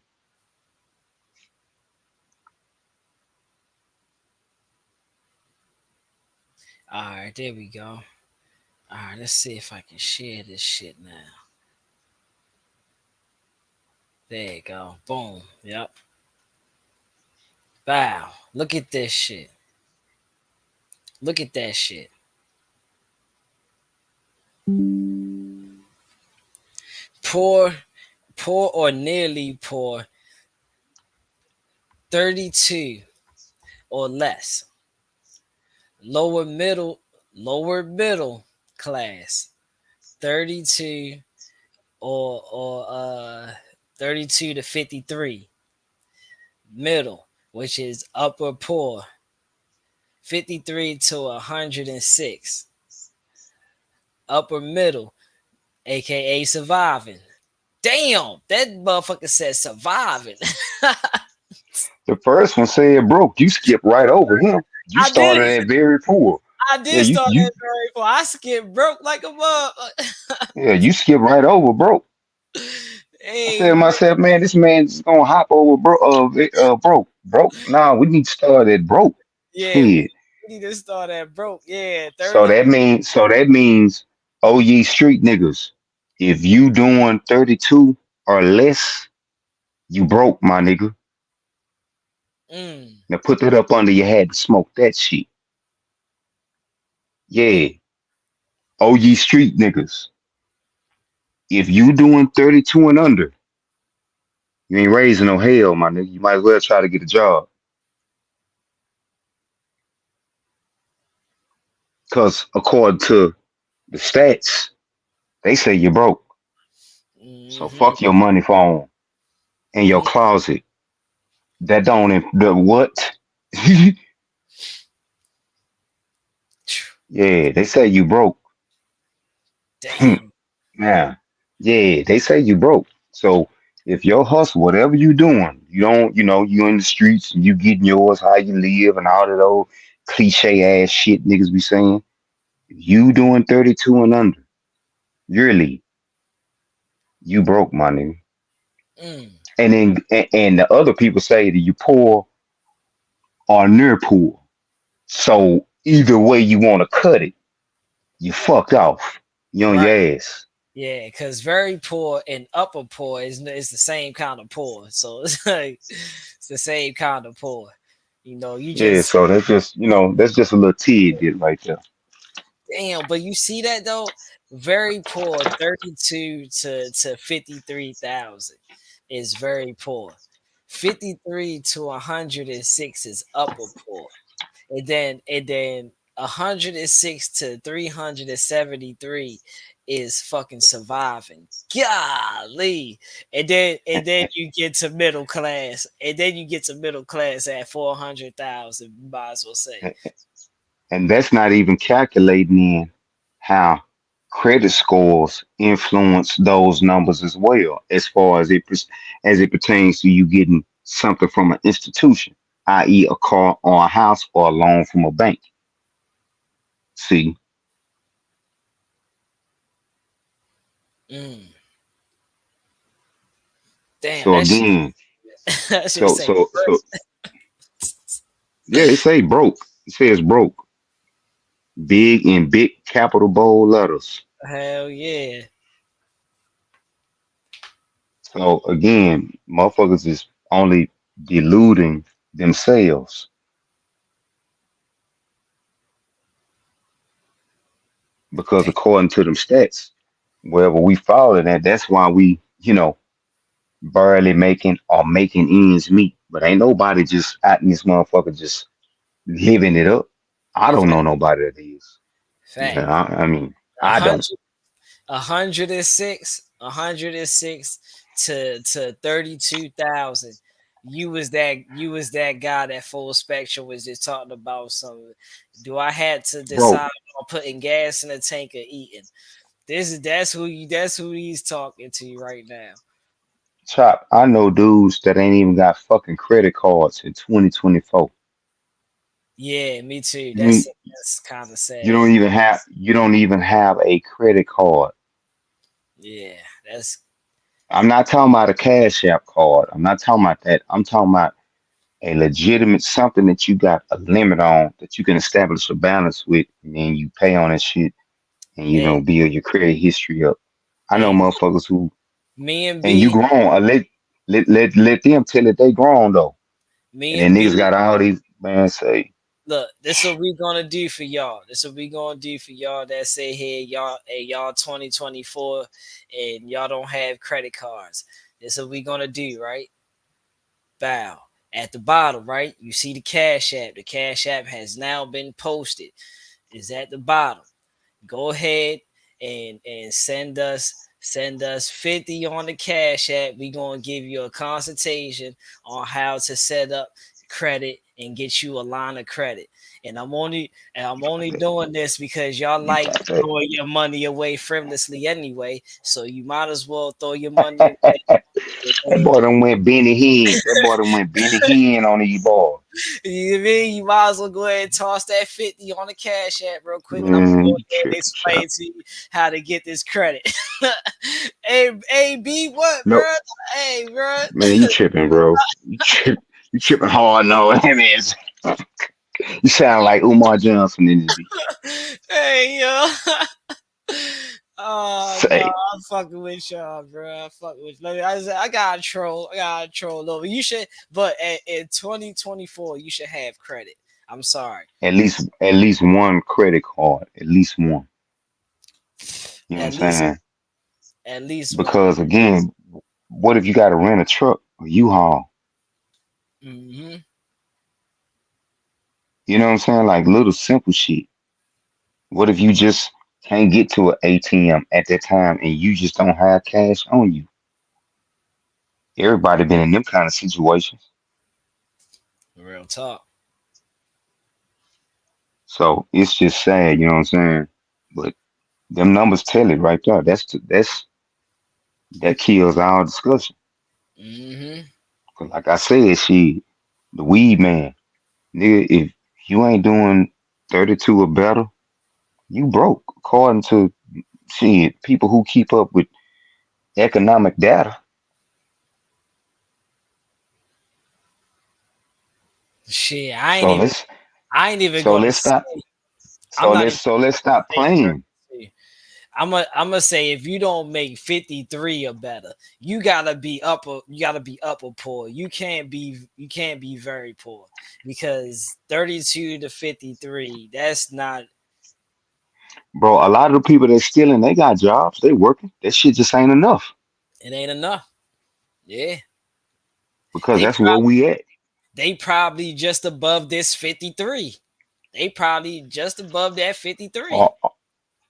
All right, there we go. All right, let's see if I can share this shit now. There you go. Boom. Yep. Wow. Look at this shit. Look at that shit. Poor, poor or nearly poor, 32 or less. Lower middle, lower middle class, 32 or 32 to 53. Middle, which is upper poor, 53 to 106. Upper middle, aka surviving. Damn, that motherfucker said surviving. The first one said broke. You skipped right over him. You I did. started at very poor. I Yeah, did start that very far. I skipped broke like a motherfucker. you skipped right over broke. I said Hey, to myself, man, this man's gonna hop over broke. Nah, we need to start at broke. yeah, we Shit. need to start at broke. Yeah, So 30. that means, oh ye street niggas, if you doing 32 or less, you broke, my nigga. Mm, Now put that up under your hat and smoke that shit. Yeah. mm, Oh ye street niggas. If you doing 32 and under, you ain't raising no hell, my nigga. You might as well try to get a job. Cause according to the stats, they say you're broke. So mm-hmm, fuck your money phone and your mm. closet. That don't the what? Yeah, they say you broke. Damn. Now, yeah, they say you broke. So if your hustle, whatever you doing, you don't, you in the streets and you getting yours, how you live, and all of those cliche ass shit niggas be saying. If you doing 32 and under, yearly, you broke, my nigga. Mm, And then and the other people say that you poor or near poor. So either way you want to cut it, you fucked off. You on your right. ass. Yeah, because very poor and upper poor is the same kind of poor. So it's like it's the same kind of poor. You Yeah, just so that's just a little tidbit right there. damn. But you see that though, very poor, 32 to 53,000 is very poor. 53 to 106 is upper poor. And then 106 to 373 is fucking surviving. Golly. And then you get to middle class. And then you get to middle class at 400,000, might as well say. And that's not even calculating in how credit scores influence those numbers as well, as far as it pertains to you getting something from an institution, i.e., a car or a house or a loan from a bank. See, Mm. Damn, so again, that shit so say so so first. yeah, it say broke. It says broke, big in big capital bold letters. Hell yeah. So again, motherfuckers is only deluding themselves because Damn. according to them stats, wherever we fall in that, that's why we, barely making or making ends meet. But ain't nobody just out in this motherfucker just living it up. I don't know Fact. nobody that is. Fact. Yeah, I mean, A I don't. hundred 106, 106 to 32,000. You was that guy that Full Spectrum was just talking about some. Do I had to Bro, decide on putting gas in the tank or eating? That's who he's talking to right now. Chop, I know dudes that ain't even got fucking credit cards in 2024. Yeah, me too. You That's mean that's kind of you sad. don't even have a credit card. Yeah, that's I'm not talking about a Cash App card. I'm not talking about that. I'm talking about a legitimate something that you got a limit on that you can establish a balance with, and then you pay on that shit, and hey, build your credit history up. I know hey, motherfuckers who, me and and you B, grown. Let them tell it they grown though, me and then and niggas B. got all these man say, Look, this what we gonna do for y'all. This what we gonna do for y'all that say, hey y'all 2024 and y'all don't have credit cards. This what we gonna do, right? Bow. At the bottom, right? You see the Cash App. The Cash App has now been posted. Is at the bottom. Go ahead and send us 50 on the Cash App. We gonna give you a consultation on how to set up credit and get you a line of credit. And I'm only doing this because y'all like throwing your money away frivolously anyway. So you might as well throw your money away. that boy done went Benny Hinn. That boy done went Benny Hinn on these boys. You know what I mean? You might as well go ahead and toss that 50 on the Cash App real quick, and I'm gonna Man, go you ahead and tripping, explain Chop. to you how to get this credit. Hey, B, what, No, bro? Hey, bro. man, you tripping, bro. You tripping hard. No, that means you sound like Umar Johnson in this beat. Hey, yo. Oh no, Say, I'm fucking with y'all, bro. I'm fucking with. I gotta troll. I gotta troll over. You should, but in 2024, you should have credit. I'm sorry. at least one credit card. At least one. You know what I'm At least, saying? at least one. Because again, what if you got to rent a truck or U-Haul? Hmm. You know what I'm saying? Like little simple shit. What if you just can't get to an ATM at that time and you just don't have cash on you? Everybody been in them kind of situations. Real talk. So it's just sad, you know what I'm saying? But them numbers tell it right there. That kills our discussion. Hmm. 'Cause like I said, the weed man, nigga, if you ain't doing 32 or better, you broke. According to people who keep up with economic data. Shit, So let's I ain't even so gonna let's stop. say. I'm So not let's even so let's stop gonna say playing, 32. I'm gonna say if you don't make 53 or better, you gotta be upper poor. You can't be very poor because 32 to 53, that's not bro. A lot of the people that's stealing, they got jobs, they working. That shit just ain't enough it ain't enough. Yeah. because They that's where probably we at. they probably just above this 53. They probably just above that 53. Or,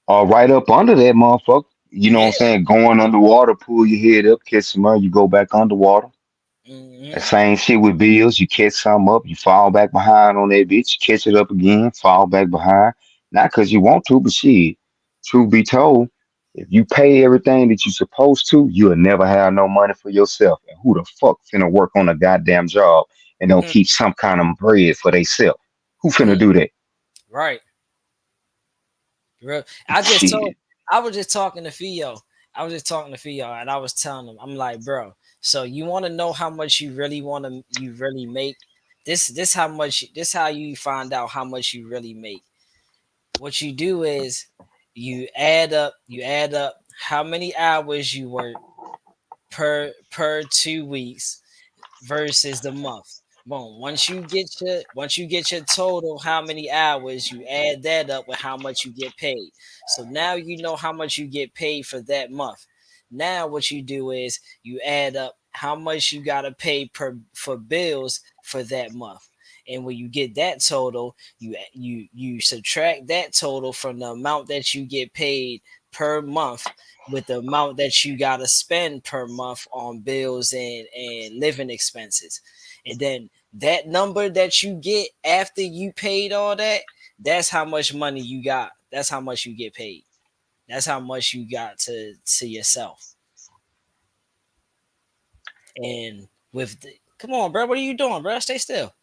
or right up under that motherfucker. You know what I'm Yeah. saying? Going underwater, pull your head up, catch some air, you go back underwater. That Hmm. same shit with bills. You catch some up, you fall back behind on that bitch, catch it up again, fall back behind. Not because you want to, but shit, truth be told, if you pay everything that you supposed to, you'll never have no money for yourself. And who the fuck finna work on a goddamn job and don't Mm, keep some kind of bread for theyself? Who finna mm, do that? right. I just told. Shit. I was just talking to Theo. I was just talking to Theo, and I was telling him, I'm like, bro. So you want to know how much you really make? This how much. This how you find out how much you really make. What you do is you add up. You add up how many hours you work per 2 weeks versus the month. Boom. Once you get your total, how many hours, you add that up with how much you get paid. So now you know how much you get paid for that month. Now what you do is you add up how much you gotta pay per for bills for that month. And when you get that total, you subtract that total from the amount that you get paid per month with the amount that you gotta spend per month on bills and living expenses. And then that number that you get after you paid all that, that's how much money you got. That's how much you get paid. That's how much you got to yourself. And come on, bro, what are you doing, bro? Stay still.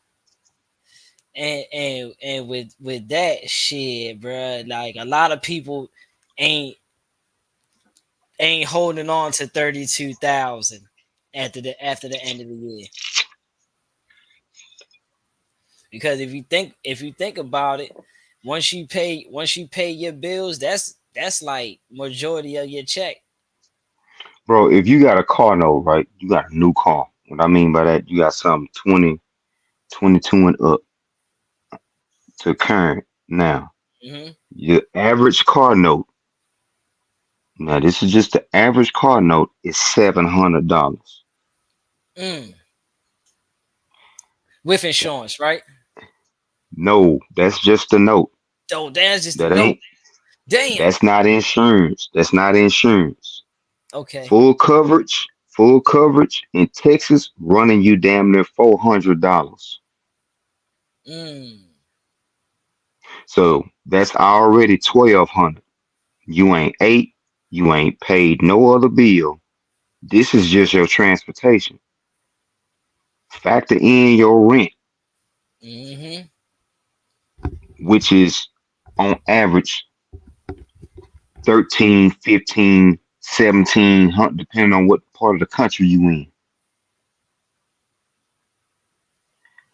And with that shit, bro, like a lot of people ain't holding on to 32,000 after the end of the year. Because if you think about it, once you pay your bills, that's like majority of your check. Bro, if you got a car note, right? You got a new car. What I mean by that, you got something 20, 22 and up to current. Now, Mm-hmm. your average car note, now this is just the average car note, is $700. Mm. With insurance, right? No, that's just the note. Oh, that's just a That note. ain't, Damn. that's not insurance. That's not insurance. Okay. Full coverage in Texas running you damn near $400. Mm. So that's already 1,200. You ain't ate. You ain't paid no other bill. This is just your transportation. Factor in your rent, Mm-hmm. which is on average 13, 15, 17, depending on what part of the country you in.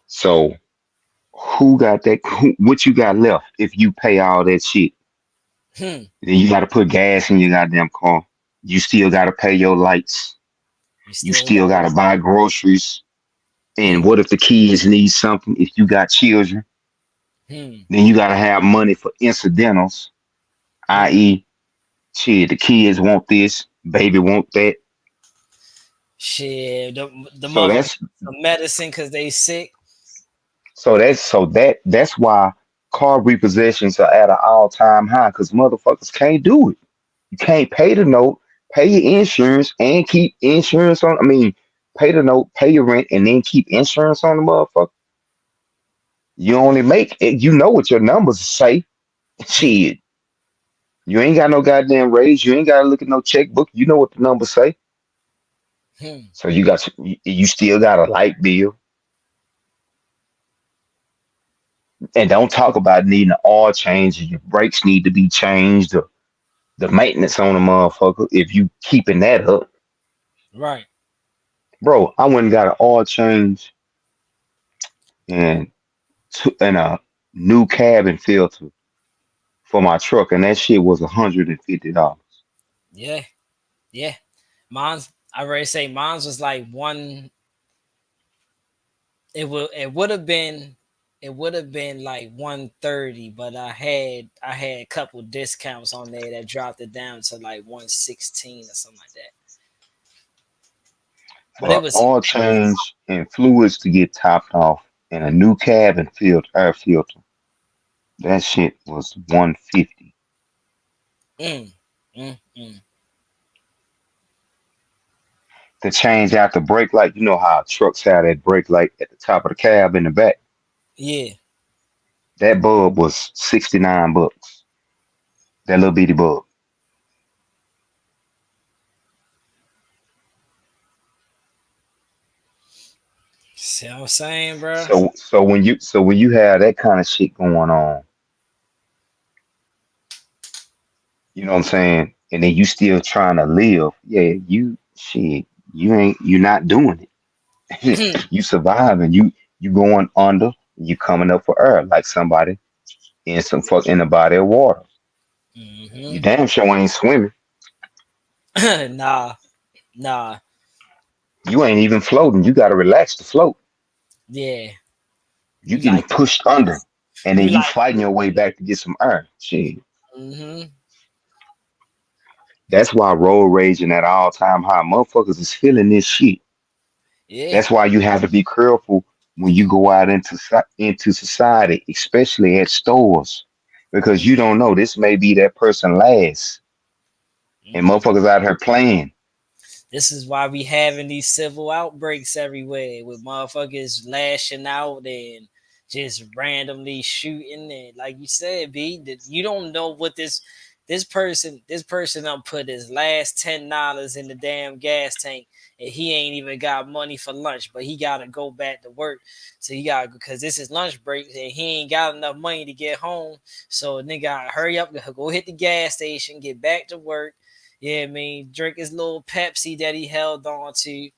So who got that? What you got left if you pay all that shit? Hmm. Then you got to put gas in your goddamn car. You still got to pay your lights. You You still still got got to buy groceries. And hmm. what if the kids need something? If you got children, Hmm. then you got to have money for incidentals, Hmm. i.e., shit, the kids want this, baby want that. Shit. The So mother that's needs some medicine because they sick. that's why car repossessions are at an all time high because motherfuckers can't do it. You can't pay the note, pay your insurance, and keep insurance on. I mean, pay the note, pay your rent, and then keep insurance on the motherfucker. You only make it. You know what your numbers say. Hmm. Shit, you ain't got no goddamn raise. You ain't got to look at no checkbook. You know what the numbers say. Hmm. So you still got a light bill, and don't talk about needing an oil change. Your brakes need to be changed. The maintenance on the motherfucker. If you keeping that up, Right. bro, I went and got an oil change and and a new cabin filter for my truck, and that shit was $150. Yeah. Yeah. Mine's I already say mine's was like one. It would have been like 130, but I had a couple discounts on there that dropped it down to like 116 or something like that. But For it an was oil change and fluids to get topped off, and a new cabin filter, air filter, that shit was 150. mm, mm. To change out the brake light, you know how trucks have that brake light at the top of the cab in the back. Yeah. That bulb was $69. That little bitty bulb. See what I'm saying, bro? So when you have that kind of shit going on, you know what I'm saying, and then you still trying to live, yeah, you're not doing it. You surviving, you going under, you coming up for air like somebody in a body of water. You Hmm. damn sure ain't swimming. Nah, nah. You ain't even floating. You gotta relax to float. Yeah. You You getting like pushed under, and then you you like fighting your way back to get some air. Shit. hmm. That's why road raging at all time high. Motherfuckers is feeling this shit. Yeah. That's why you have to be careful when you go out into society, especially at stores, because you Hmm. don't know. This may be that person last. and motherfuckers out here playing. This is why we having these civil outbreaks everywhere with motherfuckers lashing out and just randomly shooting. And like you said, B, that you don't know what this person done put his last $10 in the damn gas tank, and he ain't even got money for lunch, but he gotta go back to work. So he got, because this is lunch break and he ain't got enough money to get home. So nigga, hurry up, go hit the gas station, get back to work. Yeah, I mean, drink his little Pepsi that he held on to,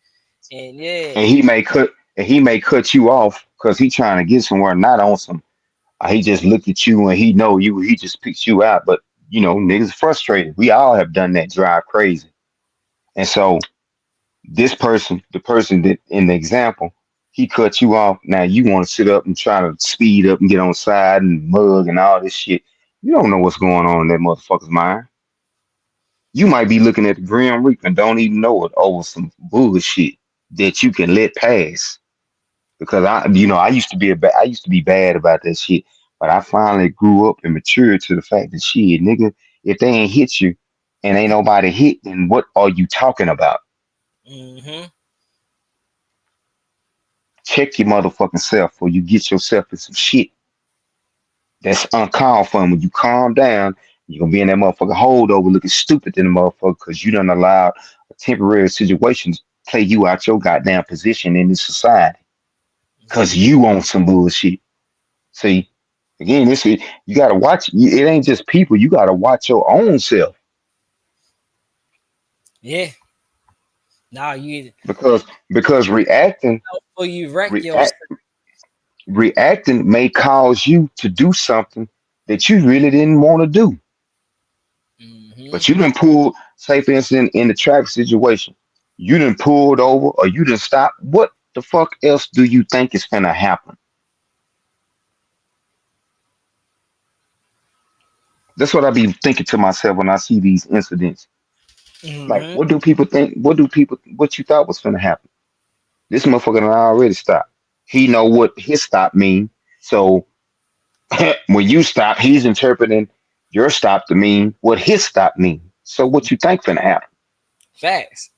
and yeah, And he may cut you off because he trying to get somewhere, not on some. He just looked at you and he know you. He just picks you out. But niggas frustrated. We all have done that, drive crazy. And so this person, the person that in the example, he cut you off. Now you want to sit up and try to speed up and get on the side and mug and all this shit. You don't know what's going on in that motherfucker's mind. You might be looking at the Grim Reaper and don't even know it over some bullshit that you can let pass. Because I used to I used to be bad about that shit, but I finally grew up and matured to the fact that shit, nigga, if they ain't hit you and ain't nobody hit, then what are you talking about? mm-hmm. Check your motherfucking self before you get yourself in some shit that's uncalled for. And when you calm down, you're gonna be in that motherfucking holdover looking stupid in the motherfucker because you done allowed a temporary situation to play you out your goddamn position in this society. Cause you want some bullshit. See, again, you gotta watch. It ain't just people. You gotta watch your own self Yeah. Now you because before you wreck yourself. react, reacting may cause you to do something that you really didn't want to do. Mm-hmm. But you didn't pull, say for instance, in the traffic situation, you didn't pulled over or you didn't stop. What the fuck else do you think is gonna happen? That's what I be thinking to myself when I see these incidents. Like, Mm-hmm. what do people think? What you thought was gonna happen? This motherfucker done already stopped. He know what his stop mean. So when you stop, he's interpreting your stop to mean what his stop mean. So what you think finna happen? Facts.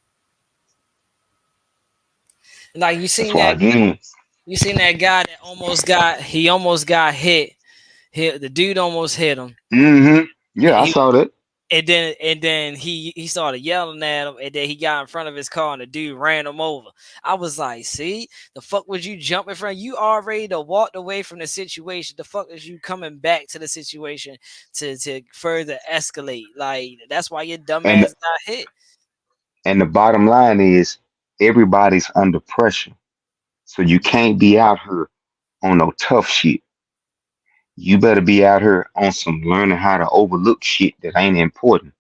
Like That's why again. you seen that guy that almost got hit. The dude almost hit him. Mm-hmm. And Yeah, I he saw that. and then he started yelling at him, and then he got in front of his car and the dude ran him over. I was like, see, the fuck was you jumping from? You already walked away from the situation. The fuck is you coming back to the situation to further escalate? Like, that's why your dumb And ass got hit. and the bottom line is everybody's under pressure. So you can't be out here on no tough shit. You better be out here on some learning how to overlook shit that ain't important.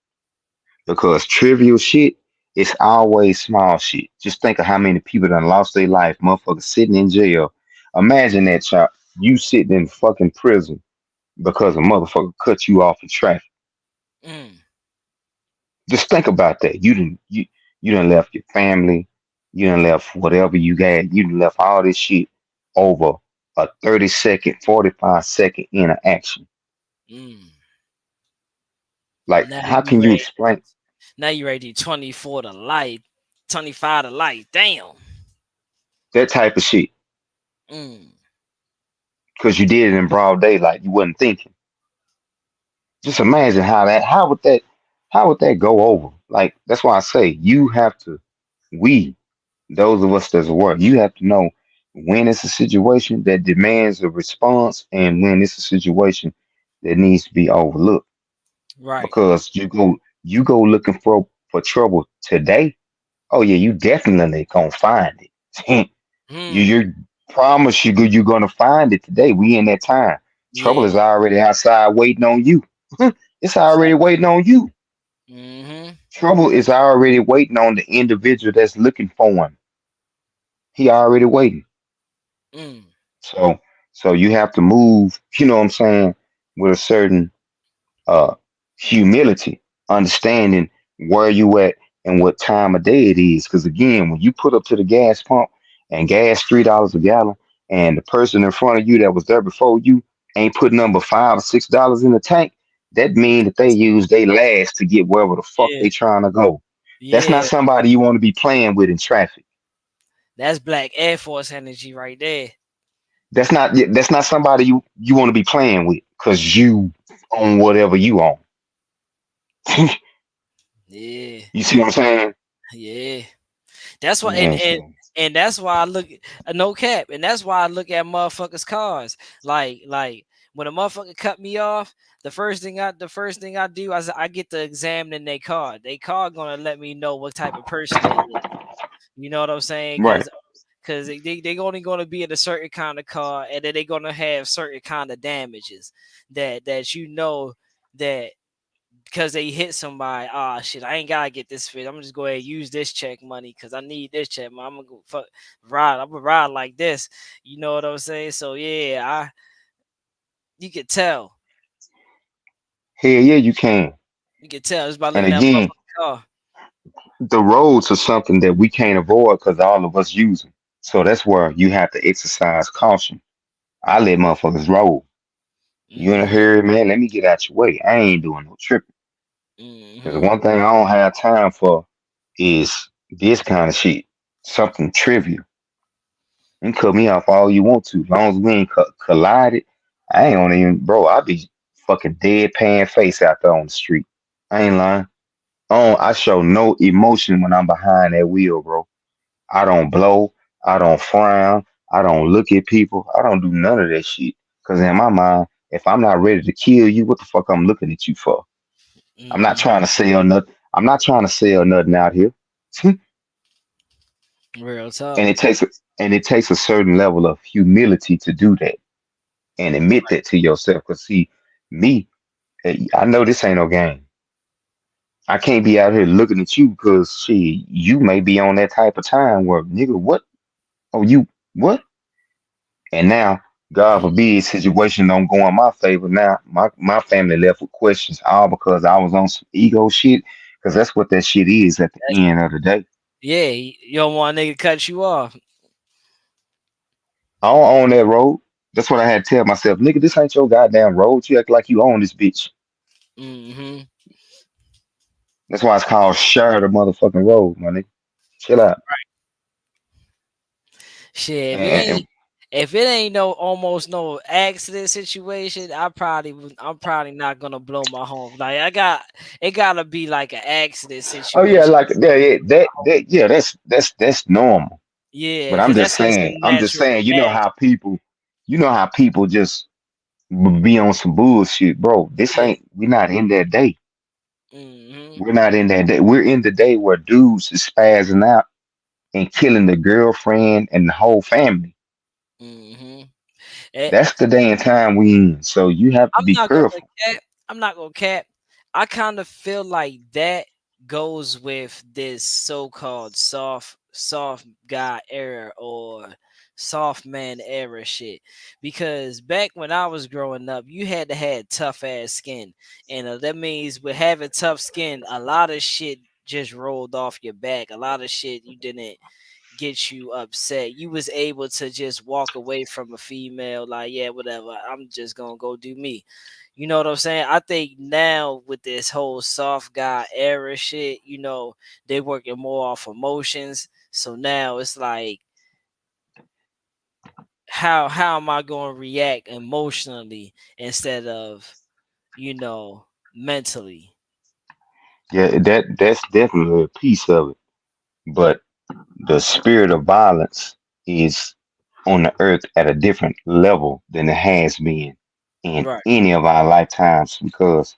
Because trivial shit is always small shit. Just think of how many people done lost their life, motherfuckers sitting in jail. Imagine that, child. You sitting in fucking prison because a motherfucker cut you off in traffic. Mm, Just think about that. You done left your family. You done left whatever you got. You done left all this shit over a 30-second, 45-second interaction. mm. Like, Now how you can you ready? explain Now you ready? 24 to life, 25 to life. Damn. that type of shit? Mm, Because you did it in broad daylight. You wasn't thinking. Just imagine how would that go over? Like, that's why I say you have to, we, those of us that's work, you have to know when it's a situation that demands a response and when it's a situation that needs to be overlooked. right. Because you go looking for trouble today. Oh yeah, you definitely gonna find it. you Mm, you promise you're gonna find it today. We in that time. Trouble yeah. is already outside waiting on you. It's already waiting on you. Mm-hmm. Trouble is already waiting on the individual that's looking for him. He already waiting. Mm, So so you have to move, you know what I'm saying, with a certain uh humility, understanding where you at and what time of day it is. Because again, when you put up to the gas pump and gas $3 a gallon, and the person in front of you that was there before you ain't put number $5 or $6 in the tank, that mean that they use their last to get wherever the fuck Yeah, they trying to go. That's not yeah. somebody you want to be playing with in traffic. That's Black Air Force energy right there. That's not somebody you want to be playing with because you own whatever you own. Yeah, You see what I'm saying? yeah. That's why, and Yeah. and So, and that's why I look no cap, and that's why I look at motherfuckers' cars. Like when a motherfucker cut me off, the first thing I do is I get to examine their car. Their car gonna let me know what type of person they is. You know what I'm saying? right. Because they only gonna be in a certain kind of car, and then they gonna have certain kind of damages that you know that because they hit somebody. Ah, shit, I ain't gotta get this fit. I'm just go ahead and use this check money because I need this check money. I'm gonna go fuck ride. I'm gonna ride like this. You know what I'm saying? So yeah, you could tell. Hell yeah, you can. You could tell just by And looking at again, motherfucking car. the roads are something that we can't avoid because all of us use them. So that's where you have to exercise caution. I let motherfuckers roll. You in a Mm-hmm. hurry, man? Let me get out your way. I ain't doing no tripping. Because Mm-hmm. one thing I don't have time for is this kind of shit. Something trivial. You can cut me off all you want to. As long as we ain't collided, I ain't on even, bro. I be fucking deadpan face out there on the street. I ain't lying. I show no emotion when I'm behind that wheel, bro. I don't blow. I don't frown. I don't look at people. I don't do none of that shit. Cause in my mind, if I'm not ready to kill you, what the fuck I'm looking at you for? I'm not Mm-hmm. trying to sell nothing. I'm not trying to sell nothing out here. and Real talk. it takes a certain level of humility to do that and admit that to yourself. Cause see, me, I know this ain't no game. I can't be out here looking at you because shit, you may be on that type of time where nigga, what? Oh, you what? And now, God Mm-hmm. forbid, situation don't go in my favor. Now, my family left with questions, all because I was on some ego shit. Because that's what that shit is at the end of the day. Yeah, you don't want a nigga cut you off. I don't own that road. That's what I had to tell myself, nigga. This ain't your goddamn road. You act like you own this bitch. Mm-hmm. That's why it's called share the motherfucking road, my nigga. Chill out. Shit, if it And, ain't if it ain't no almost no accident situation, I'm probably not gonna blow my horn. Like it gotta be like an accident oh yeah, situation. like yeah, yeah, that's normal. Yeah, But I'm because just that's just saying, a natural reaction. you know how people just be on some bullshit, bro. This Yeah. ain't we're not in that day. Mm-hmm. We're not in that day. We're in the day where dudes is spazzing out and killing the girlfriend and the whole family. Mm-hmm. That's the day and time we in. So you have to I'm be not gonna careful. cap. I'm not gonna cap. I kind of feel like that goes with this so-called soft guy era or soft man era shit. Because back when I was growing up, you had to have tough ass skin, and that means with having tough skin, a lot of shit just rolled off your back. A lot of shit you didn't get you upset. You was able to just walk away from a female like, yeah, whatever. I'm just gonna go do me. You know what I'm saying? I think now with this whole soft guy era shit, they working more off emotions. So now it's like, how am I going to react emotionally instead of mentally? Yeah, that's definitely a piece of it. But the spirit of violence is on the earth at a different level than it has been in Right, any of our lifetimes because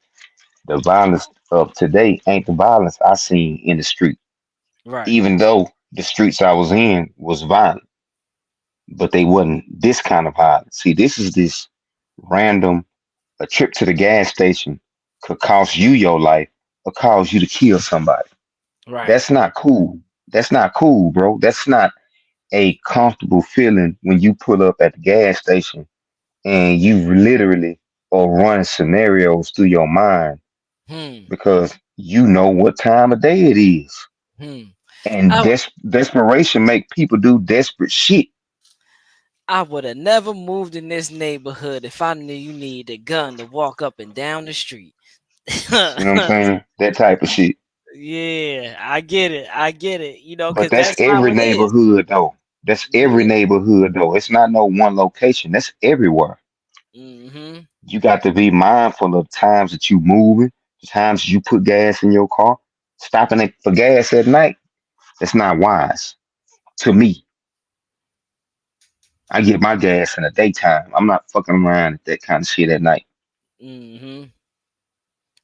the violence of today ain't the violence I seen in the street. right, Even though the streets I was in was violent, but they wasn't this kind of violence. See, this is this random a trip to the gas station could cost you your life or cause you to kill somebody. right. That's not cool. That's not cool, bro. That's not a comfortable feeling when you pull up at the gas station and you literally are running scenarios through your mind Hmm. because you know what time of day it is. Hmm. And I desperation make people do desperate shit. I would have never moved in this neighborhood if I knew you needed a gun to walk up and down the street. See what I'm saying? That type of shit. Yeah, I get it. I get it. You know, But because that's that's how every it is. neighborhood though. That's every neighborhood though. It's not no one location. That's everywhere. Mm-hmm. You got to be mindful of times that you moving, the times you put gas in your car. Stopping it for gas at night, that's not wise to me. I get my gas in the daytime. I'm not fucking around with that kind of shit at night. Mm-hmm.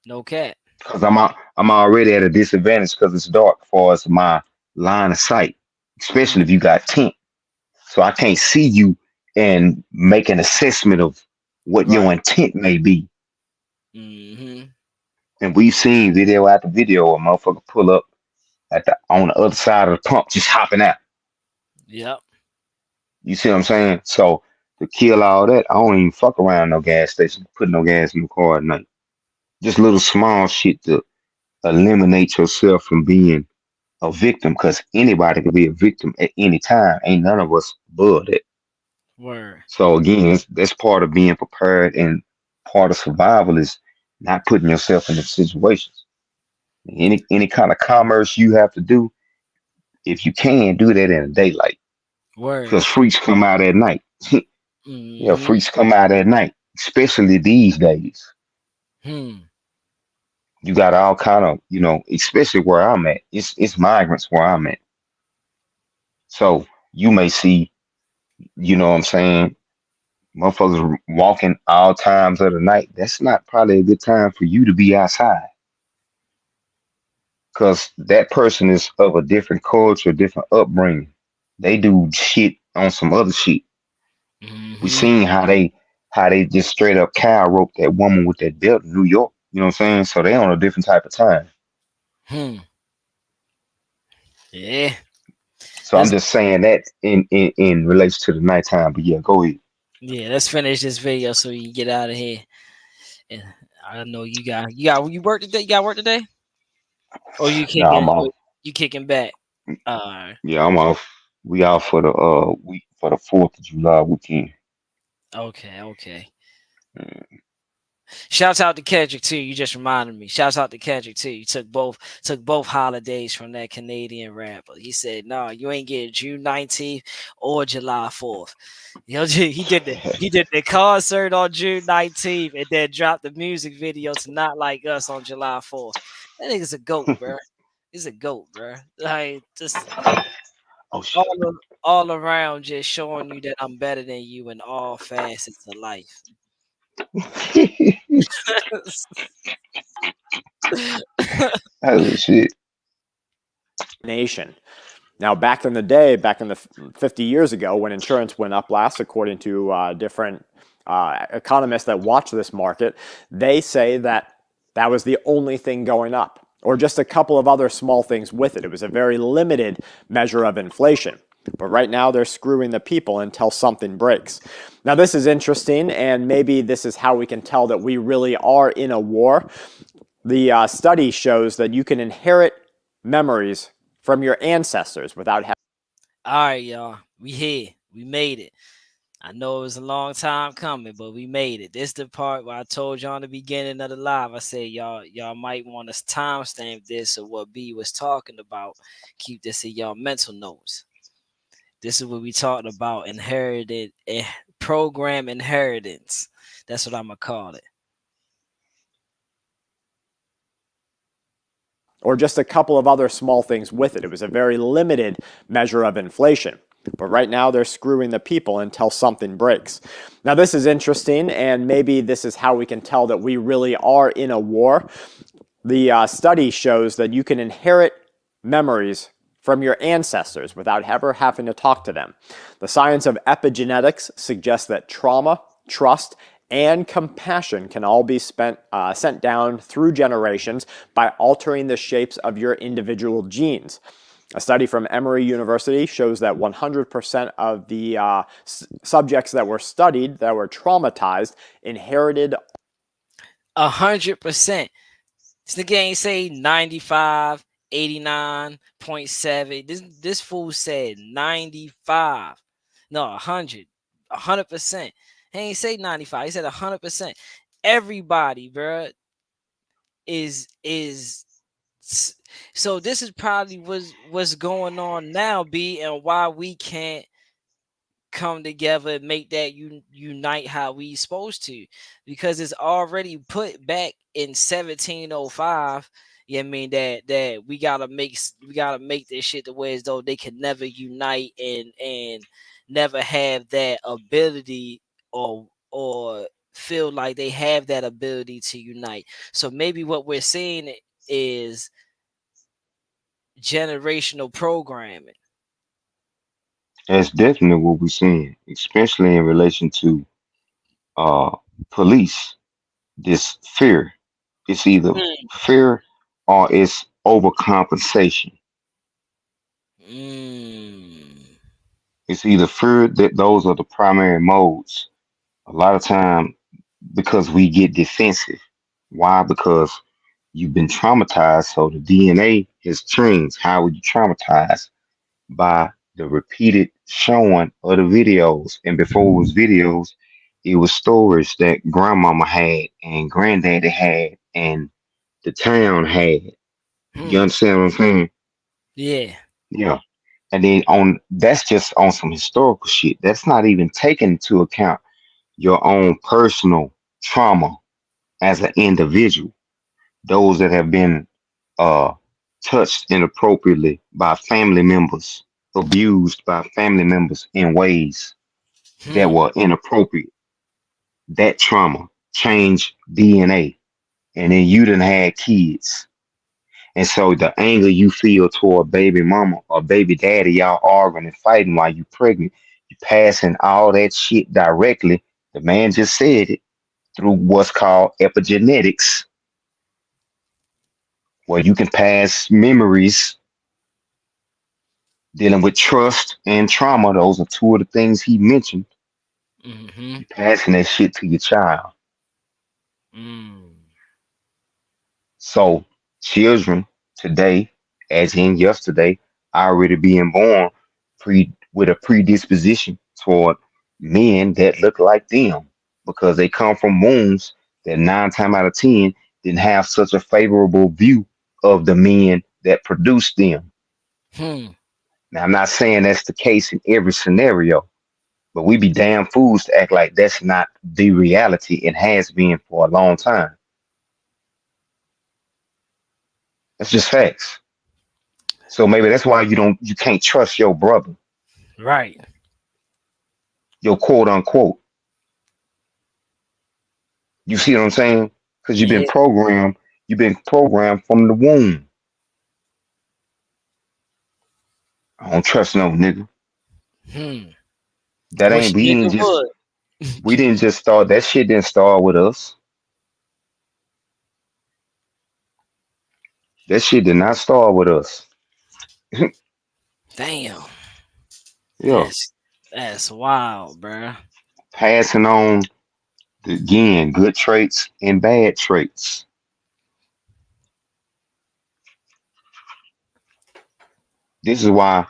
No cat. Cause I'm already at a disadvantage because it's dark for as my line of sight, especially if you got tint. So I can't see you and make an assessment of what your Right. intent may be. Mm-hmm. And we've seen video after video of motherfucker pull up at the on the other side of the pump, just hopping out. Yep. You see what I'm saying? So to kill all that, I don't even fuck around no gas station, put no gas in the car at night. Just little small shit to eliminate yourself from being a victim, because anybody can be a victim at any time. Ain't none of us above that. Word. So again, that's part of being prepared, and part of survival is not putting yourself in the situations. Any kind of commerce you have to do, if you can, do that in the daylight, Word. because freaks come out at night. Yeah, Mm-hmm. freaks come out at night, especially these days. Hmm. You got all kind of, especially where I'm at. It's migrants where I'm at. So you may see, what I'm saying, motherfuckers walking all times of the night. That's not probably a good time for you to be outside, because that person is of a different culture, different upbringing. They do shit on some other shit. We Mm-hmm. seen how they just straight up cow rope that woman with that belt in New York. You know what I'm saying? So they on a different type of time. Hmm. Yeah. So I'm Let's just saying that in relation to the nighttime. But yeah, go ahead. let's finish this video so we can get out of here. And I know you work today. You got work today? Or No, I'm off. you kicking back? Uh Yeah, I'm off. We out for the week for the 4th of July weekend. okay, okay. Shouts out to Kendrick too. You just reminded me. Shouts out to Kendrick too. You took both holidays from that Canadian rapper. He said, "No, you ain't getting June 19th or July 4th." You know, he did the concert on June 19th and then dropped the music video to Not Like Us on July 4th. That nigga's a goat, bro. He's a goat, bro. Like just Oh shit. all all around, just showing you that I'm better than you in all facets of life. Oh shit. Nation. Now, back in the day, back in the 50 years ago, when insurance went up last, according to different economists that watch this market, they say that that was the only thing going up, or just a couple of other small things with it. It was a very limited measure of inflation. But right now, they're screwing the people until something breaks. Now, this is interesting, and maybe this is how we can tell that we really are in a war. The study shows that you can inherit memories from your ancestors without having. All right, y'all. We here. We made it. I know it was a long time coming, but we made it. This the part where I told y'all in the beginning of the live. I said y'all might want to timestamp this or what B was talking about. Keep this in y'all mental notes. This is what we talked about inherited program inheritance. That's what I'm gonna call it. Or just a couple of other small things with it. It was a very limited measure of inflation. But right now, they're screwing the people until something breaks. Now, this is interesting, and maybe this is how we can tell that we really are in a war. The study shows that you can inherit memories from your ancestors without ever having to talk to them. The science of epigenetics suggests that trauma, trust, and compassion can all be sent down through generations by altering the shapes of your individual genes. A study from Emory University shows that 100% of the subjects that were studied that were traumatized inherited 100%. This nigga ain't say 95, 89.7. This fool said 95. No, 100. 100%. He ain't say 95. He said 100%. Everybody, bro, is so this is probably what's going on now, B, and why we can't come together and make that unite how we supposed to, because it's already put back in 1705. Yeah, I mean that we gotta make this shit the way as though they can never unite and never have that ability or feel like they have that ability to unite. So maybe what we're seeing is generational programming. That's definitely what we're seeing, especially in relation to uh police. This fear. It's either Mm. fear or it's overcompensation. Mm. It's either fear that those are the primary modes. A lot of time because we get defensive. Why? Because you've been traumatized, so the DNA has changed. How were you traumatized? By the repeated showing of the videos. And before it was videos, it was stories that grandmama had and granddaddy had and the town had. You Hmm. understand what I'm saying? Yeah. Yeah. And then on that's just on some historical shit. That's not even taking into account your own personal trauma as an individual. Those that have been uh touched inappropriately by family members, abused by family members in ways that Hmm. were inappropriate. That trauma changed DNA. And then you done had kids. And so the anger you feel toward baby mama or baby daddy, y'all arguing and fighting while you pregnant, you passing all that shit directly. The man just said it through what's called epigenetics, where you can pass memories dealing with trust and trauma. Those are two of the things he mentioned. Mm-hmm. You passing that shit to your child. Mm. So children today, as in yesterday, already being born with a predisposition toward men that look like them because they come from wombs that 9 times out of 10 didn't have such a favorable view of the men that produced them. Hmm. Now I'm not saying that's the case in every scenario, but we be damn fools to act like that's not the reality. It has been for a long time. That's just facts. So maybe that's why you can't trust your brother, Right. your quote unquote. You see what I'm saying? Because Yeah. you've been programmed from the womb. I don't trust no nigga. Hmm. That Wish ain't a nigga would. we didn't just start that shit didn't start with us. That shit did not start with us. Damn. Yeah. That's wild, bruh. Passing on again good traits and bad traits. This is why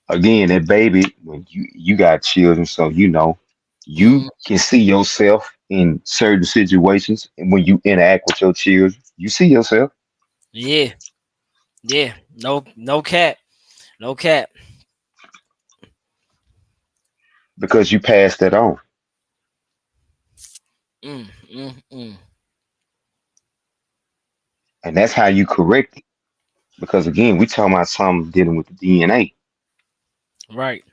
again that baby when you got children, so you know you Mm. can see yourself in certain situations, and when you interact with your children you see yourself Yeah. Yeah. No cap. No cap. because you pass that on. Mm. And that's how you correct it, because again we talking about something dealing with the DNA. Right.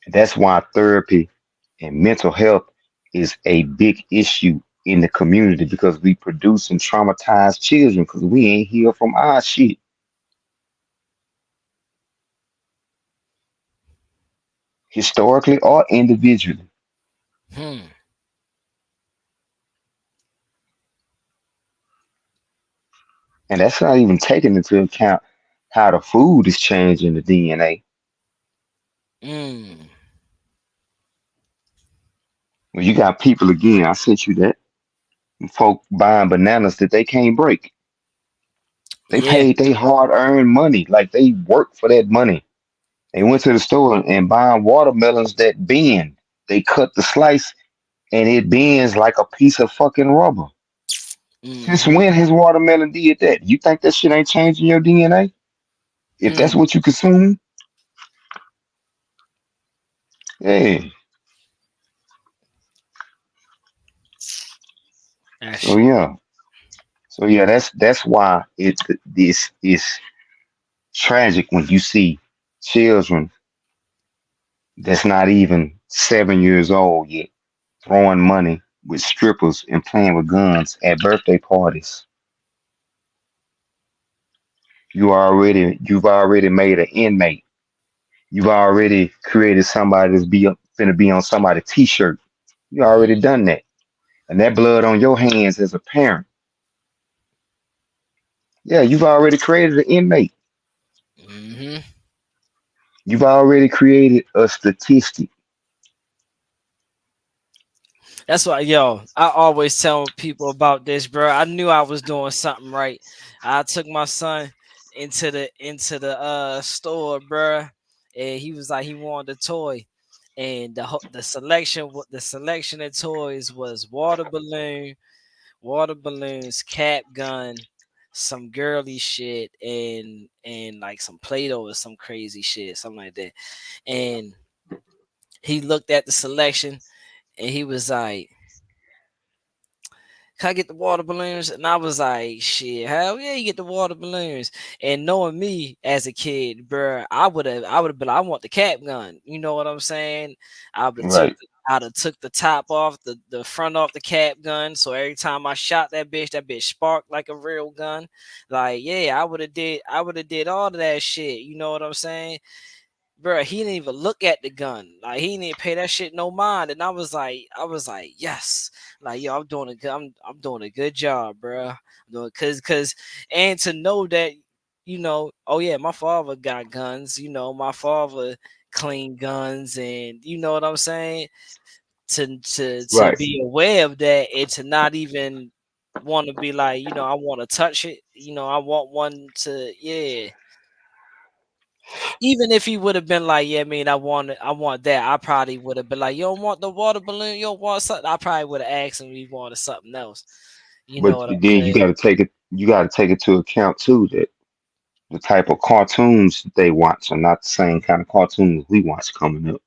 And that's why therapy and mental health is a big issue in the community, because we produce some traumatized children because we ain't healed from our shit historically or individually. Hmm. And that's not even taking into account how the food is changing the DNA. Mm. When you got people again, I sent you that folk buying bananas that they can't break. They Yeah. paid they hard earned money, like they worked for that money. They went to the store and buying watermelons that bend. They cut the slice and it bends like a piece of fucking rubber. Since Mm-hmm. when his watermelon did that? You think that shit ain't changing your DNA? If that's Hmm. what you consume, hey. That So shit. yeah, so yeah, that's why this is tragic when you see children that's not even 7 years old yet throwing money with strippers and playing with guns at birthday parties. You've already made an inmate. You've already created somebody that's finna be on somebody's t-shirt. You already done that. And that blood on your hands as a parent. Yeah, you've already created an inmate. Mm-hmm. You've already created a statistic. That's why, yo, I always tell people about this, bro. I knew I was doing something right. I took my son into the store, bro, and he was like he wanted a toy, and the selection of toys was water balloons, cap gun, some girly shit, and like some Play-Doh or some crazy shit, something like that. And he looked at the selection and he was like, "Can I get the water balloons?" And I was like, "Shit, hell yeah, you get the water balloons." And knowing me as a kid, bruh, I would have been, I want the cap gun. You know what I'm saying? I would have took, Right, I'd have took the top off, the front off the cap gun. So every time I shot that bitch sparked like a real gun. Like, yeah, I would have did all of that shit. You know what I'm saying? Bro, he didn't even look at the gun. Like he didn't even pay that shit no mind. And I was like, yes, like yo, I'm doing a good job, bro. I'm doing cause, and to know that, oh yeah, my father got guns. My father clean guns, and you know what I'm saying. To right. be aware of that and to not even want to be like, I want to touch it. I want one to, yeah. Even if he would have been like, yeah, I mean, I want that. I probably would have been like, you don't want the water balloon, you don't want something. I probably would have asked him if he wanted something else. You know But what I'm then you saying? gotta take it you gotta take it to account too that the type of cartoons they watch are not the same kind of cartoons we watch coming up.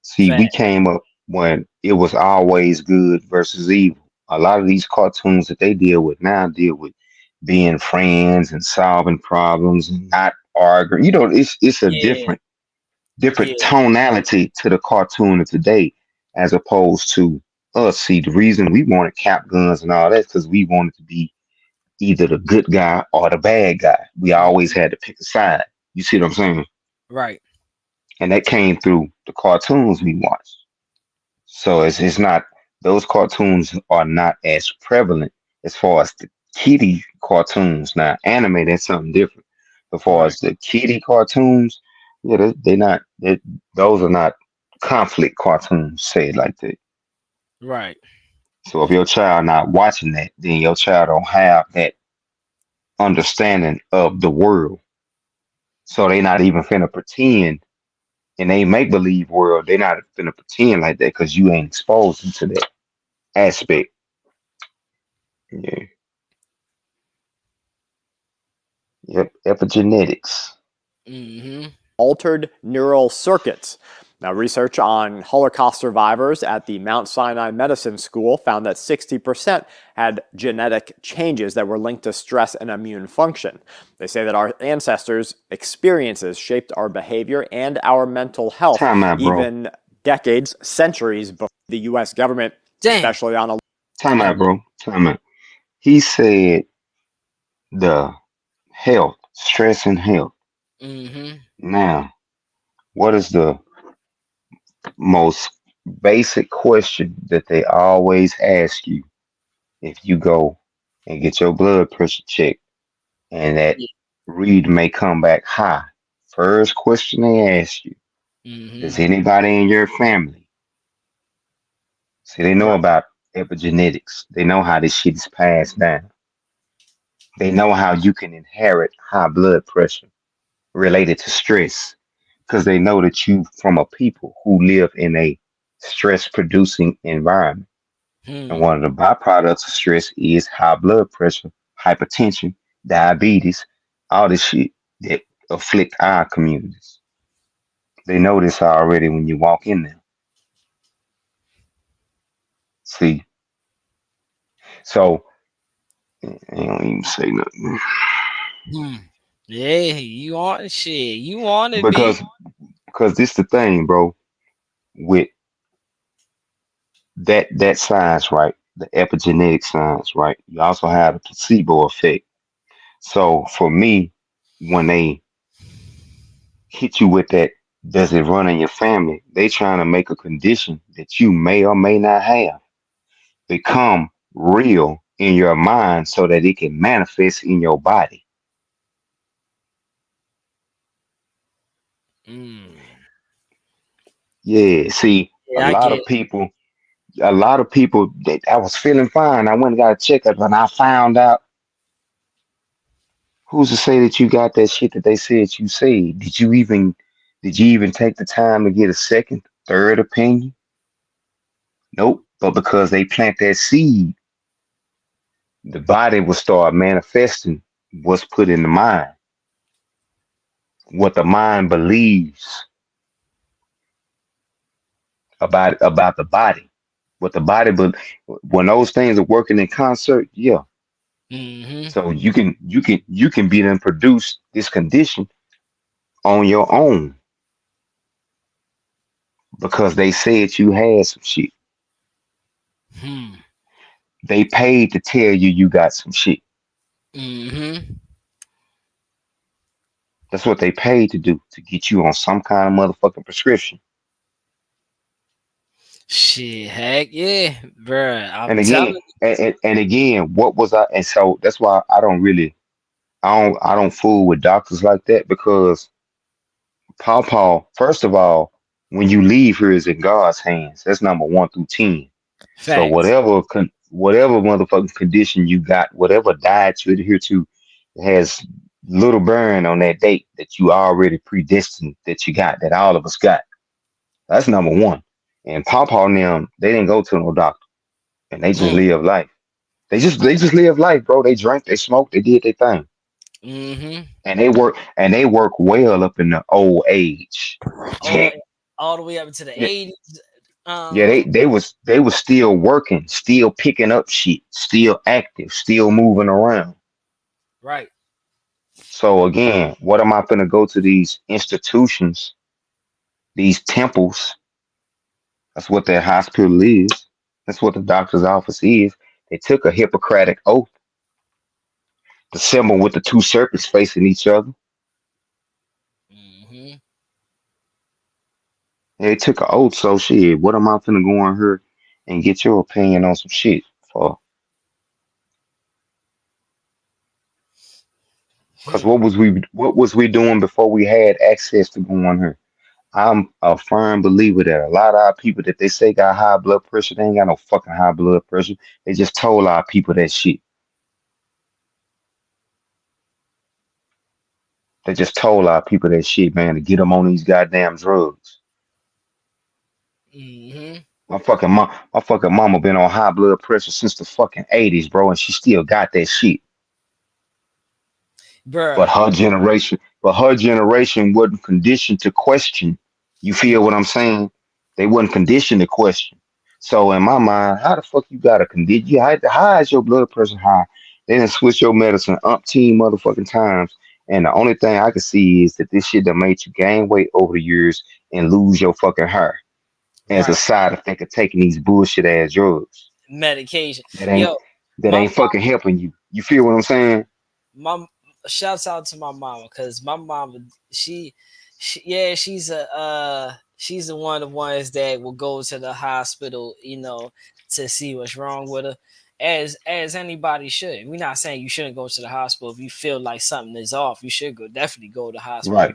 See, we Fact. came up when it was always good versus evil. A lot of these cartoons that they deal with now deal with being friends and solving problems and not arguing. It's a Yeah, different yeah, tonality to the cartoon of today as opposed to us. See, the reason we wanted cap guns and all that because we wanted to be either the good guy or the bad guy. We always mhm, had to pick a side. You see what I'm saying? right, And that came through the cartoons we watched. So it's not those cartoons are not as prevalent as far as the kiddie cartoons. Now anime that's something different. As far right, as the kiddie cartoons, yeah, those are not conflict cartoons. Say it like that. right, So if your child not watching that, then your child don't have that understanding of the world. So they not even finna pretend in a make believe world. They not finna pretend like that because you ain't exposed them to that aspect. Yeah. Yep. Epigenetics. hmm altered neural circuits. Now, research on Holocaust survivors at the Mount Sinai Medicine School found that 60% had genetic changes that were linked to stress and immune function. They say that our ancestors' experiences shaped our behavior and our mental health, Time out, bro. even decades, centuries before the U.S. government, Damn. especially on a Time out, bro. Time out. He said the health, stress and health. hmm Now, what is the most basic question that they always ask you if you go and get your blood pressure checked and that Yeah. read may come back high? First question they ask you, hmm does anybody in your family? See, they know Right. about epigenetics. They know how this shit is passed down. They know how you can inherit high blood pressure related to stress. because they know that you from a people who live in a stress producing environment. And Hmm. one of the byproducts of stress is high blood pressure, hypertension, diabetes, all this shit that afflict our communities. They know this already when you walk in there. See, so they don't even say nothing Hmm. Yeah, you on shit. You want to be. because this the thing, bro. With that science, right? The epigenetic science, right? You also have the placebo effect. So for me, when they hit you with that, does it run in your family? They trying to make a condition that you may or may not have become real in your mind so that it can manifest in your body. Mm. Yeah, see, a Yeah, I lot get of it. people, that I was feeling fine. I went and got a checkup and I found out who's to say that you got that shit that they said you said? Did you even take the time to get a second, third opinion? Nope. But because they plant that seed, the body will start manifesting what's put in the mind, what the mind believes about the body. What the body but when those things are working in concert, yeah. Hmm. So you can be then produce this condition on your own because they said you had some shit. Hmm. They paid to tell you got some shit. Hmm. That's what they paid to do, to get you on some kind of motherfucking prescription. Shit, heck yeah, bruh. I'm And again, telling and again, what was I? And so that's why I don't fool with doctors like that because Paw, first of all, when you leave here is in God's hands. That's number 1 through 10. you. So Facts. whatever motherfucking condition you got, whatever diet you adhere to, has little burn on that date that you already predestined that you got, that all of us got. That's number one. And Pawpaw and them, they didn't go to no doctor, and they just Mm. live life. They just live life, bro. They drank, they smoked, they did their thing, Hmm. and they work well up in the old age. Oh, all the way up to the Yeah, 80s. yeah, they was still working, still picking up shit, still active, still moving around. Right. So again, what am I gonna go to these institutions, these temples? That's what that hospital is. That's what the doctor's office is. They took a Hippocratic oath, the symbol with the two serpents facing each other. Hmm. They took an oath, so shit. What am I finna go on here and get your opinion on some shit for? Cause Hmm. what was we doing before we had access to go on here? I'm a firm believer that a lot of our people that they say got high blood pressure, they ain't got no fucking high blood pressure. They just told our people that shit. They just told our people that shit, man, to get them on these goddamn drugs. Hmm. My fucking mama been on high blood pressure since the fucking 80s, bro, and she still got that shit. But Bruh. her generation wasn't conditioned to question. You feel what I'm saying? They wasn't conditioned to question. So in my mind, how the fuck you got a condition? How is your blood pressure high? They done switch your medicine umpteen motherfucking times. And the only thing I can see is that this shit done made you gain weight over the years and lose your fucking hair as a Right. side effect of taking these bullshit ass drugs Medication. that ain't Yo, that my ain't fucking helping you. You feel what I'm saying? my shouts out to my mama because my mama she yeah she's the one of the ones that will go to the hospital to see what's wrong with her as anybody should. We're not saying you shouldn't go to the hospital if you feel like something is off. You should definitely go to the hospital, Right.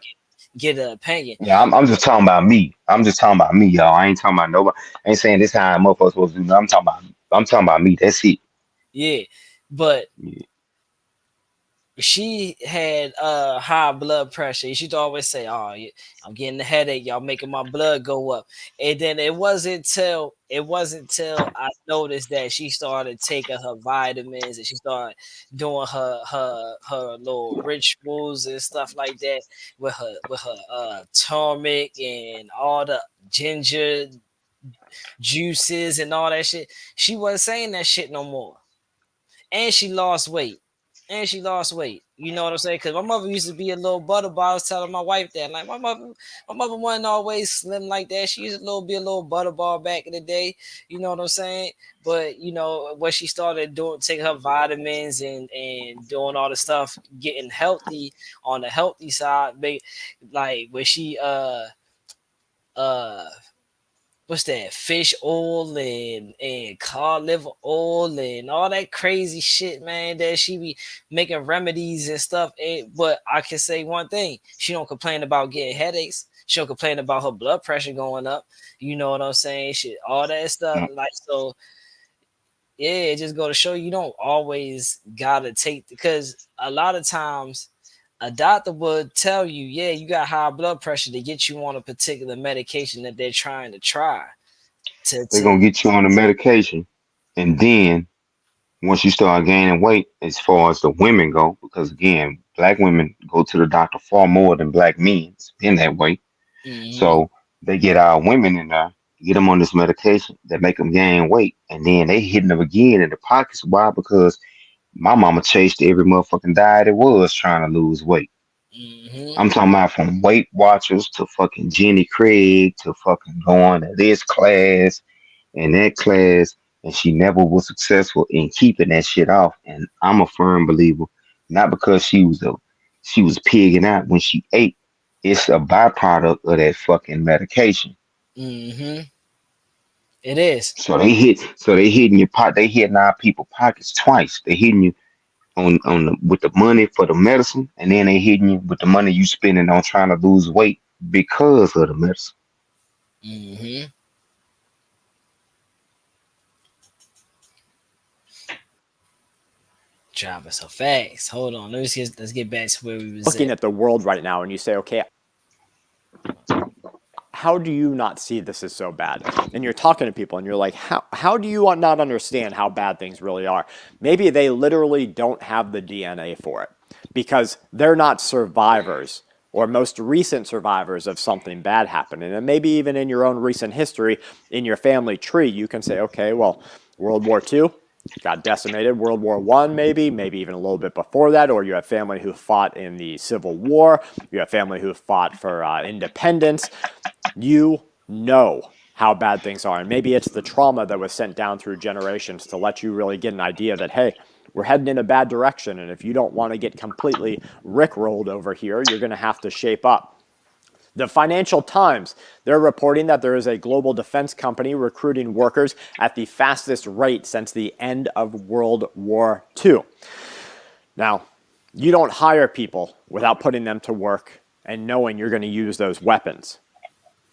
get an opinion. Yeah, I'm just talking about me. I'm just talking about me, y'all. I ain't talking about nobody. I ain't saying this how motherfuckers supposed to do. I'm talking about me. That's it. Yeah, but Yeah. she had high blood pressure. She'd always say, "Oh, I'm getting a headache. Y'all making my blood go up." And then it wasn't till I noticed that she started taking her vitamins and she started doing her little rituals and stuff like that with her turmeric and all the ginger juices and all that shit. She wasn't saying that shit no more, and she lost weight. You know what I'm saying? Because my mother used to be a little butterball. I was telling my wife that, like, my mother wasn't always slim like that. She used to be a little butterball back in the day. You know what I'm saying? But when she started taking her vitamins and doing all the stuff, getting healthy on the healthy side, like when she uh what's that, fish oil and cod liver oil and all that crazy shit, man, that she be making remedies and stuff. But I can say one thing: she don't complain about getting headaches. She don't complain about her blood pressure going up. You know what I'm saying? Shit, all that stuff. Like, so yeah, it just go to show you don't always gotta take, because a lot of times a doctor would tell you, yeah, you got high blood pressure, to get you on a particular medication that they're trying to try They're to gonna get you on the medication, and then once you start gaining weight, as far as the women go, because again, black women go to the doctor far more than black men in that way. mm-hmm, So they get our women in there, get them on this medication that make them gain weight, and then they hitting them again in the pockets. Why? Because my mama chased every motherfucking diet it was trying to lose weight. mm-hmm, I'm talking about from Weight Watchers to fucking Jenny Craig to fucking going to this class and that class, and she never was successful in keeping that shit off. And I'm a firm believer, not because she was pigging out when she ate. It's a byproduct of that fucking medication. mm-hmm. It is. So they hitting your pot. They hitting our people pockets twice. They hitting you with the money for the medicine, and then they hitting you with the money you spending on trying to lose weight because of the medicine. Mm-hmm. Driving so fast. Hold on. Let's get back to where we was Looking at. at the world right now and you say, okay, how do you not see this is so bad? And you're talking to people and you're like, how do you not understand how bad things really are? Maybe they literally don't have the DNA for it because they're not survivors or most recent survivors of something bad happening. And maybe even in your own recent history, in your family tree, you can say, okay, well, World War II got decimated, World War I maybe even a little bit before that, or you have family who fought in the Civil War, you have family who fought for independence. You know how bad things are. And maybe it's the trauma that was sent down through generations to let you really get an idea that, hey, we're heading in a bad direction. And if you don't want to get completely rickrolled over here, you're going to have to shape up. The Financial Times, they're reporting that there is a global defense company recruiting workers at the fastest rate since the end of World War II. Now, you don't hire people without putting them to work and knowing you're going to use those weapons.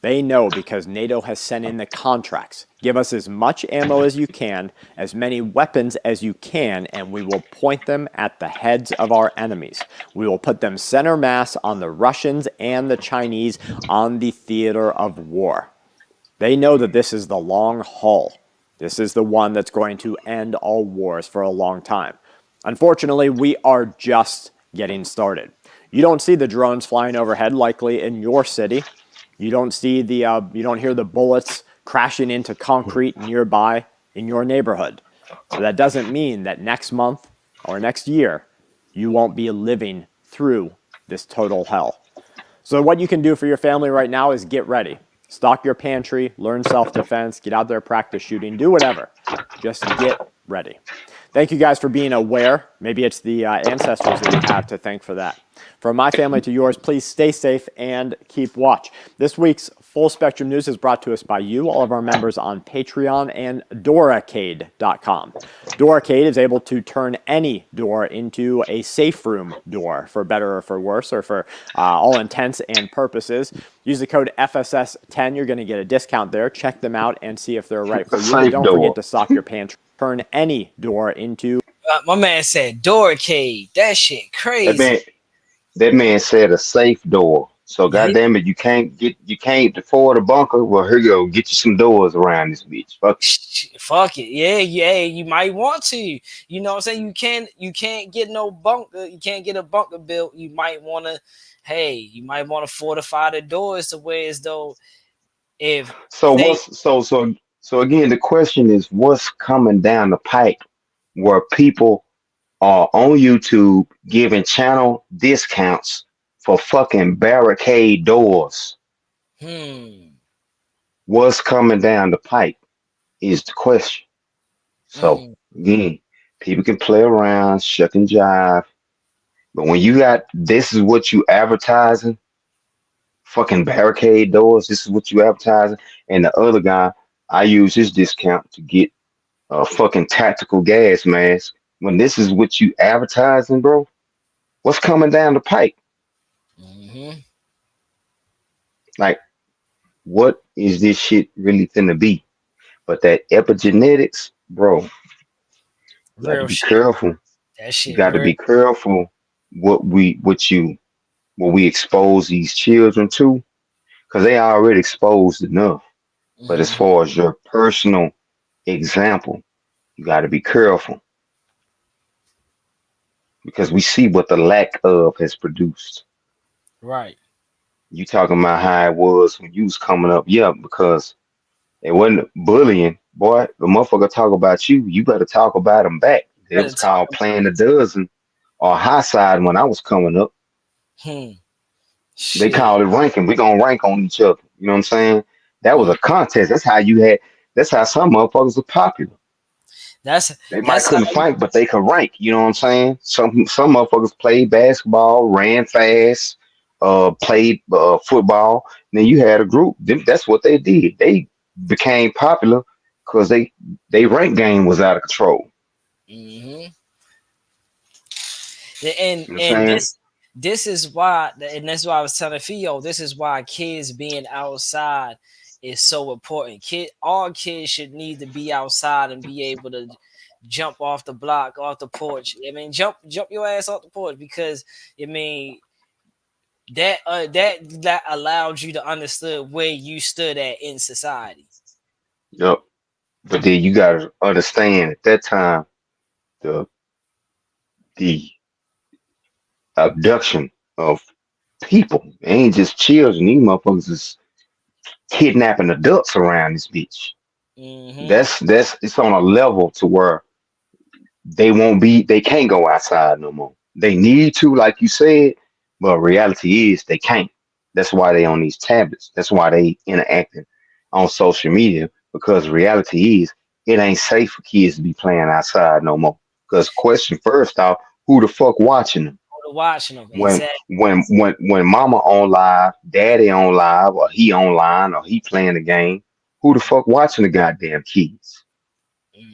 They know because NATO has sent in the contracts. Give us as much ammo as you can, as many weapons as you can, and we will point them at the heads of our enemies. We will put them center mass on the Russians and the Chinese on the theater of war. They know that this is the long haul. This is the one that's going to end all wars for a long time. Unfortunately, we are just getting started. You don't see the drones flying overhead likely in your city. You don't see you don't hear the bullets crashing into concrete nearby in your neighborhood. But that doesn't mean that next month or next year, you won't be living through this total hell. So what you can do for your family right now is get ready. Stock your pantry, learn self-defense, get out there, practice shooting, do whatever. Just get ready. Thank you guys for being aware. Maybe it's the ancestors that we have to thank for that. From my family to yours, please stay safe and keep watch. This week's Full Spectrum News is brought to us by you, all of our members on Patreon and Doracade.com. Doracade is able to turn any door into a safe room door, for better or for worse, or for all intents and purposes. Use the code FSS10. You're going to get a discount there. Check them out and see if they're right for you. And don't forget to stock your pantry. Turn any door into My man said Dorcade. That shit That man, crazy. that man said a safe door. So Yeah, goddamn it, you can't afford a bunker. Well, here you go, get you some doors around this bitch. Fuck. fuck it. Yeah, yeah. You might want to. You know what I'm saying? You can't get no bunker. You can't get a bunker built. You might want to. Hey, you might want to fortify the doors to where as though if So say so again, the question is, what's coming down the pipe where people are on YouTube giving channel discounts for fucking barricade doors? hmm What's coming down the pipe is the question. So mm, again, people can play around, shuck and jive, but when you got this is what you advertising, fucking barricade doors, this is what you advertising, and the other guy, I use his discount to get a fucking tactical gas mask. When this is what you advertising, bro, what's coming down the pipe? hmm Like, what is this shit really finna be? But that epigenetics, bro, you got to real be shit. careful. That You shit got to real. be careful what we expose these children to, because they already exposed enough. But as hmm far as your personal example, you got to be careful because we see what the lack of has produced. Right. You talking about how it was when you was coming up, yeah, because it wasn't bullying, boy. The motherfucker talk about you, you better talk about him back. It Better was talk called about. playing the dozen or high side when I was coming up. Hmm. They Shit. called it ranking. We gonna rank on each other. You know what I'm saying? That was Mm. a contest. That's how you had. That's how some motherfuckers were popular. That's They might that's how couldn't fight, but they could rank. You know what I'm saying? Some motherfuckers played basketball, ran fast, played football. And then you had a group. That's what they did. They became popular because they rank game was out of control. hmm and You know what I'm and saying? this is why, and that's why I was telling Theo, this is why kids being outside is so important. All kids should need to be outside and be able to jump off the block, off the porch. I mean, jump your ass off the porch because I mean that allowed you to understand where you stood at in society. Yep. But then you gotta understand at that time the the abduction of people. They ain't just children. These motherfuckers is kidnapping adults around this bitch. hmm That's it's on a level to where they can't go outside no more. They need to, like you said, but reality is they can't. That's why they on these tablets. That's why they interacting on social media because reality is it ain't safe for kids to be playing outside no more. Because question first off, who the fuck watching them? Watching them when exactly. when mama on live, daddy on live, or he online, or he playing the game, who the fuck watching the goddamn kids?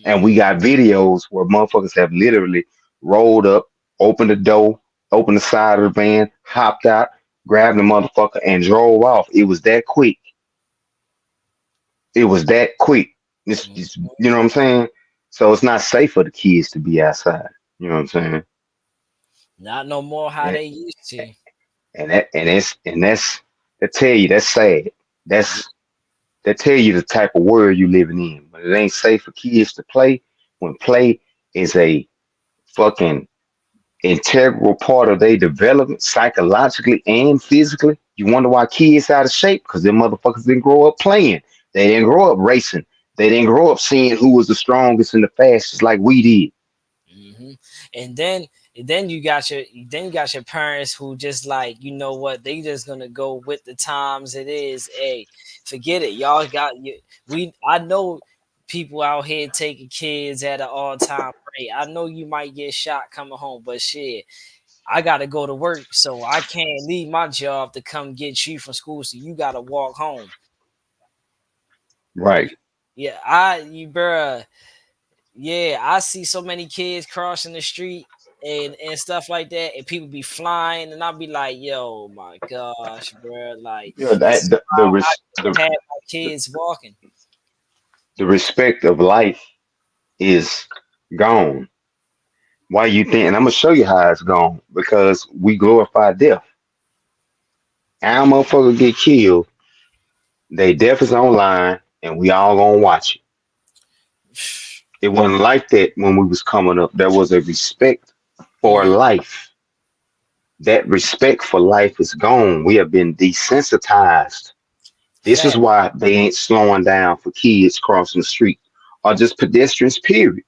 And we hmm got videos where motherfuckers have literally rolled up, opened the door, opened the side of the van, hopped out, grabbed the motherfucker, and drove off. It was that quick. It was that quick. You know what I'm saying? So it's not safe for the kids to be outside. You know what I'm saying? Not no more how And they used to. that's that tell you that's sad. That's that tell you the type of world you living in. But it ain't safe for kids to play when play is a fucking integral part of their development psychologically and physically. You wonder why kids out of shape because them motherfuckers didn't grow up playing. They didn't grow up racing. They didn't grow up seeing who was the strongest and the fastest like we did. hmm And then you got your parents who just like, you know what, they just gonna go with the times it is. Hey, forget it. Y'all got you. I know people out here taking kids at an all time rate. I know you might get shot coming home, but shit, I gotta go to work, so I can't leave my job to come get you from school. So you gotta walk home. Right. Yeah, bruh. Yeah, I see so many kids crossing the street and stuff like that, and people be flying, and I'll be like, "Yo, my gosh, bro! Like Yeah, this that is how I have my the, kids walking." the respect of life is gone. Why you think? And I'm gonna show you how it's gone because we glorify death. Our motherfucker get killed. They death is online, and we all gonna watch it. It wasn't like that when we was coming up. There was a respect for Mm, life. That respect for life is gone. We have been desensitized. This is fact. why they ain't slowing down for kids crossing the street or just pedestrians, period.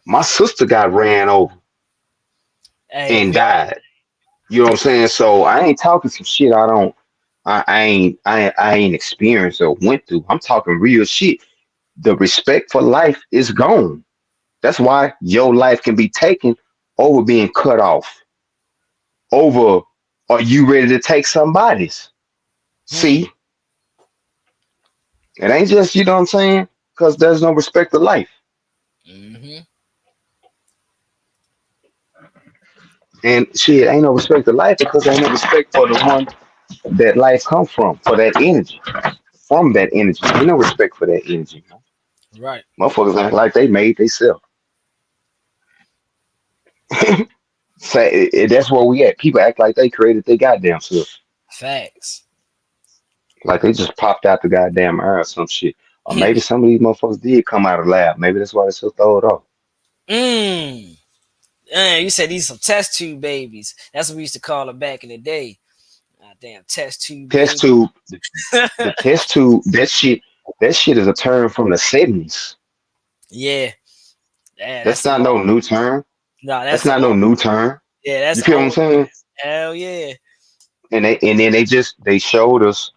My sister got ran over Hey, and died. You know what I'm saying? So I ain't talking some shit I don't I ain't experienced or went through. I'm talking real shit. The respect for life is gone. That's why your life can be taken over being cut off. Over are you ready to take somebody's? hmm. See, it ain't just, you know what I'm saying? Because there's no respect of life. Hmm. And shit, ain't no respect of life because ain't no respect for the one that life comes from, for that energy. From that energy. Ain't no respect for that energy, man. Right. Motherfuckers act like they made themselves. Say that's where we at. People act like they created their goddamn self. Facts. Like they just popped out the goddamn air or some shit. Or maybe some of these motherfuckers did come out of the lab. Maybe that's why they still throw it off. Mm. You said these some test tube babies. That's what we used to call them back in the day. Ah, damn, test tube Test baby. tube, the test tube, that shit is a term from the 70s. Yeah, yeah, That's that's a not no long. new term. No, That's that's a not no long. new term. Yeah, You that's feel what I'm old. saying? Hell yeah. And then they showed us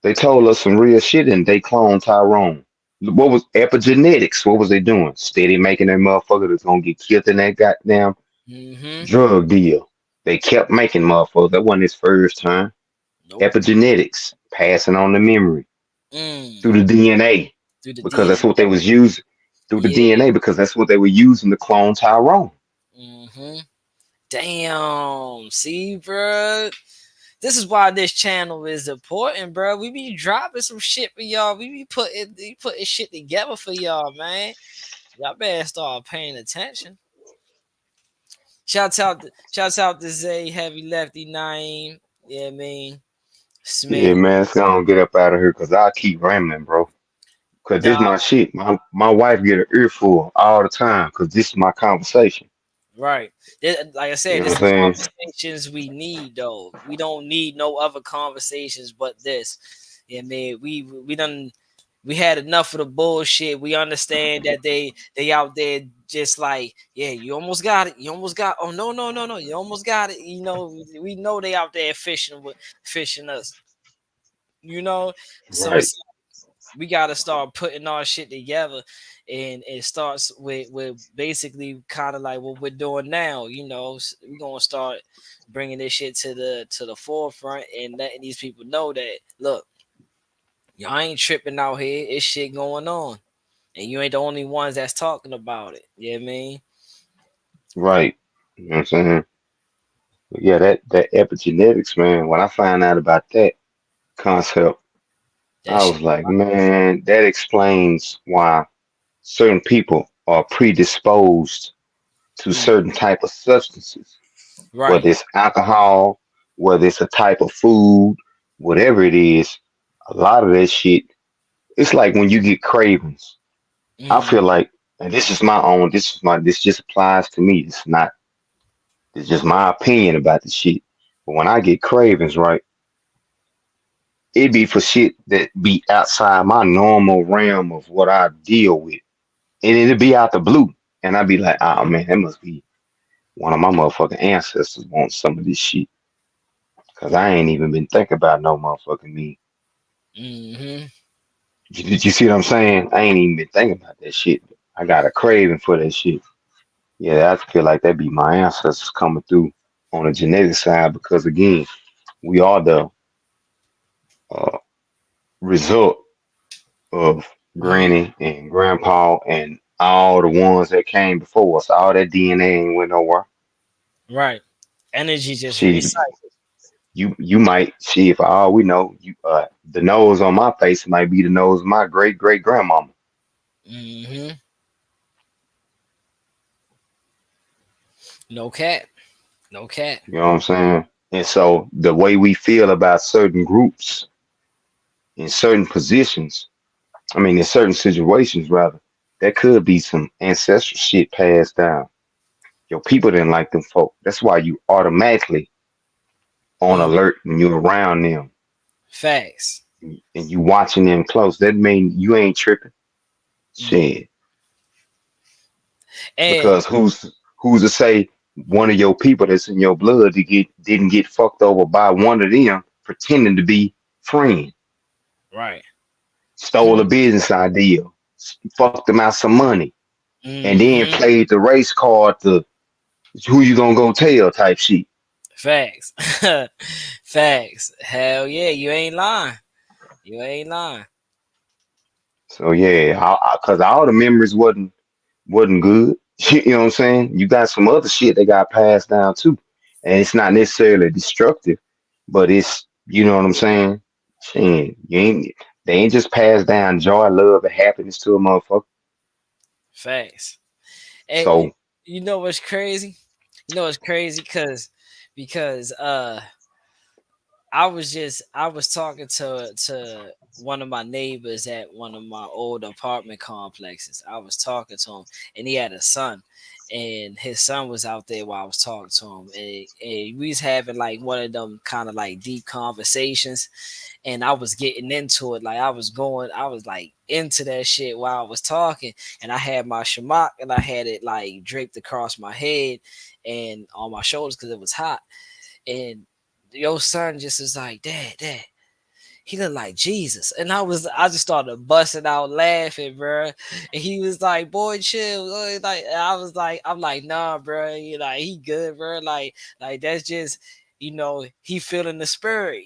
they told us some real shit and they cloned Tyrone. What was epigenetics? What was they doing? Steady making that motherfucker that's gonna get killed in that goddamn Mm-hmm. drug deal. They kept making motherfuckers. That wasn't his first time. Nope. Epigenetics, passing on the memory Mm. through the DNA Through the because that's DNA. what they was using through the Yeah. DNA because that's what they were using to clone Tyrone. Mm-hmm. Damn. See, bro. This is why this channel is important, bro. We be dropping some shit for y'all. We putting shit together for y'all, man. Y'all better start paying attention. Shouts out to Zay, Heavy Lefty, Naeem. Yeah, I mean Yeah, Smith. man, it's gonna get up out of here because I keep rambling, bro. Cause this Nah, my shit. My wife get an earful all the time because this is my conversation. right. Like I You said, know what this I'm the saying? conversations we need, though. We don't need no other conversations but this. Yeah, man. We had enough of the bullshit. We understand that they out there just like, yeah, you almost got it. You almost got. Oh no, you almost got it. We know they out there fishing us. You know, so Right, it's we got to start putting our shit together, and it starts with basically kind of like what we're doing now. We're gonna start bringing this shit to the forefront and letting these people know that look, y'all ain't tripping out here. It's shit going on, and you ain't the only ones that's talking about it. You know what I mean? right. You know what I'm saying? But yeah, that epigenetics, man. When I found out about that concept, That I shit, was like, man, that explains why certain people are predisposed to mm, certain type of substances, right? whether it's alcohol, whether it's a type of food, whatever it is. A lot of that shit, it's like when you get cravings. I Mm, feel like, and this is my own, this just applies to me. It's just my opinion about the shit. But when I get cravings, right, it be for shit that be outside my normal realm of what I deal with. And it'll be out the blue. And I'd be like, oh man, that must be one of my motherfucking ancestors wants some of this shit. Cause I ain't even been thinking about no motherfucking me. mm-hmm. Did you see what I'm saying? I ain't even been thinking about that shit. I got a craving for that shit. Yeah, I feel like that be my ancestors coming through on the genetic side because again, we are the uh, result of Mm, granny and grandpa and all the ones that came before us. All that DNA ain't went nowhere. right. Energy just Shit, recycled. you might see for all we know, you the nose on my face might be the nose of my great great grandmama. Mm-hmm. No cat. No cat. You know what I'm saying? And so the way we feel about certain groups in certain positions, I mean, in certain situations, rather, that could be some ancestral shit passed down. Your people didn't like them folk. That's why you automatically on Mm, alert when you're around them facts. and you watching them close. That mean you ain't tripping. Mm. Shit. And Because who's to say one of your people that's in your blood didn't get fucked over by one of them pretending to be friend, right. stole a business idea, fucked them out some money, and then Mm-hmm. played the race card to who you gonna go tell type shit. Facts. Facts. Hell yeah, you ain't lying. You ain't lying. So yeah, cause all the memories wasn't good. You know what I'm saying? You got some other shit that got passed down too, and it's not necessarily destructive, but it's you know what I'm saying. Shit, you ain't they ain't just passed down joy, love, and happiness to a motherfucker. Facts. And So you know what's crazy? You know what's crazy? Because I was talking to one of my neighbors at one of my old apartment complexes. I was talking to him, and he had a son, and his son was out there while I was talking to him, and we was having like one of them kind of like deep conversations, and I was getting into it, like I was like into that shit while I was talking, and I had my shamak and I had it like draped across my head and on my shoulders because it was hot, and your son just was like, Dad, he looked like Jesus. And I just started busting out laughing, bro. And he was like, boy, chill. Like, I'm like, nah, bro. You like, he good, bro. Like that's just, he feeling the spirit.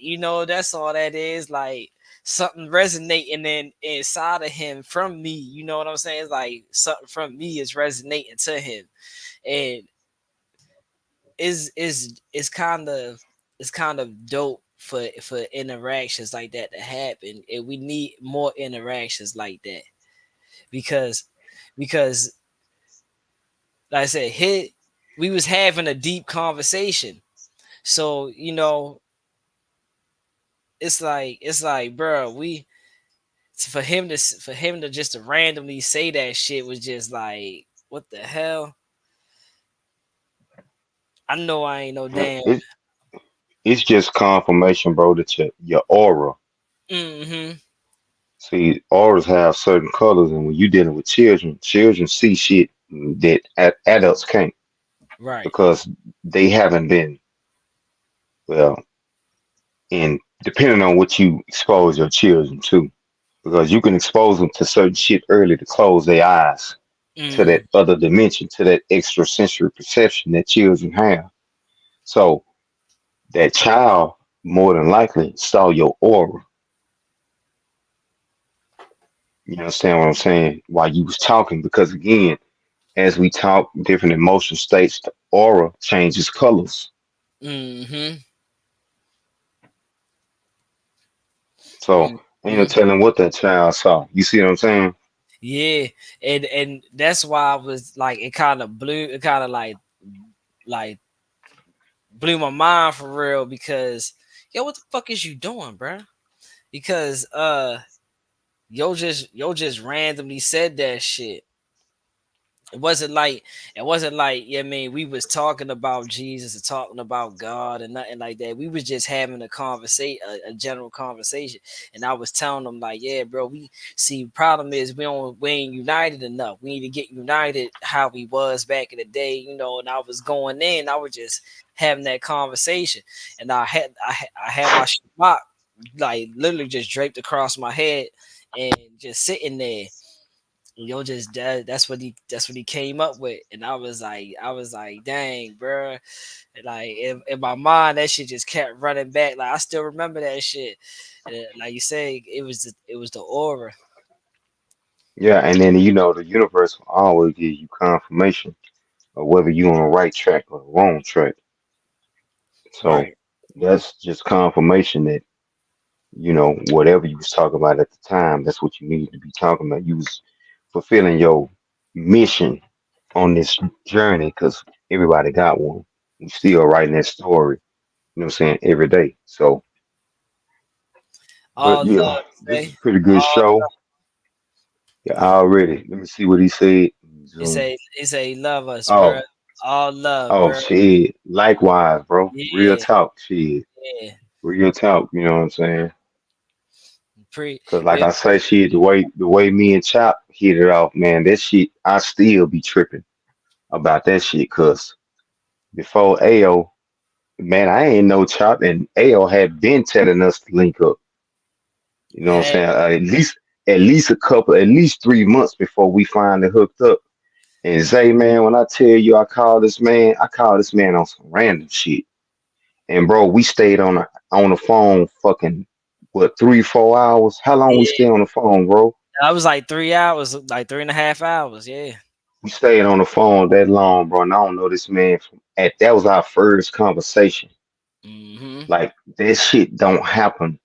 That's all that is. Like something resonating inside of him from me. You know what I'm saying? It's like something from me is resonating to him. And is kind of dope for interactions like that to happen, and we need more interactions like that because because like I said, we was having a deep conversation, so it's like bro, we for him to just to randomly say that shit was just like what the hell. I know I ain't no damn. it, it's just confirmation, bro, that your aura. Mm-hmm. See, auras have certain colors, and when you're dealing with children, children see shit that adults can't Right. because they haven't been well. And depending on what you expose your children to, because you can expose them to certain shit early to close their eyes to Mm, that other dimension, to that extrasensory perception that children have. So that child more than likely saw your aura. You understand what I'm saying? While you was talking, because again, as we talk, different emotional states, the aura changes colors. mm-hmm. So ain't no Mm-hmm. telling what that child saw. You see what I'm saying? Yeah, and that's why I was like, it kind of like blew my mind for real because yo, what the fuck is you doing, bruh? Because yo just randomly said that shit. It wasn't like yeah, I mean, we was talking about Jesus and talking about God and nothing like that. We was just having a general conversation, and I was telling them like, yeah, bro, we see problem is we ain't united enough. We need to get united how we was back in the day, And I was going in, I was just having that conversation, and I had my shot like literally just draped across my head and just sitting there. That's what he came up with, and I was like, dang, bro. Like in my mind, that shit just kept running back. Like I still remember that shit. And like you say, it was the aura. Yeah, and then the universe will always give you confirmation of whether you're on the right track or the wrong track. So Right. that's just confirmation that whatever you was talking about at the time, that's what you needed to be talking about. You was fulfilling your mission on this journey, because Everybody got one. We still writing that story. You know what I'm saying? Every day. So, but All yeah, love, this is say. a pretty good All show. Yeah, already. Let me see what he said. Zoom. he say he love us, bro. Oh, All love, oh, bro. shit. Likewise, bro. Real Yeah, talk. Shit. yeah. Real talk. You know what I'm saying? Pre Cause like we I say, shit, the way me and Chop hit it off, man, that shit, I still be tripping about that shit. Cause before AO, man, I ain't no Chop, and AO had been telling us to link up. You know what I'm had saying? At least a couple, at least 3 months before we finally hooked up. And Zay, man, when I tell you I called this man on some random shit. And bro, we stayed on the phone fucking what 3-4 hours? How long we yeah. stay on the phone, bro? I was like 3 hours, like 3.5 hours. Yeah. We stayed on the phone that long, bro. And I don't know this man that was our first conversation. Mm-hmm. Like that shit don't happen.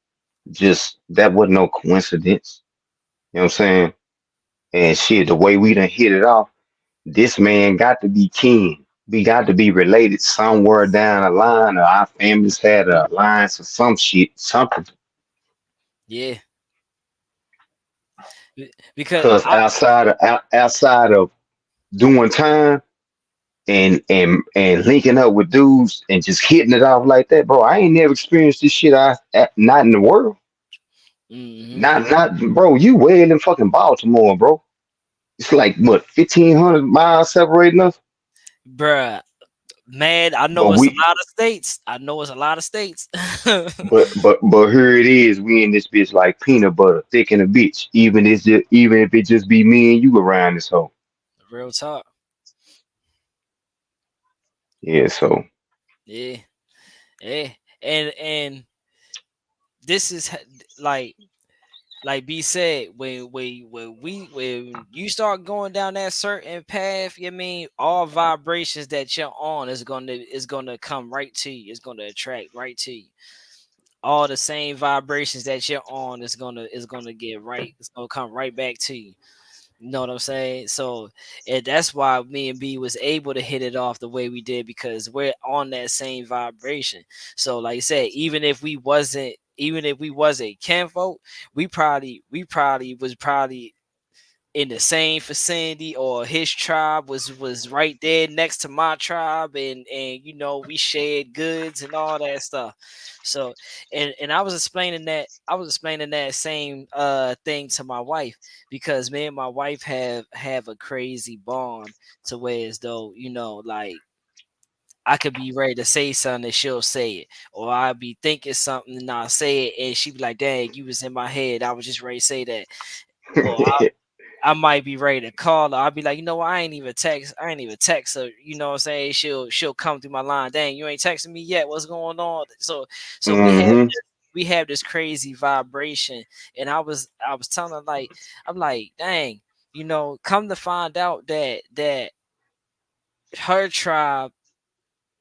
Just that wasn't no coincidence. You know what I'm saying? And shit, the way we done hit it off, this man got to be kin. We got to be related somewhere down the line, or our families had a alliance or some shit, something. Yeah. Because Cause outside of doing time and linking up with dudes and just hitting it off like that, bro. I ain't never experienced this shit. Not in the world. mm-hmm. Not, bro. You way in fucking Baltimore, bro. It's like what 1,500 miles separating us. Bruh, man, I But know it's a we, lot of states. I know it's a lot of states. but here it is. We in this bitch like peanut butter, thick in a bitch. Even if it just be me and you around this hole. Real talk. Yeah. So. Yeah. Yeah. And this is like B said, when you start going down that certain path, you mean all vibrations that you're on is gonna come right to you. It's gonna attract right to you. All the same vibrations that you're on is gonna get right. It's gonna come right back to you. You know what I'm saying? So, and that's why me and B was able to hit it off the way we did because we're on that same vibration. So, like I said, even if we wasn't kinfolk, we probably was probably in the same vicinity, or his tribe was right there next to my tribe, and we shared goods and all that stuff. So, and I was explaining that same thing to my wife, because me and my wife have a crazy bond, to where as though, like, I could be ready to say something and she'll say it, or I'll be thinking something and I'll say it and she be like, "Dang, you was in my head. I was just ready to say that." Or I might be ready to call her. I'll be like, I ain't even text. I ain't even text her. You know what I'm saying? She'll come through my line. Dang, you ain't texting me yet. What's going on? So Mm-hmm. we have this crazy vibration. And I was telling her, like, I'm like, dang, come to find out that her tribe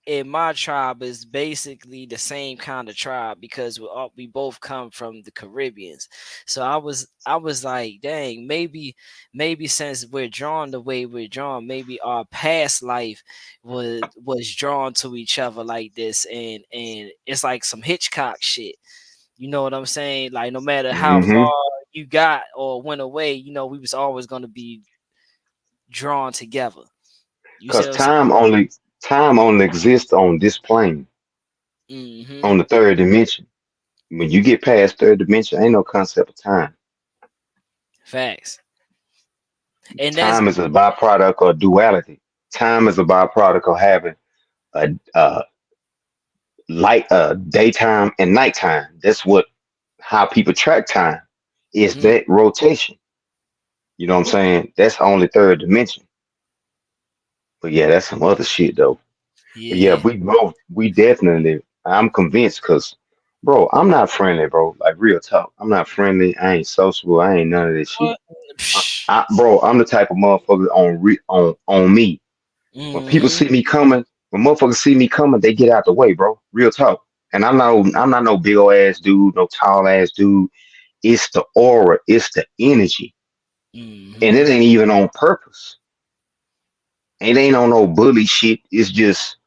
and my tribe is basically the same kind of tribe, because we both come from the Caribbeans. So I was like, dang, maybe since we're drawn the way we're drawn, maybe our past life was drawn to each other like this, and it's like some Hitchcock shit. You know what I'm saying? Like, no matter how Mm-hmm. far you got or went away, we was always gonna be drawn together. You see Cause what I'm saying? time only exists on this plane, Mm-hmm. on the third dimension. When you get past third dimension, ain't no concept of time. Facts. And that's Time is a byproduct of duality. Time is a byproduct of having a light, daytime and nighttime. That's what how people track time is mhm, that rotation. You know what I'm saying? That's only third dimension. But yeah, that's some other shit though. But yeah, yeah. we definitely, I'm convinced because, bro, I'm not friendly, bro. Like real talk. I'm not friendly. I ain't sociable. I ain't none of this shit. What? Psh. Bro, I'm the type of motherfucker on me. When people Mhm, see me coming, when motherfuckers see me coming, they get out the way, bro. Real talk. And I'm not no big old ass dude, no tall ass dude. It's the aura, it's the energy. And mhm. it ain't even on purpose. It ain't on no bully shit. It's just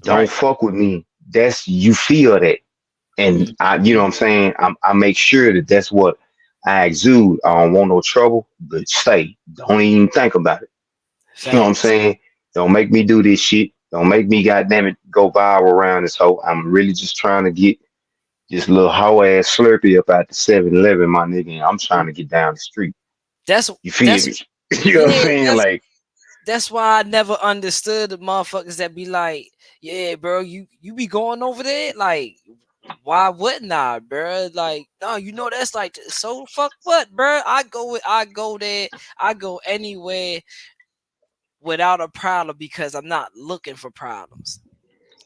don't Right. fuck with me. That's you feel that, and you know Mm-hmm. what I'm saying. I make sure that that's what I exude. I don't want no trouble, but stay. Don't even think about it. You know what I'm Facts. saying? Don't make me do this shit. Don't make me, goddamn it, go viral around this hoe. I'm really just trying to get this little hoe ass Slurpee up at the 7-Eleven, my nigga, and I'm trying to get down the street. That's You feel that's me? You know what I'm yeah. saying? Like, That's why I never understood the motherfuckers that be like, yeah, bro, you be going over there, like. Why wouldn't I, bro? Like, no, you know that's like so fuck what, bro? I go there, I go anywhere without a problem because I'm not looking for problems.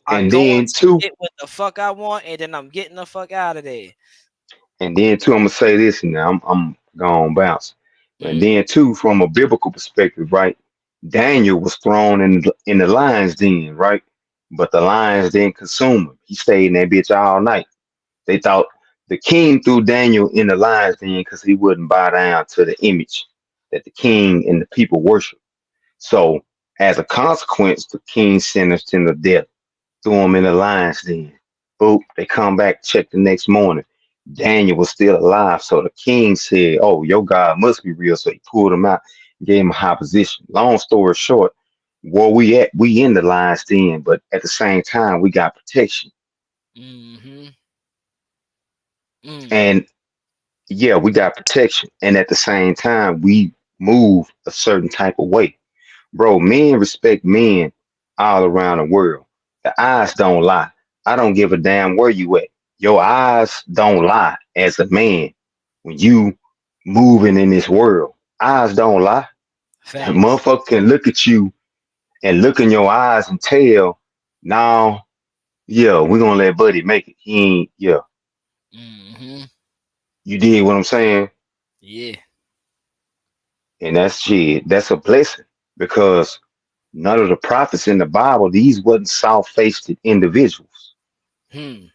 I and go then until too, get what the fuck I want, and then I'm getting the fuck out of there. I'm gonna say this, and now I'm gonna bounce. And Mm, then too, from a biblical perspective, right? Daniel was thrown in the lion's den, right? But the lions didn't consume him. He stayed in that bitch all night. They thought the king threw Daniel in the lion's den because he wouldn't bow down to the image that the king and the people worship. So, as a consequence, the king sentenced him to death, threw him in the lion's den. Boop, they come back, check the next morning. Daniel was still alive. So the king said, "Oh, your God must be real." So he pulled him out, gave him a high position. Long story short, where we at, we in the lion's den, but at the same time, we got protection. mm-hmm, mm, And yeah, we got protection. And at the same time, we move a certain type of way. Bro, men respect men all around the world. The eyes don't lie. I don't give a damn where you at. Your eyes don't lie as a man when you moving in this world. Eyes don't lie. A facts. motherfucker can look at you and look in your eyes and tell, now, yeah, we're gonna let Buddy make it. He ain't, yeah. Mm-hmm, You did what I'm saying? yeah. And that's shit. That's a blessing because none of the prophets in the Bible, these wasn't soft-faced individuals. Hmm.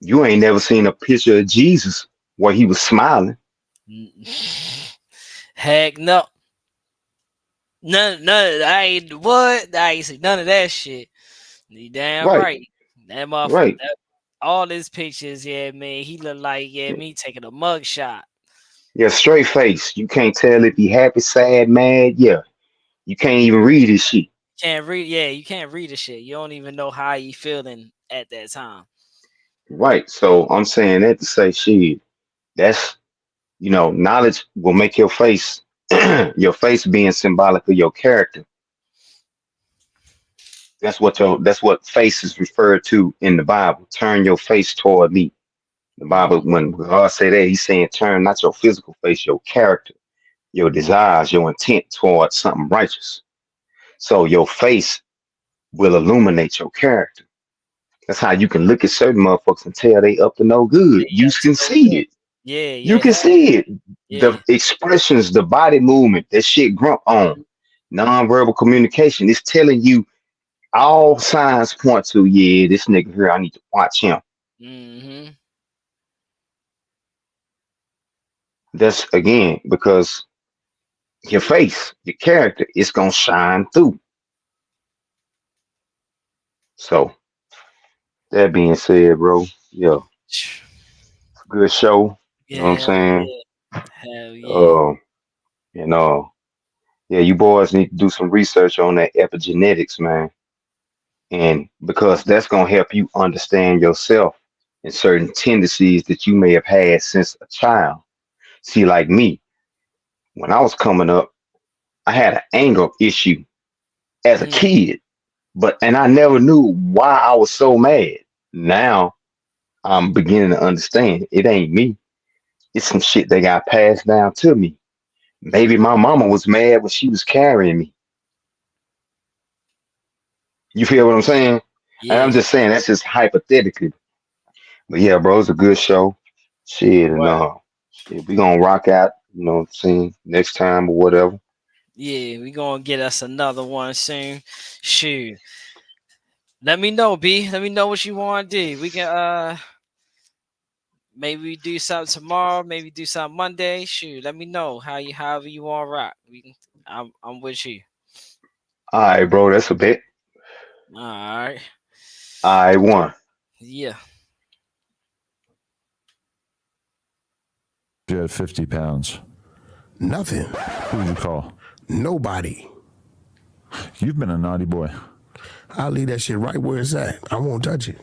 You ain't never seen a picture of Jesus where he was smiling. Heck no. None. I ain't what. I ain't see none of that shit. You damn Right, right. That motherfucker. right. All his pictures, yeah, man. He look like me taking a mug shot. Yeah, straight face. You can't tell if he happy, sad, mad. Yeah, you can't even read his shit. Can't read. Yeah, you can't read the shit. You don't even know how you feeling at that time. Right. So I'm saying that to say shit. That's, knowledge will make your face, your face being symbolic of your character. That's what face is referred to in the Bible. Turn your face toward me. The Bible, Mm, when God say that, He's saying turn not your physical face, your character, your desires, your intent towards something righteous. So your face will illuminate your character. That's how you can look at certain motherfuckers and tell they up to no good. they You up to can no see good. it. Yeah, You yeah, can hell see it. The yeah. expressions, the body movement, that shit grump on. Nonverbal communication. It's telling you all signs point to, yeah, this nigga here, I need to watch him. Mm-hmm. That's again because your face, your character, it's gonna shine through. So that being said, bro, yeah, it's a good show. You know what I'm Yeah, saying? yeah. Hell yeah. Uh, and yeah, you boys need to do some research on that epigenetics, man. And because that's gonna help you understand yourself and certain tendencies that you may have had since a child. See, like me, when I was coming up, I had an anger issue as a Mm, kid, and I never knew why I was so mad. Now I'm beginning to understand it ain't me. It's some shit that got passed down to me. Maybe mm, my mama was mad when she was carrying me. You feel what I'm saying? And I'm yeah. just saying that's just hypothetically. But yeah, bro, it's a good show. Shit, and What? shit, we gonna rock out. You know what I'm saying? Next time or whatever. Yeah, we gonna get us another one soon. Shoot. Let me know, B. Let me know what you want to do. We can maybe we do something tomorrow. Maybe do something Monday. Shoot, let me know however you want to rock. I'm with you. All right, bro. That's a bet. All right. I won. Yeah. You had 50 pounds. Nothing. Who would you call? Nobody. You've been a naughty boy. I'll leave that shit right where it's at. I won't touch it.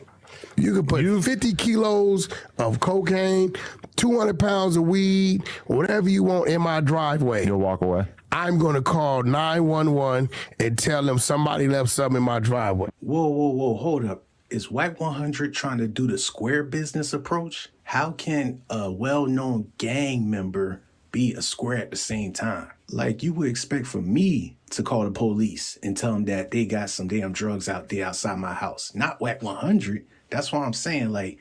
You can put 50 kilos of cocaine, 200 pounds of weed, whatever you want in my driveway. You'll walk away. I'm going to call 911 and tell them somebody left something in my driveway. Whoa, hold up. Is Whack 100 trying to do the square business approach? How can a well-known gang member be a square at the same time? Like, you would expect for me to call the police and tell them that they got some damn drugs out there outside my house. Not Whack 100. That's why I'm saying, like,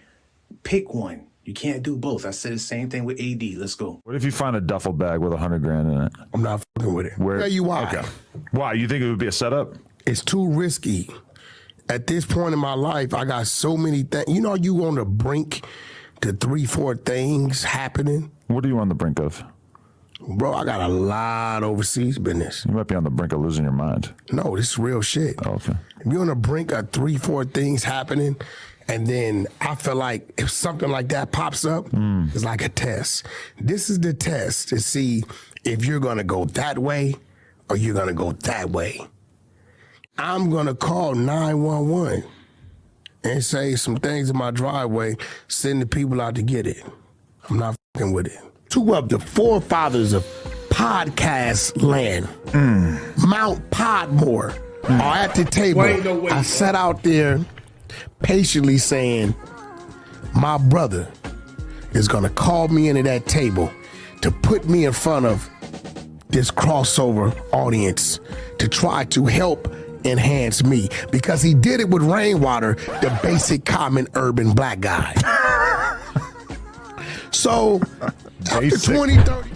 pick one. You can't do both. I said the same thing with AD. Let's go. What if you find a duffel bag with $100,000 in it? I'm not fucking with it. Where? Tell you why. Okay. Why? You think it would be a setup? It's too risky. At this point in my life, I got so many things. You know, you on the brink to 3-4 things happening. What are you on the brink of? Bro, I got a lot of overseas business. You might be on the brink of losing your mind. No, this is real shit. Oh, okay. If you're on the brink of 3-4 things happening, and then I feel like if something like that pops up, it's like a test. This is the test to see if you're going to go that way or you're going to go that way. I'm going to call 911 and say some things in my driveway, send the people out to get it. I'm not fucking with it. Two of the forefathers of podcast land, Mount Podmore, are at the table. I sat out there patiently saying, my brother is going to call me into that table to put me in front of this crossover audience to try to help enhance me, because he did it with Rainwater, the basic common urban black guy. So after 20, 30